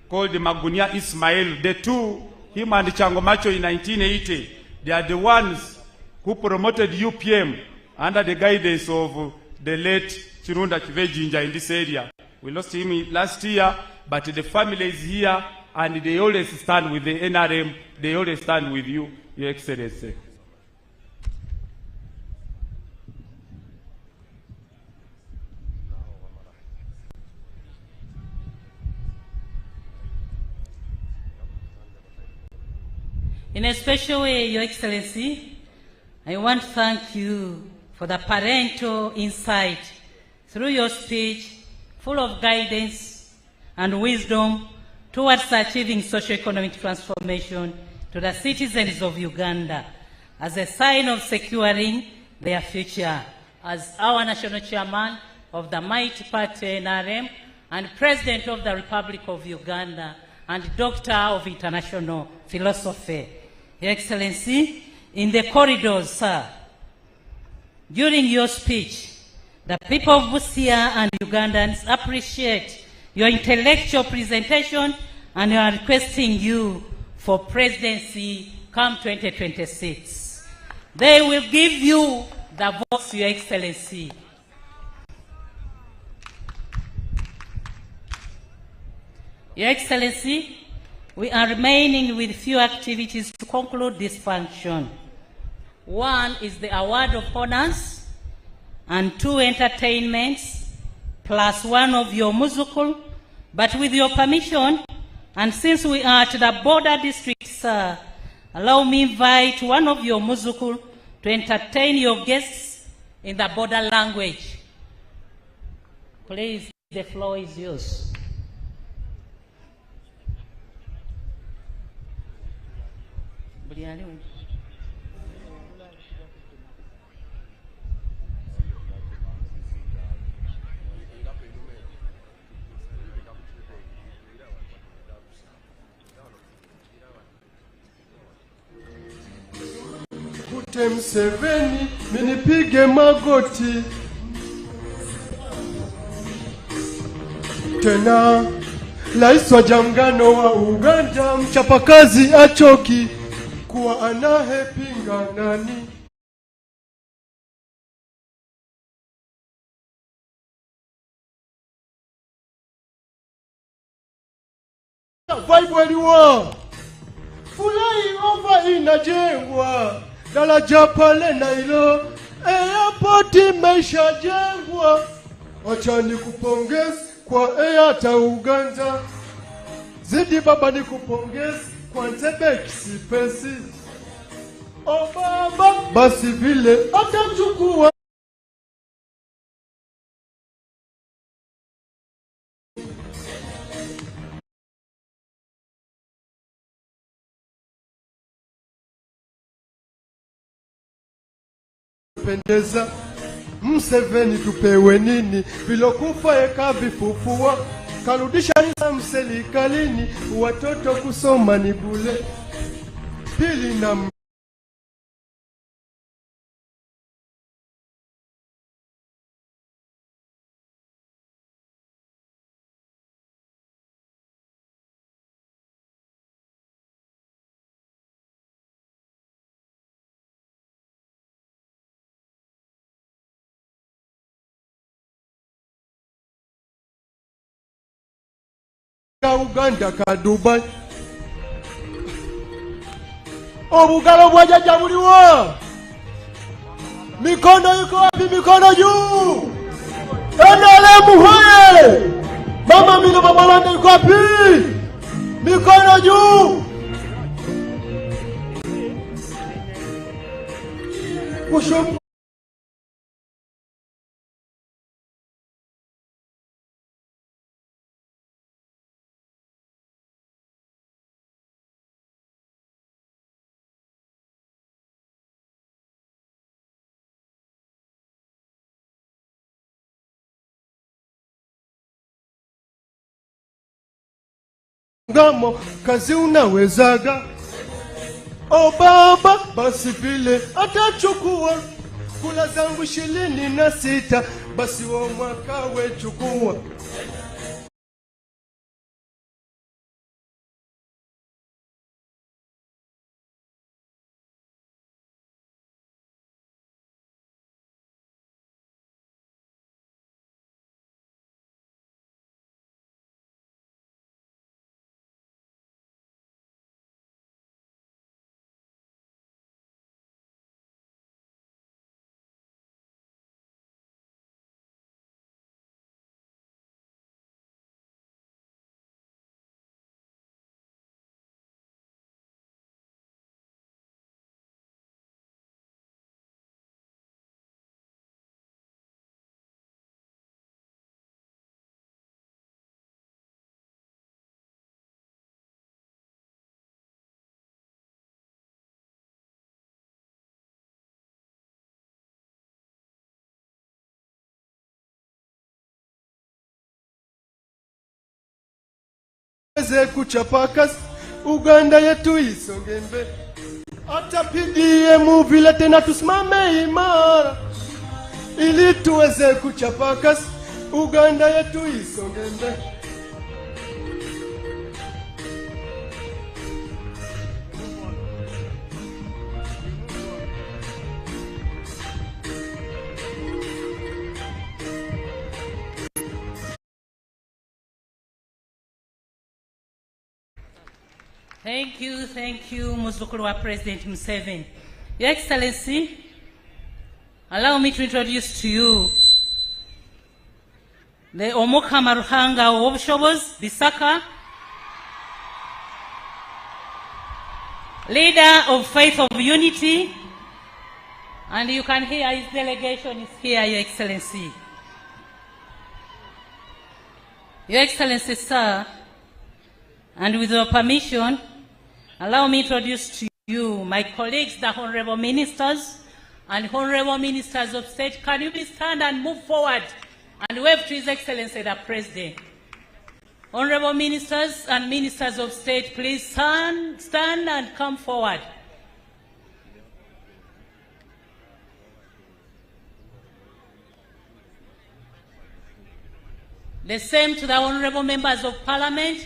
called Magunia Ismail. The two, him and Changomacho in 1980, they are the ones who promoted UPM under the guidance of the late Chirunda Kivejinja in this area. We lost him last year, but the family is here and they always stand with the NRM. They always stand with you, Your Excellency. In a special way, Your Excellency, I want to thank you for the parental insight through your speech, full of guidance and wisdom towards achieving socio-economic transformation to the citizens of Uganda as a sign of securing their future. As our national chairman of the mighty party NRM and President of the Republic of Uganda and Doctor of International Philosophy, Your Excellency, in the corridors, sir, during your speech, the people of Busia and Ugandans appreciate your intellectual presentation and are requesting you for presidency come 2026. They will give you the votes, Your Excellency. Your Excellency, we are remaining with few activities to conclude this function. One is the award of honors and 2 entertainments plus 1 of your musical. But with your permission, and since we are at the border district, sir, allow me to invite 1 of your musical to entertain your guests in the border language. Please, the floor is yours. Kute Mseveni, minipige magoti tena. Rais wa Jamgano wa Uganda, mchapakazi achoki kuwa anahepinga nani. Vibe eliwa fulai over inajengwa, daraja pale Nailo airport imeshajengwa. Acha nikupongeze kwa Airtel Uganda, zidi baba nikupongeze kwa Ntebe Kisipesi. O baba basi vile atachukua pendeza. Mseveni tupewe nini? Vilokufa eka vifufua, karudisha nisa mselikalini, watoto kusoma ni bule. Pili na Uganda ka Dubai. Obugalo bwa jaja buliwo. Mikono iko wapi? Mikono juu. NRM hoye. Mama Milo Babalanda iko wapi? Mikono juu. Kushoto ngamo kazi unawezaga. O baba basi vile atachukua, kula zangu 26 basi wa mwaka we chukua. tuweze kuchapa kazi, Uganda yetu isonge mbele. Hata PDM vile tena tusimame imara, ili tuweze kuchapa kazi, Uganda yetu isonge mbele. Thank you, Muzukulu wa President Museveni. Your Excellency, allow me to introduce to you the Omukama Ruhanga Obshobos Bisaka, leader of Faith of Unity, and you can hear his delegation is here, Your Excellency. Your Excellency, sir, and with your permission, allow me to introduce to you my colleagues, the Honorable Ministers and Honorable Ministers of State. Can you please stand and move forward and wave to His Excellency the President? Honorable Ministers and Ministers of State, please stand and come forward. The same to the Honorable Members of Parliament.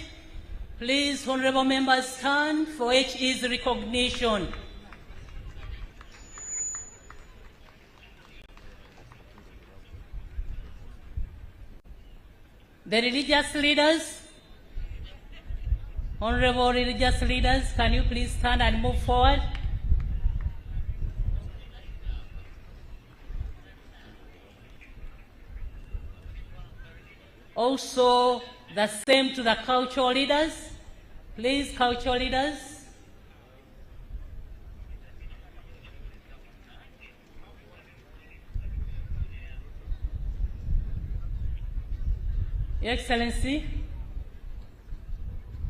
Please, honorable members, stand for HE's recognition. The religious leaders, honorable religious leaders, can you please stand and move forward? Also, the same to the cultural leaders. Please, cultural leaders. Your Excellency,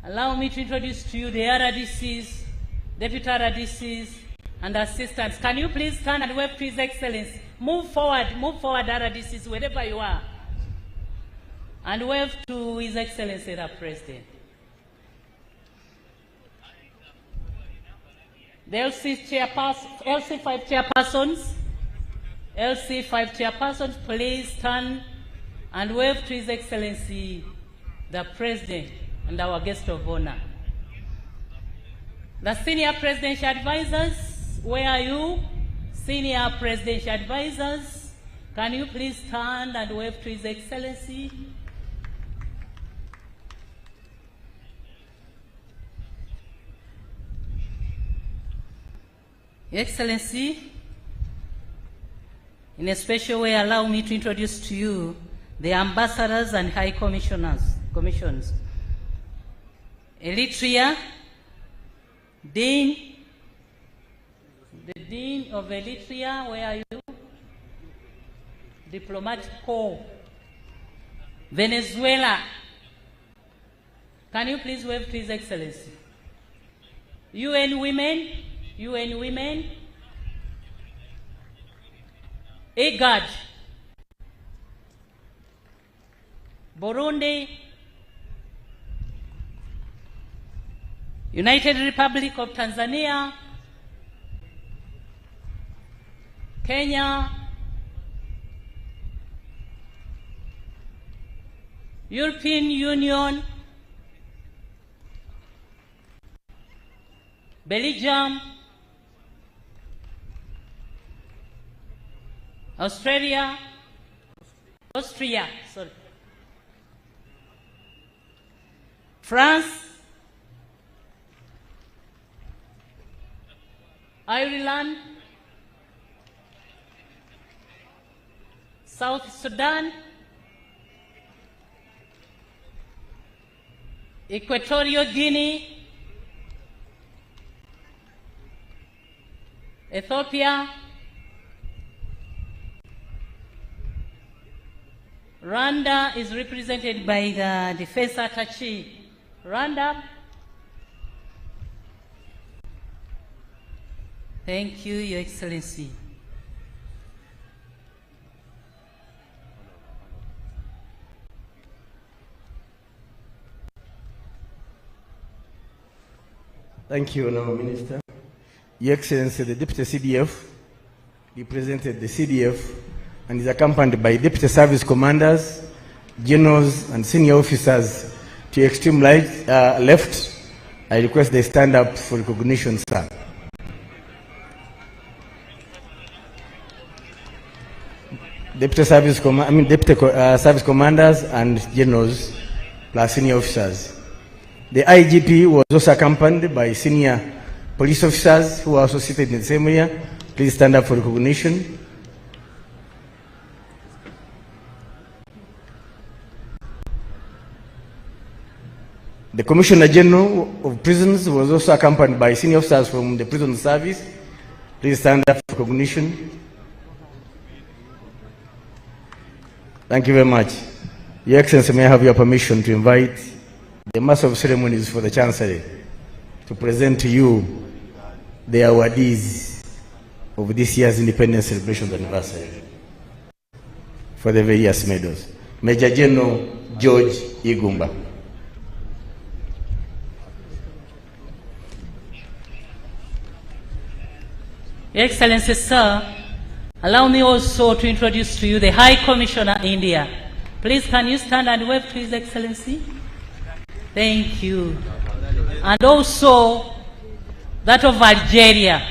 allow me to introduce to you the RDCs, Deputy RDCs, and assistants. Can you please stand and wave to His Excellency? Move forward, RDCs, wherever you are. And wave to His Excellency the President. The LC5 chairpersons, please stand and wave to His Excellency the President and our guest of honor. The senior presidential advisors, where are you? Senior presidential advisors, can you please stand and wave to His Excellency? Your Excellency, in a special way, allow me to introduce to you the ambassadors and high commissions. Eritrea, the Dean of Eritrea, where are you? Diplomatic Corps. Venezuela, can you please wave to His Excellency? UN Women, IGAD, Burundi, United Republic of Tanzania, Kenya, European Union, Belgium, Austria, France, Ireland, South Sudan, Equatorial Guinea, Ethiopia, Rwanda is represented by the defense attaché. Rwanda. Thank you, Your Excellency. Thank you, Honourable Minister. Your Excellency, the Deputy CDF represented the CDF and is accompanied by Deputy Service Commanders, Generals and Senior Officers to your extreme left. I request they stand up for recognition, sir. Deputy Service Commanders and Generals plus Senior Officers. The IGP was also accompanied by senior police officers who are also seated in the same area. Please stand up for recognition. The Commissioner General of Prisons was also accompanied by senior officers from the prison service. Please stand up for recognition. Thank you very much. Your Excellency, may I have your permission to invite the Master of Ceremonies for the Chancery to present to you the awardees of this year's Independence Celebrations Anniversary for the various medals. Major General George Igumba. Your Excellency, sir, allow me also to introduce to you the High Commissioner India. Please, can you stand and wave to His Excellency? Thank you. And also that of Algeria.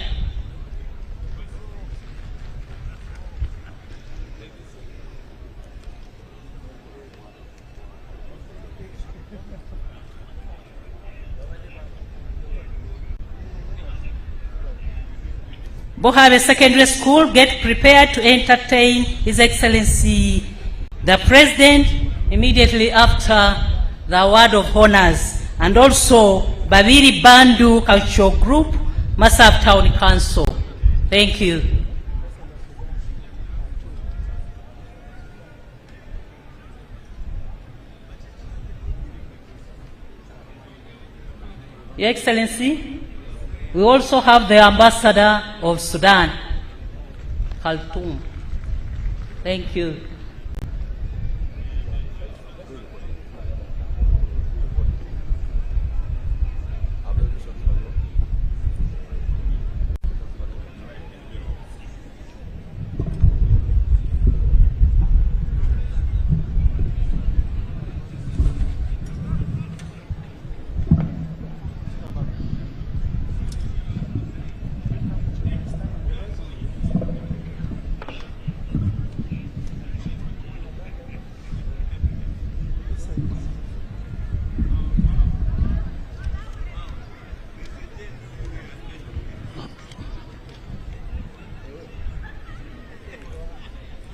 Bohave Secondary School, get prepared to entertain His Excellency the President immediately after the word of honors, and also Babiri Bandu Cultural Group, Masab Town Council. Thank you. Your Excellency, we also have the Ambassador of Sudan, Khartoum. Thank you.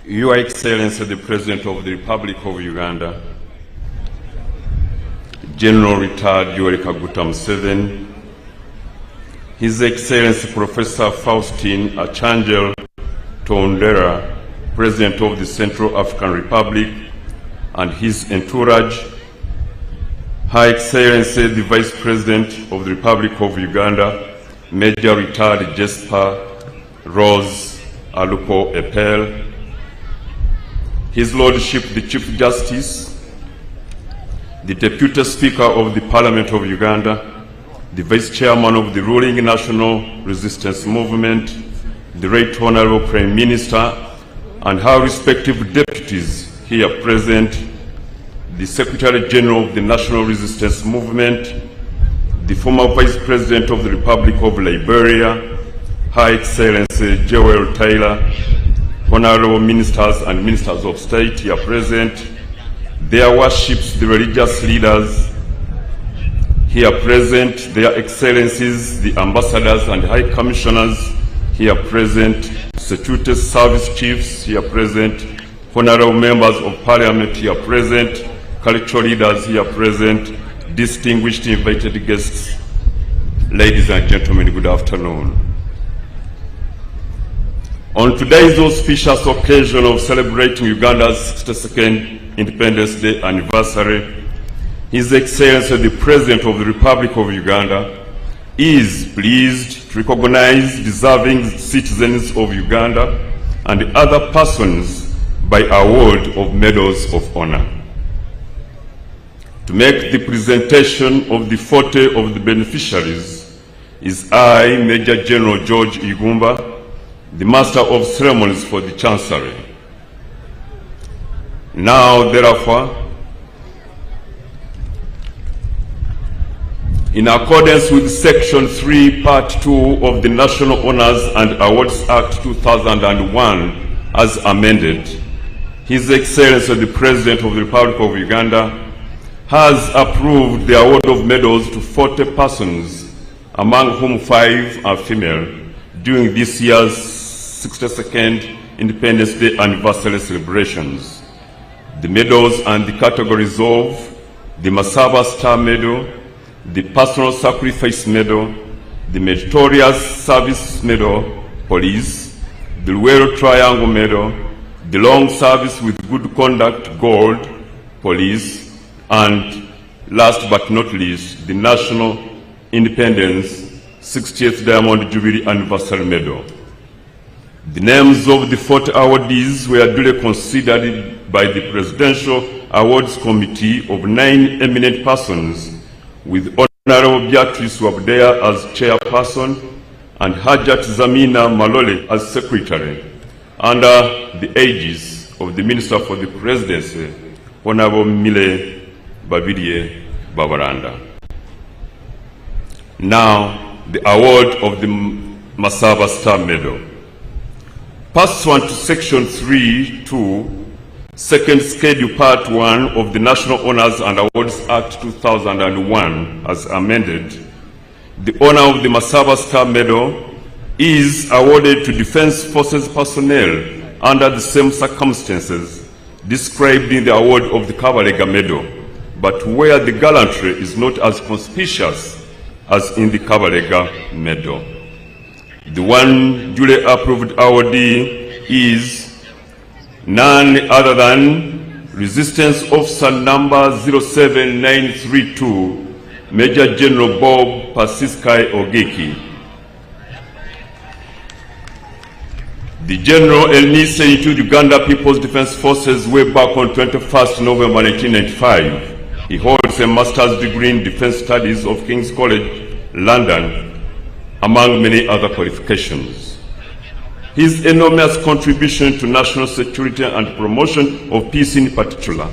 Your Excellency, the President of the Republic of Uganda, General Retired Yoweri Kaguta Museveni, His Excellency Professor Faustin Archangel Touadera, President of the Central African Republic, and his entourage, Her Excellency the Vice President of the Republic of Uganda, Major Retired Jesper Rose Alupo Epel, His Lordship the Chief Justice, the Deputy Speaker of the Parliament of Uganda, the Vice Chairman of the ruling National Resistance Movement, the Right Honourable Prime Minister, and her respective deputies here present, the Secretary General of the National Resistance Movement, the former Vice President of the Republic of Liberia, Her Excellency Joel Taylor, Honourable Ministers and Ministers of State here present, their worships, the religious leaders here present, their excellencies, the ambassadors and high commissioners here present, security service chiefs here present, honourable members of parliament here present, cultural leaders here present, distinguished invited guests, ladies and gentlemen, good afternoon. On today's auspicious occasion of celebrating Uganda's 62nd Independence Day anniversary, His Excellency the President of the Republic of Uganda is pleased to recognize deserving citizens of Uganda and other persons by award of medals of honor. To make the presentation of the 40 of the beneficiaries, is I, Major General George Igumba, the Master of Ceremonies for the Chancery. Now, therefore, in accordance with Section 3, Part 2 of the National Honors and Awards Act 2001, as amended, His Excellency the President of the Republic of Uganda has approved the award of medals to 40 persons, among whom 5 are female, during this year's 62nd Independence Day anniversary celebrations. The medals and the categories of the Masaba Star Medal, the Personal Sacrifice Medal, the Meritorious Service Medal, Police, the Luero Triangle Medal, the Long Service with Good Conduct Gold, Police, and last but not least, the National Independence 60th Diamond Jubilee Anniversary Medal. The names of the 40 awardees were duly considered by the Presidential Awards Committee of 9 eminent persons, with Honorable Beatrice Wabdea as chairperson and Hajat Zamina Malole as secretary, under the aegis of the Minister for the Presidency, Honorable Mile Babirie Babaranda. Now, the award of the Masaba Star Medal. Pursuant to Section 3(2), Second Schedule Part 1 of the National Honors and Awards Act 2001, as amended, the honor of the Masaba Star Medal is awarded to Defense Forces personnel under the same circumstances described in the award of the Kabalega Medal, but where the gallantry is not as conspicuous as in the Kabalega Medal. The one duly approved awardee is none other than Resistance Officer number 07932, Major General Bob Pasiskai Ogeki. The General enlisted into the Uganda People's Defense Forces way back on 21st November 1995. He holds a master's degree in Defense Studies of King's College, London, among many other qualifications. His enormous contribution to national security and promotion of peace in particular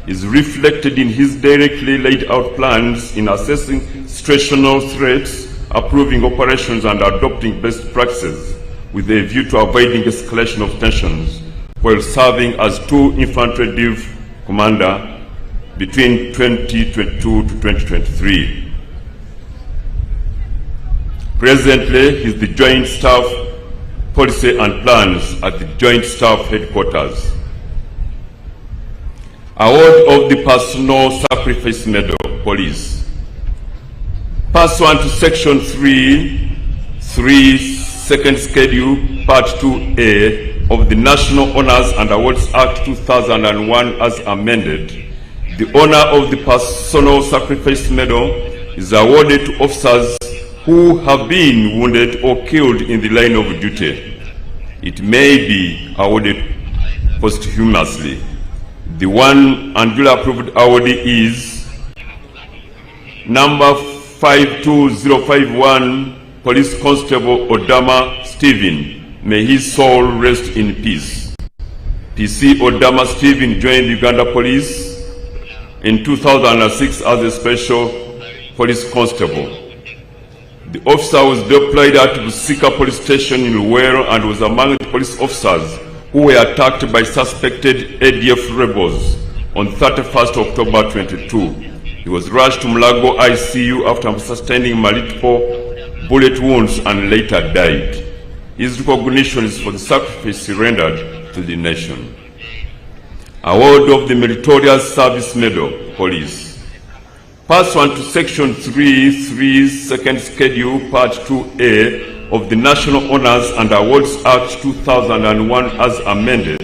is reflected in his directly laid out plans in assessing situational threats, approving operations, and adopting best practices with a view to avoiding escalation of tensions while serving as 2 Infantry Div Commander between 2022 to 2023. Presently, he is the Joint Staff Policy and Plans at the Joint Staff Headquarters. Award of the Personal Sacrifice Medal, Police. Pursuant to Section 3(3), Second Schedule, Part 2A of the National Honors and Awards Act 2001 as amended, the honor of the Personal Sacrifice Medal is awarded to officers who have been wounded or killed in the line of duty. It may be awarded posthumously. The one and duly approved awardee is number 52051, Police Constable Odama Stephen. May his soul rest in peace. PC Odama Stephen joined Uganda Police in 2006 as a special police constable. The officer was deployed at Busika Police Station in Luwero and was among the police officers who were attacked by suspected ADF rebels on 31st October 22. He was rushed to Mulago ICU after sustaining multiple bullet wounds and later died. His recognition is for the sacrifice he rendered to the nation. Award of the Meritorious Service Medal, Police. Pursuant to Section 3(3), Second Schedule, Part 2A of the National Honors and Awards Act 2001 as amended,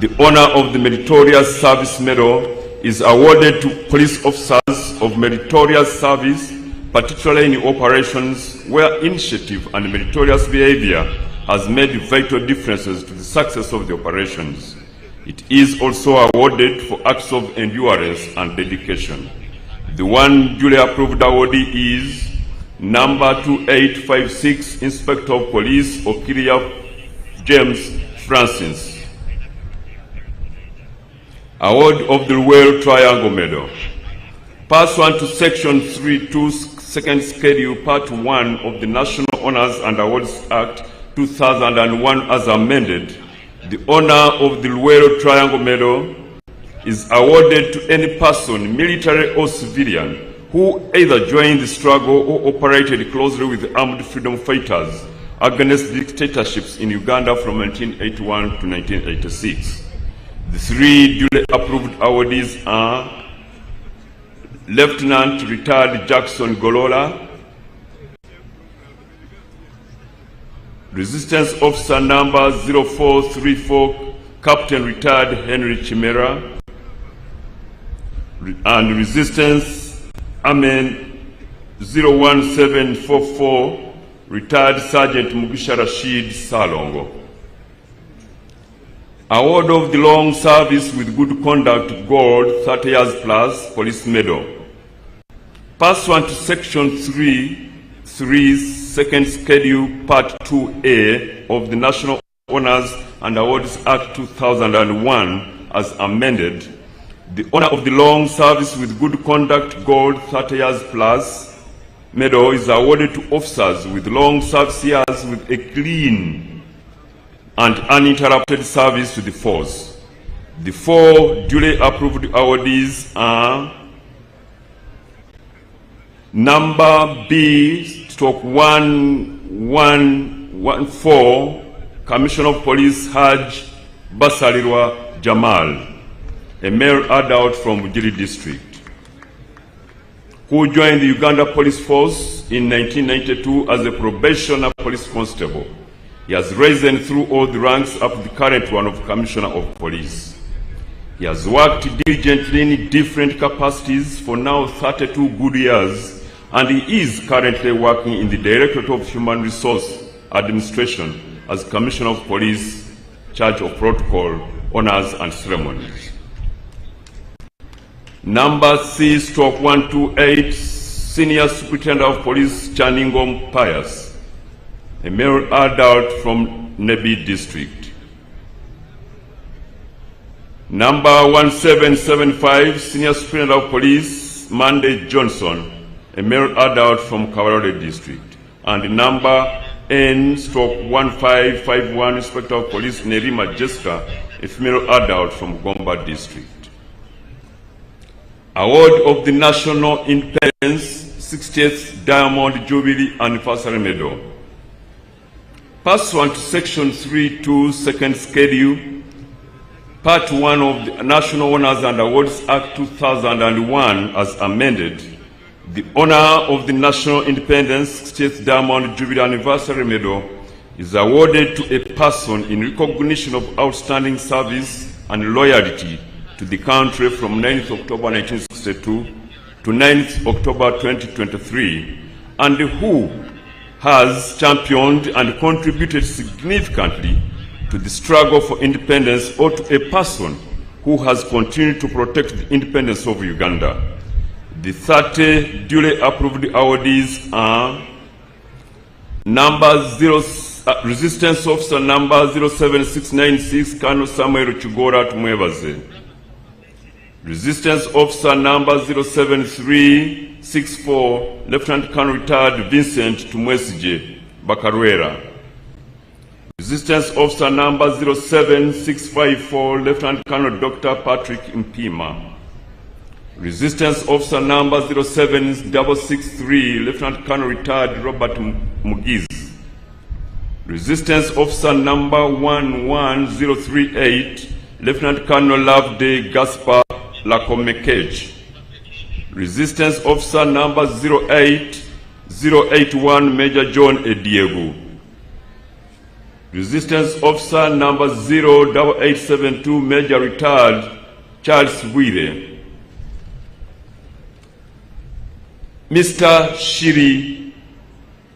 the honor of the Meritorious Service Medal is awarded to police officers of meritorious service, particularly in operations where initiative and meritorious behavior has made vital differences to the success of the operations. It is also awarded for acts of endurance and dedication. The one duly approved awardee is Number 2856, Inspector of Police, Okiria James Francis. Award of the Royal Triangle Medal. Pursuant to Section 3.2, Second Schedule, Part 1 of the National Honors and Awards Act 2001 as amended, the honor of the Royal Triangle Medal is awarded to any person, military or civilian, who either joined the struggle or operated closely with armed freedom fighters against dictatorships in Uganda from 1981 to 1986. The three duly approved awardees are Lieutenant Retired Jackson Golola, Resistance Officer number 0434, Captain Retired Henry Chimera, and Resistance Amen 01744, Retired Sergeant Mugisha Rashid Salongo. Award of the Long Service with Good Conduct Gold 30 years plus Police Medal. Pursuant to Section 3, Second Schedule, Part 2A of the National Honors and Awards Act 2001 as amended, the honor of the Long Service with Good Conduct Gold 30 years plus medal is awarded to officers with long service years with a clean and uninterrupted service to the force. The four duly approved awardees are number B/1114, Commissioner of Police Haj Basalirwa Jamal, a male adult from Bugiri District, who joined the Uganda Police Force in 1992 as a probationer police constable. He has risen through all the ranks up to the current one of Commissioner of Police. He has worked diligently in different capacities for now 32 good years, and he is currently working in the Directorate of Human Resource Administration as Commissioner of Police, Charge of Protocol, Honors and Ceremonies. Number C/128, Senior Superintendent of Police Chaningom Pius, a male adult from Nebi District. Number 1775, Senior Superintendent of Police Monday Johnson, a male adult from Kawarole District. And number N/1551, Inspector of Police Nerima Jessica, a female adult from Gomba District. Award of the National Independence 60th Diamond Jubilee Anniversary Medal. Pursuant to Section 3.2, Second Schedule, Part 1 of the National Honors and Awards Act 2001 as amended, the honor of the National Independence 60th Diamond Jubilee Anniversary Medal is awarded to a person in recognition of outstanding service and loyalty to the country from 9th October 1962 to 9th October 2023, and who has championed and contributed significantly to the struggle for independence, or to a person who has continued to protect the independence of Uganda. The 30 duly approved awardees are Resistance Officer number 07696, Colonel Samuel Chugora Tumwebaze. Resistance Officer number 07364, Lieutenant Colonel Retired Vincent Tumwesije Bakarwera. Resistance Officer number 07654, Lieutenant Colonel Dr. Patrick Impima. Resistance Officer number 07663, Lieutenant Colonel Retired Robert Mugiz. Resistance Officer number 11038, Lieutenant Colonel Loveday Gaspar Lakomekej. Resistance Officer number 08081, Major John Ediegu. Resistance Officer number 08872, Major Retired Charles Wire. Mr. Shiri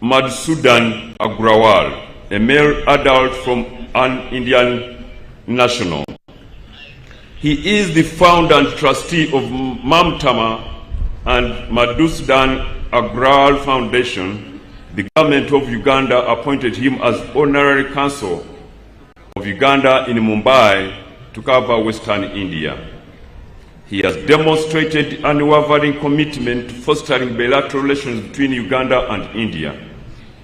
Madsudan Agrawal, a male adult from an Indian national. He is the founder and trustee of Mamtama and Madhusudan Agrawal Foundation, the government of Uganda appointed him as Honorary Consul of Uganda in Mumbai to cover Western India. He has demonstrated an unwavering commitment to fostering bilateral relations between Uganda and India.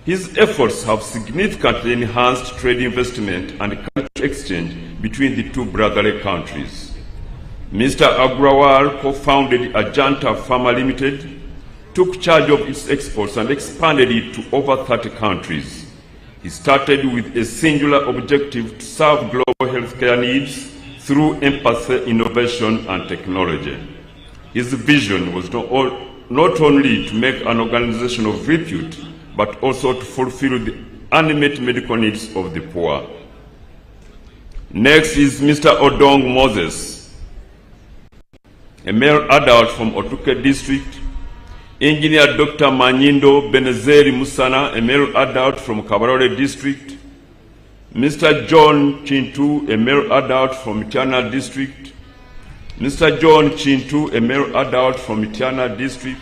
His efforts have significantly enhanced trade investment and cultural exchange between the two brotherly countries. Mr. Agrawal co-founded Ajanta Pharma Limited, took charge of its exports and expanded it to over 30 countries. He started with a singular objective to serve global healthcare needs through empathy, innovation, and technology. His vision was not only to make an organization of repute, but also to fulfill the unmet medical needs of the poor. Next is Mr. Odong Moses, a male adult from Otuke district. Engineer Dr. Manyindo Benezeri Musana, a male adult from Kabarole district. Mr. John Chintu, a male adult from Mityana district. Mr. John Chintu, a male adult from Mityana district.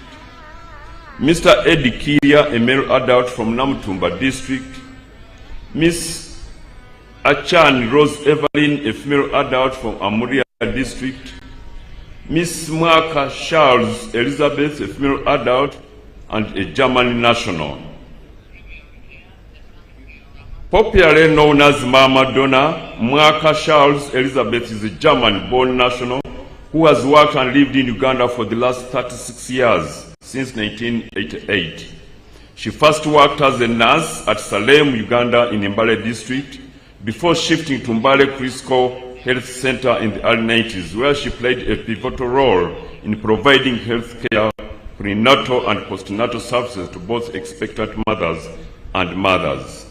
Mr. Eddie Kiria, a male adult from Namutumba district. Miss Achan Rose Evelyn, a female adult from Amuria district. Miss Mwaka Charles Elizabeth, a female adult and a German national. Popularly known as Mama Donna, Mwaka Charles Elizabeth is a German-born national who has worked and lived in Uganda for the last 36 years, since 1988. She first worked as a nurse at Salem, Uganda in Mbale district, before shifting to Mbale Crisco Health Center in the early 90s, where she played a pivotal role in providing health care, prenatal and postnatal services to both expectant mothers and mothers.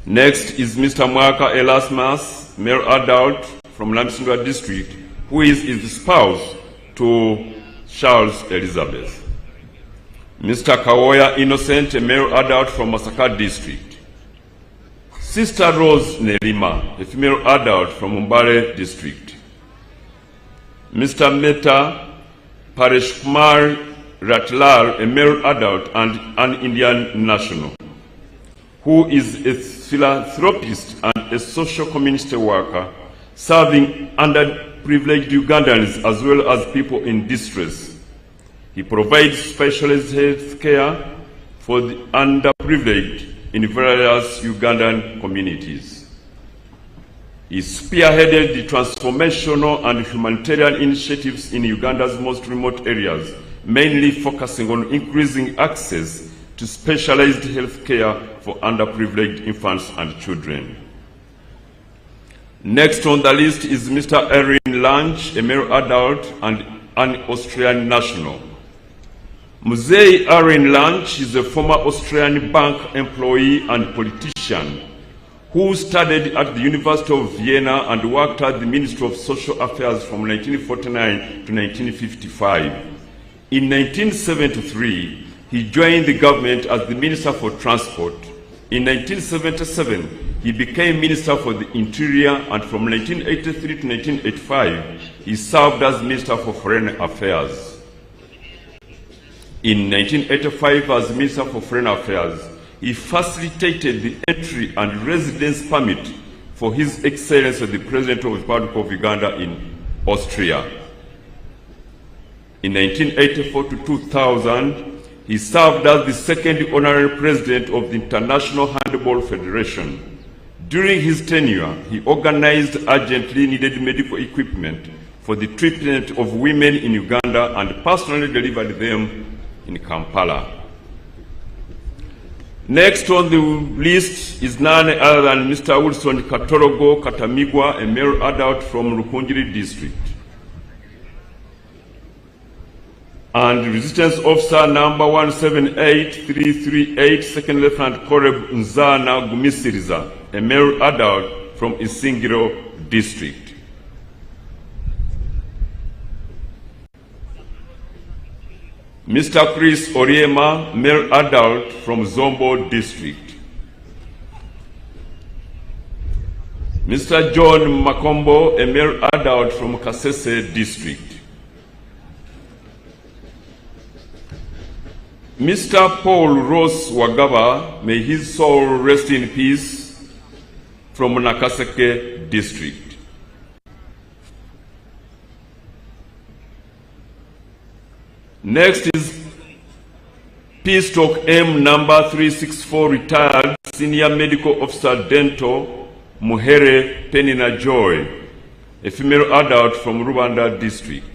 Next is Mr. Mwaka Erasmus, male adult from Lamsungwa district, who is the spouse to Charles Elizabeth. Mr. Kawoya Innocent, a male adult from Masaka district. Sister Rose Nerima, a female adult from Umbare district. Mr. Mehta Pareshkumar Ratlar, a male adult and an Indian national, who is a philanthropist and a social community worker, serving underprivileged Ugandans as well as people in distress. He provides specialized health care for the underprivileged in various Ugandan communities. He spearheaded the transformational and humanitarian initiatives in Uganda's most remote areas, mainly focusing on increasing access to specialized health care for underprivileged infants and children. Next on the list is Mr. Erin Lange, a male adult and an Austrian national. Muzei Erin Lange is a former Austrian bank employee and politician who studied at the University of Vienna and worked at the Ministry of Social Affairs from 1949 to 1955. In 1973, he joined the government as the Minister for Transport. In 1977, he became Minister for the Interior, and from 1983 to 1985, he served as Minister for Foreign Affairs. In 1985, as Minister for Foreign Affairs, he facilitated the entry and residence permit for His Excellency the President of the Republic of Uganda in Austria. In 1984 to 2000, he served as the second honorary president of the International Handball Federation. During his tenure, he organized urgently needed medical equipment for the treatment of women in Uganda and personally delivered them in Kampala. Next on the list is none other than Mr. Wilson Katorogo Katamigwa, a male adult from Rukunjiri district, and Resistance Officer number 178338, Second Lieutenant Koreb Nzana Gumisiriza, a male adult from Isingiro district. Mr. Chris Oriema, male adult from Zombo district. Mr. John Makombo, a male adult from Kasese district. Mr. Paul Ross Wagaba, may his soul rest in peace, from Nakaseke District. Next is P/M number 364, retired Senior Medical Officer Dental Muhere Penina Joy, a female adult from Rwanda District.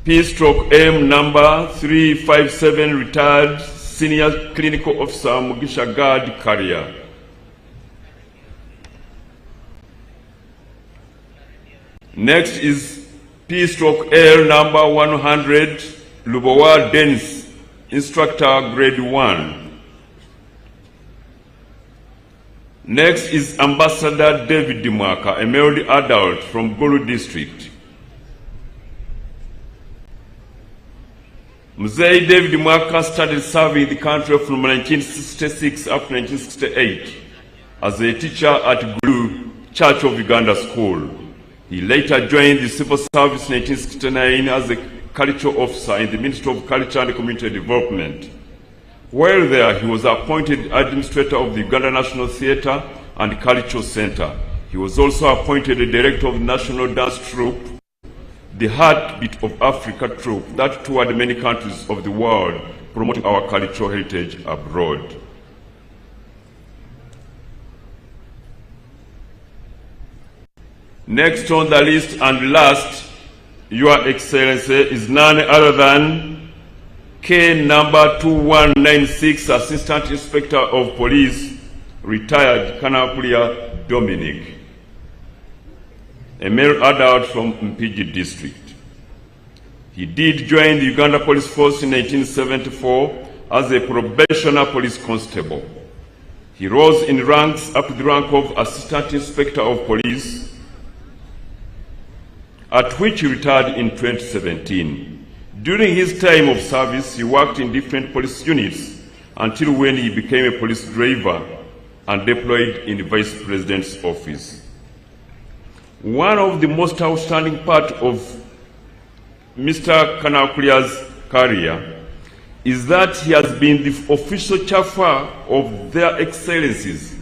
P/M number 357, retired Senior Clinical Officer Mugisha Gad Karia. Next is P/L number 100, Lubowa Dennis, Instructor Grade 1. Next is Ambassador David Dimwaka, a male adult from Gulu District. Mzee David Mwaka started serving the country from 1966 up to 1968 as a teacher at Gulu Church of Uganda School. He later joined the civil service in 1969 as a culture officer in the Ministry of Culture and Community Development. While there, he was appointed administrator of the Uganda National Theatre and Cultural Center. He was also appointed the director of the National Dance Troupe, the Heartbeat of Africa troupe that toured many countries of the world, promoting our cultural heritage abroad. Next on the list and last, Your Excellency, is none other than K number 2196, Assistant Inspector of Police, retired Kanapulia Dominic, a male adult from Mpigi District. He did join the Uganda Police Force in 1974 as a probationer police constable. He rose in ranks up to the rank of Assistant Inspector of Police, at which he retired in 2017. During his time of service, he worked in different police units until when he became a police driver and deployed in the Vice President's office. One of the most outstanding part of Mr. Kanakulia's career is that he has been the official chauffeur of Their Excellencies,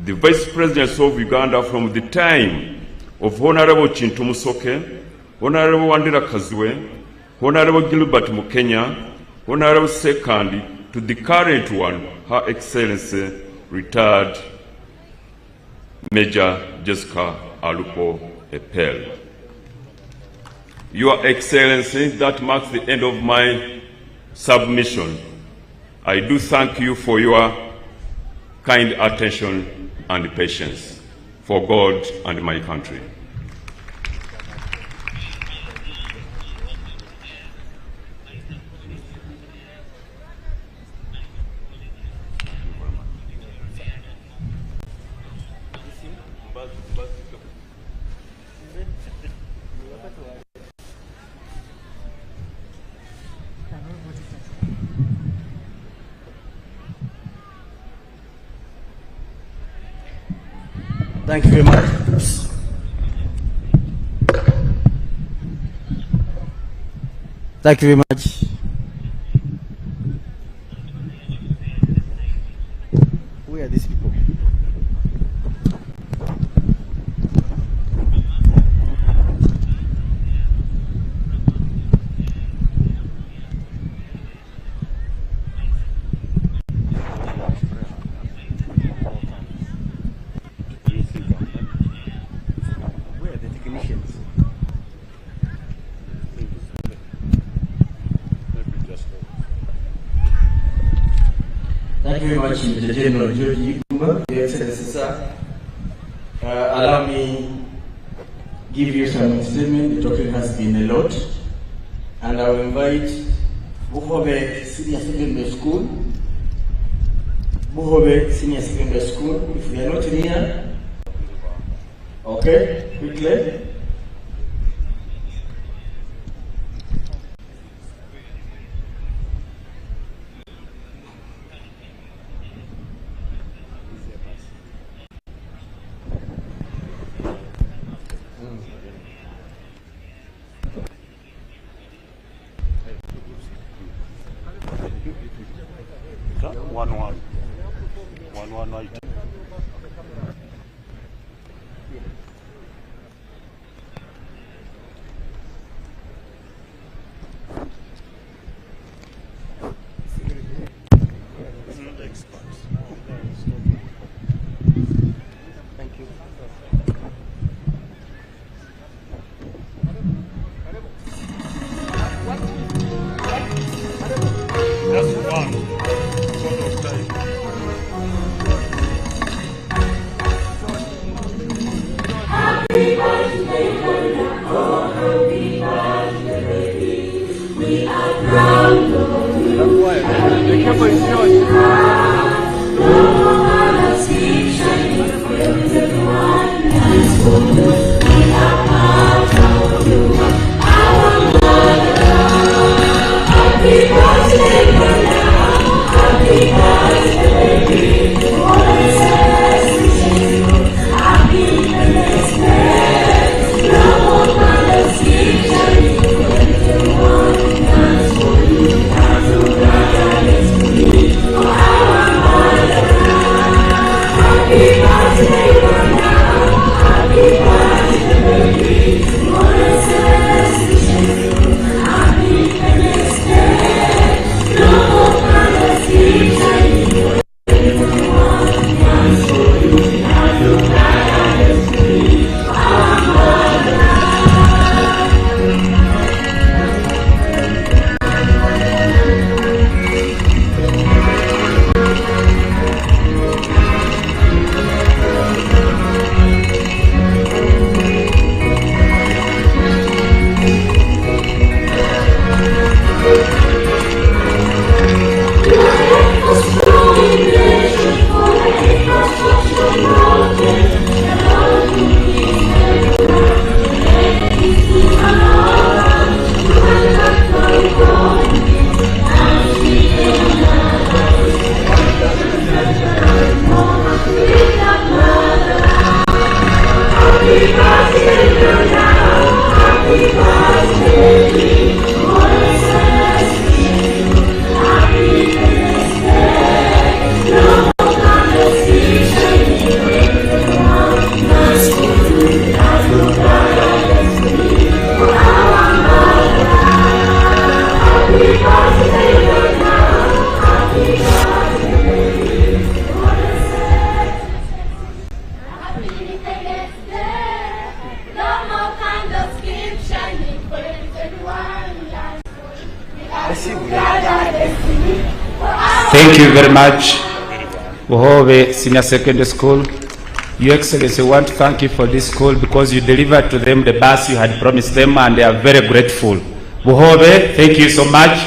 the Vice Presidents of Uganda, from the time of Honorable Chintu Musoke, Honorable Wandera Kazwe, Honorable Gilbert Mukenya, Honorable Sekandi, to the current one, Her Excellency, retired Major Jessica Alupo Epel. Your Excellency, that marks the end of my submission. I do thank you for your kind attention and patience for God and my country. Thank you very much. Thank you very much. Where are these people? Thank you very much, Mr. General George Igumba, Your Excellency, sir. Allow me give you some statement. The topic has been a lot, and I will invite Buhobe Senior Secondary School. Buhobe Senior Secondary School. If they are not here, okay, quickly. 1-1 right. Thank you. Just one. Happy birthday, oh, happy birthday, baby. We are proud of you. The camera is yours. No others keep shining for everyone that's good. We are proud of you, our mother. Happy birthday, Mother. Happy birthday, baby. All the success wishes you. Happiness, no others keep shining for everyone that's good. As a brother is free for our mother. Happy birthday, Mother. Happy birthday, baby. All the success wishes you. Happiness, no others keep shining for everyone that's good. As a brother is free for our mother. Thank you very much, Buhove Senior Secondary School. Your Excellency, I want to thank you for this school because you delivered to them the bus you had promised them and they are very grateful. Buhove, thank you so much.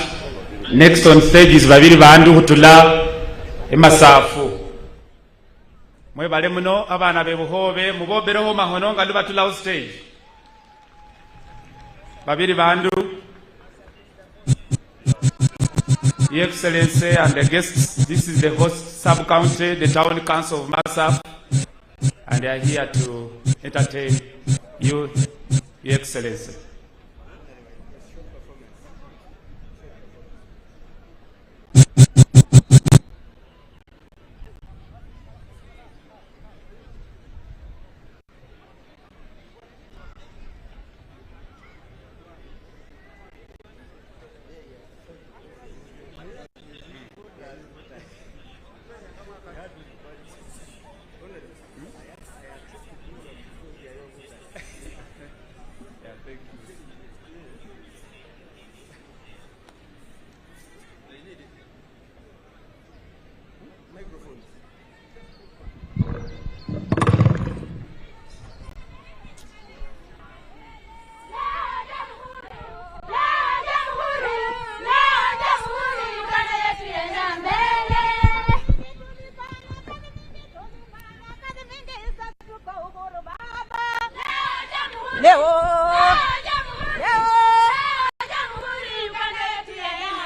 Next on stage is Babiri Bandu Hutula Emasafu. Mwebale muno abana be Buhove mubobereho mahono nga lubatula on stage. Babiri Bandu. Your Excellency and the guests, this is the host sub-county, the town council of Masaf, and they are here to entertain you, Your Excellency.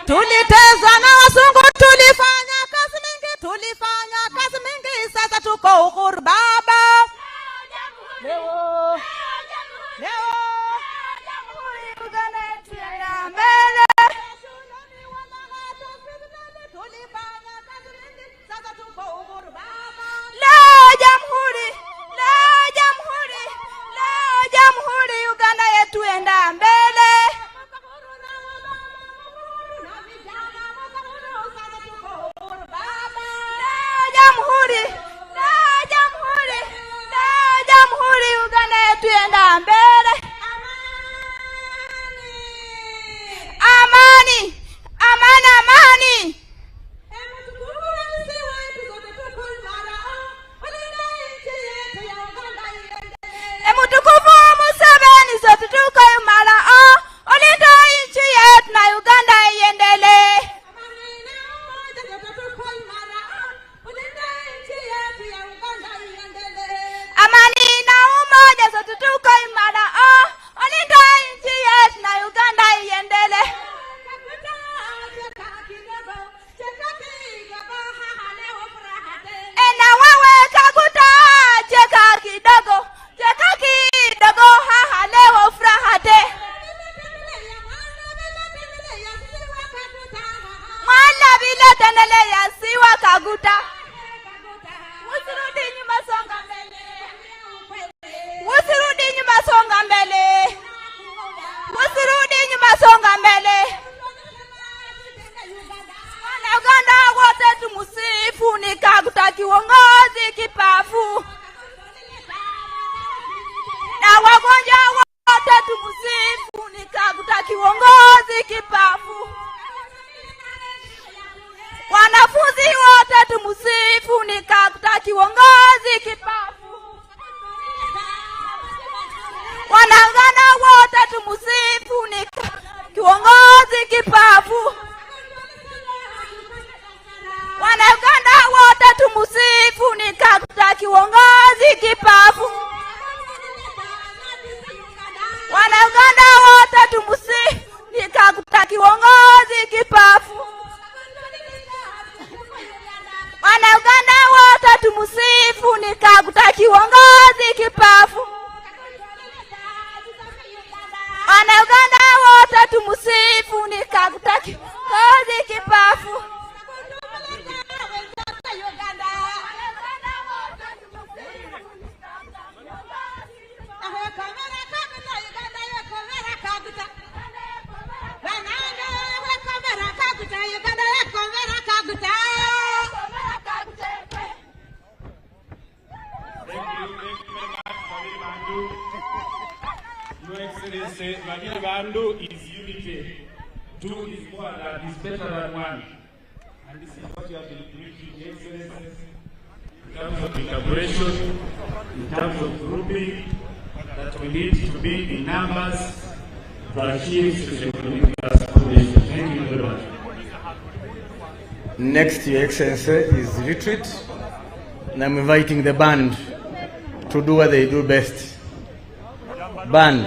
Tulitezwa na wasungu, tulifanya kazi mingi, sasa tuko uhuru baba. Leo jamhuri Uganda yetu ya mbele. Tulifanya tendelea siwa Kaguta. Usirudi nyuma, songa mbele. Usirudi nyuma, songa mbele. Usirudi nyuma, songa mbele. Uganda wote tumusifu, ni Kaguta kiongozi kipafu. Na wagonjwa wote tumusifu, ni Kaguta kiongozi kipafu. Wanafunzi wote tumusifu, ni Kaguta kiongozi kipafu. Wanaganda wote tumusifu, ni kiongozi kipafu. Wanaganda wote tumusifu, ni Kaguta kiongozi kipafu. Wanaganda wote tumusifu, ni Kaguta kiongozi kipafu. Wanaganda wote tumusifu, ni Kaguta kiongozi kipafu. Wanaganda wote tumusifu, ni Kaguta kiongozi kipafu. Your Excellency, Magiri Bandu is unity. Two is more than, is better than one. And this is what you have been preaching, Your Excellency, in terms of integration, in terms of grouping, that we need to be in numbers to achieve socioeconomic transformation. Thank you very much. Next, Your Excellency, is retreat. And I'm inviting the band to do what they do best. Band.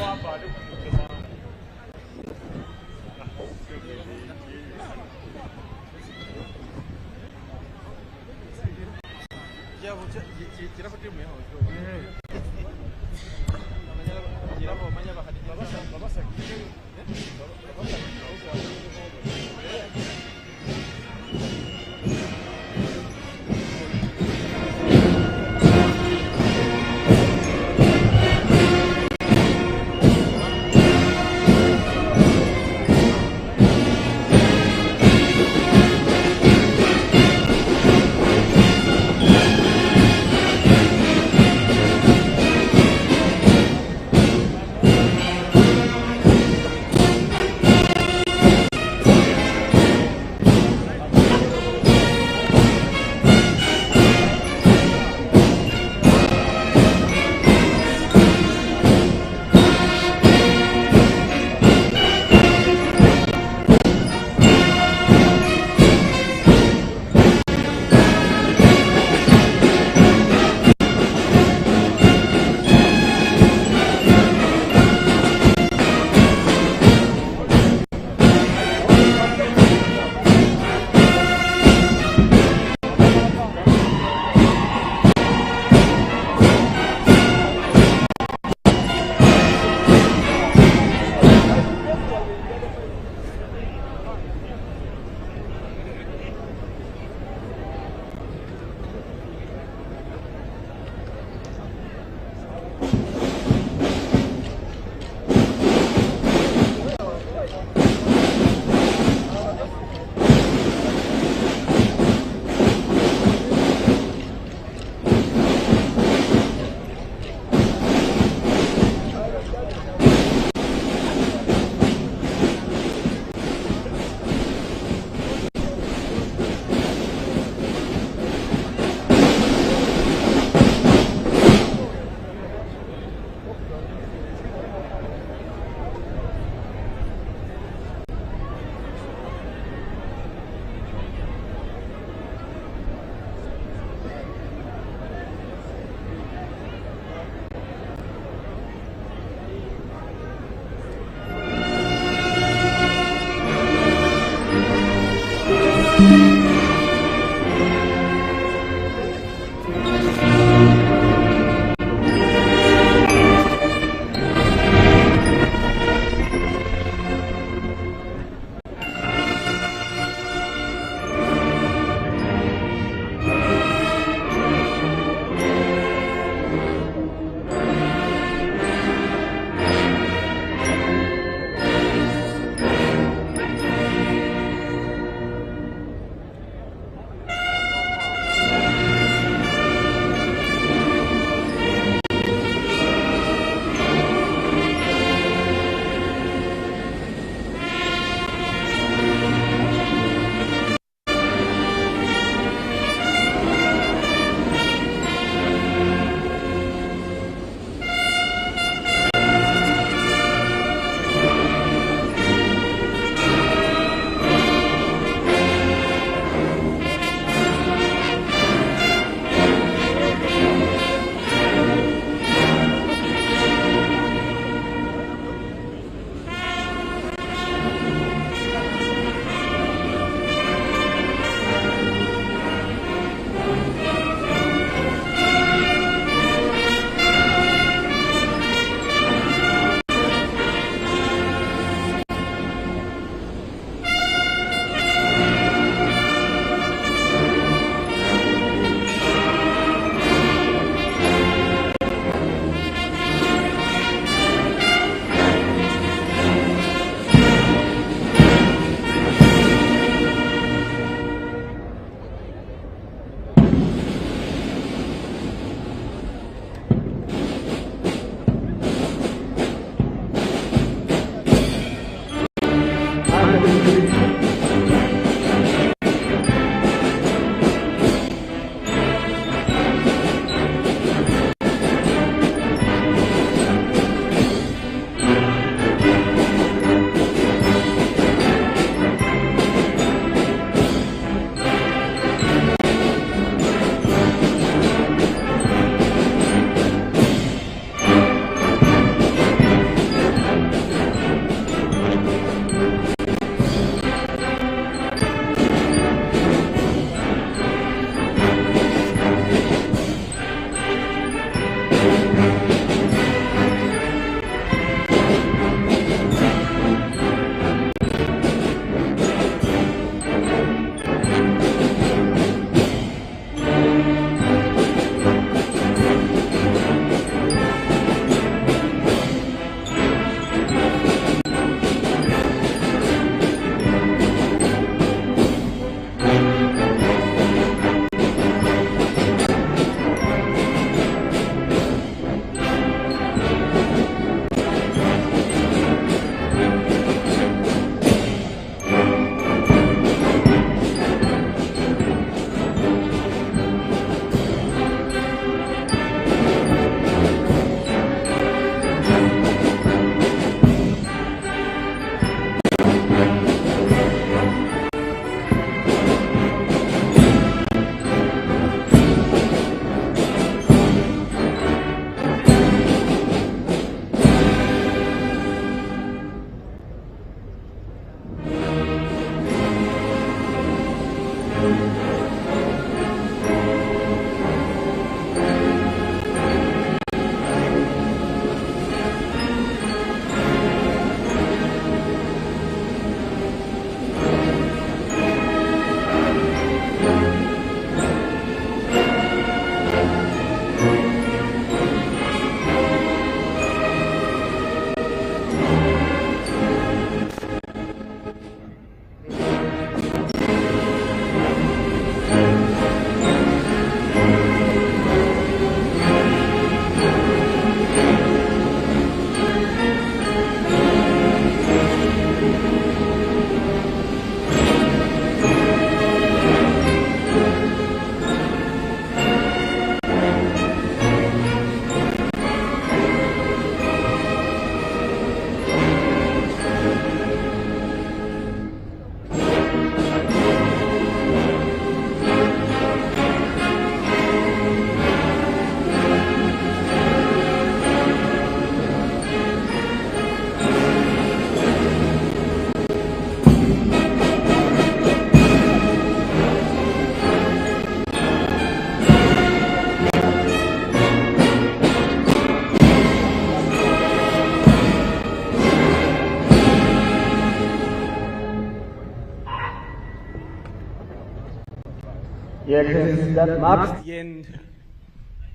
That marks the end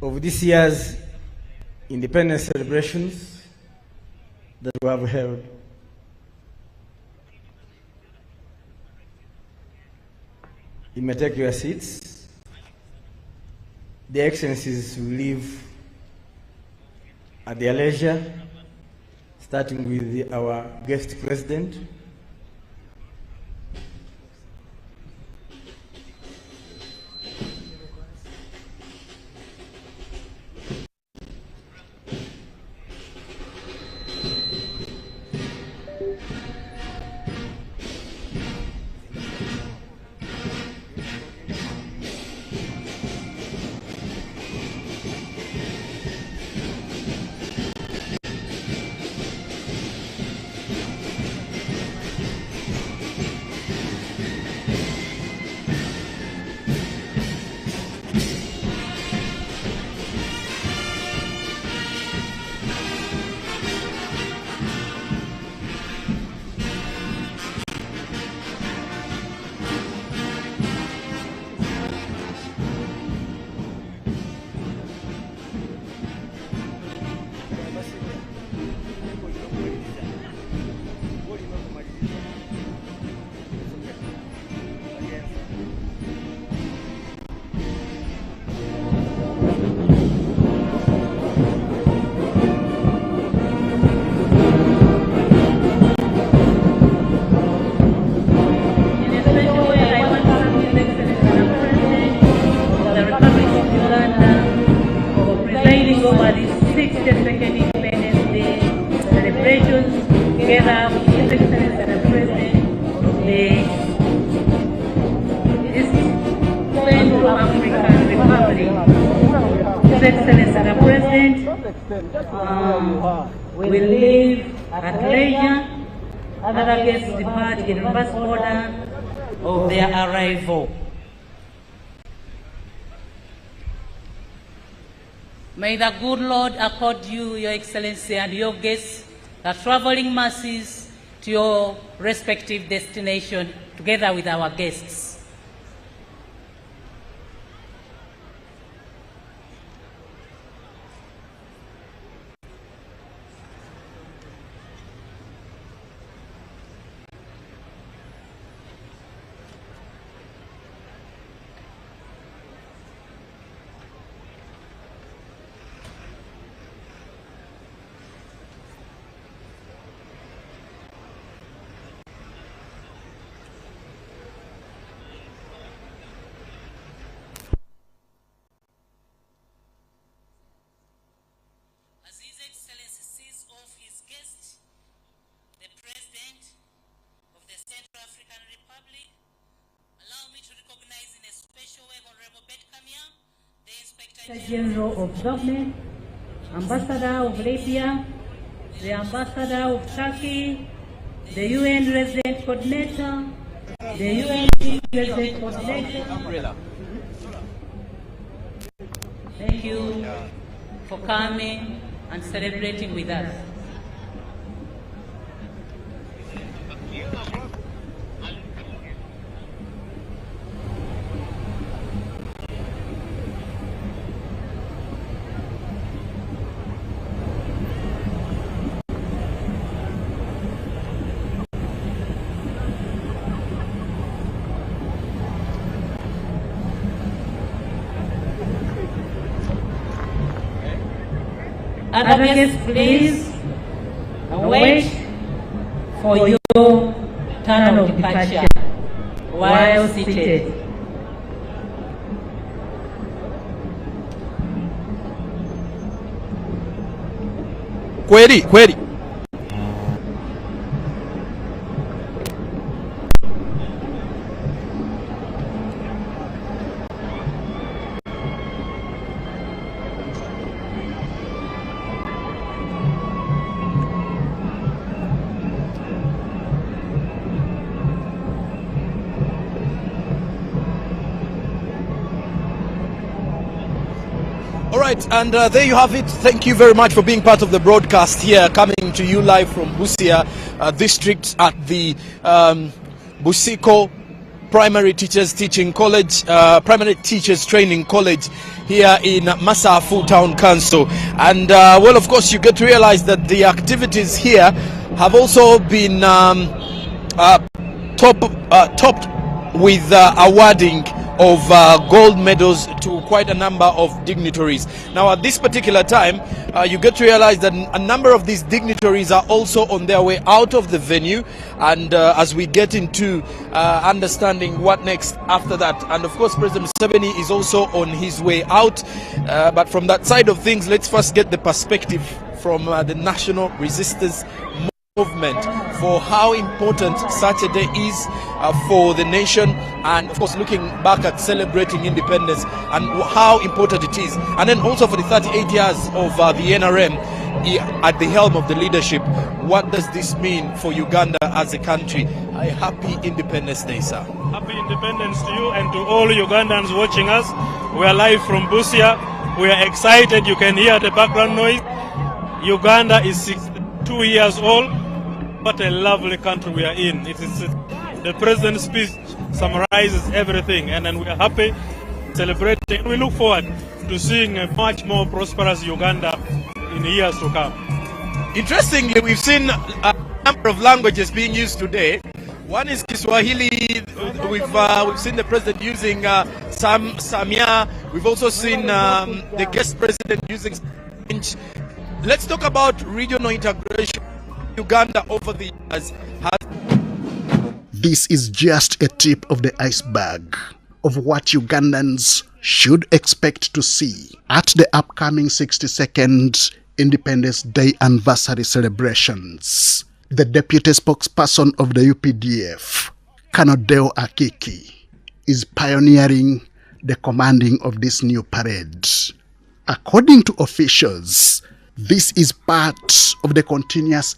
of this year's independence celebrations that we have held. You may take your seats. The Excellencies will leave at their leisure, starting with our guest president. Will leave at leisure. Other guests depart in reverse order of their arrival. May the good Lord accord you, Your Excellency, and your guests the traveling masses to your respective destination together with our guests. General of Government, Ambassador of Libya, the Ambassador of Turkey, the UN Resident Coordinator, The UNC President Coordination. Thank you for coming and celebrating with us. Other guests, please wait for your turn of departure while seated. Kweli. All right, and there you have it. Thank you very much for being part of the broadcast here, coming to you live from Busia district at the Busiko Primary Teachers Teaching College, Primary Teachers Training College here in Masafu Town Council. And well, of course, you get to realize that the activities here have also been topped with awarding of gold medals to quite a number of dignitaries. Now at this particular time, you get to realize that a number of these dignitaries are also on their way out of the venue, and as we get into understanding what next after that, and of course President Museveni is also on his way out, but from that side of things, let's first get the perspective from the National Resistance Movement for how important such a day is for the nation, and of course looking back at celebrating independence and how important it is, and then also for the 38 years of the NRM at the helm of the leadership. What does this mean for Uganda as a country? A happy Independence Day, sir. Happy Independence to you and to all Ugandans watching us. We are live from Busia. We are excited. You can hear the background noise. Uganda is 62 years old. What a lovely country we are in. It is the president's speech summarizes everything, and then we are happy, celebrating. We look forward to seeing a much more prosperous Uganda in years to come. Interestingly, we've seen a number of languages being used today. One is Kiswahili. We've seen the president using Samia. We've also seen the guest president using French. Let's talk about regional integration. Uganda over the years has... This is just a tip of the iceberg of what Ugandans should expect to see at the upcoming 62nd Independence Day anniversary celebrations. The deputy spokesperson of the UPDF, Kanodeo Akiki, is pioneering the commanding of this new parade. According to officials, this is part of the continuous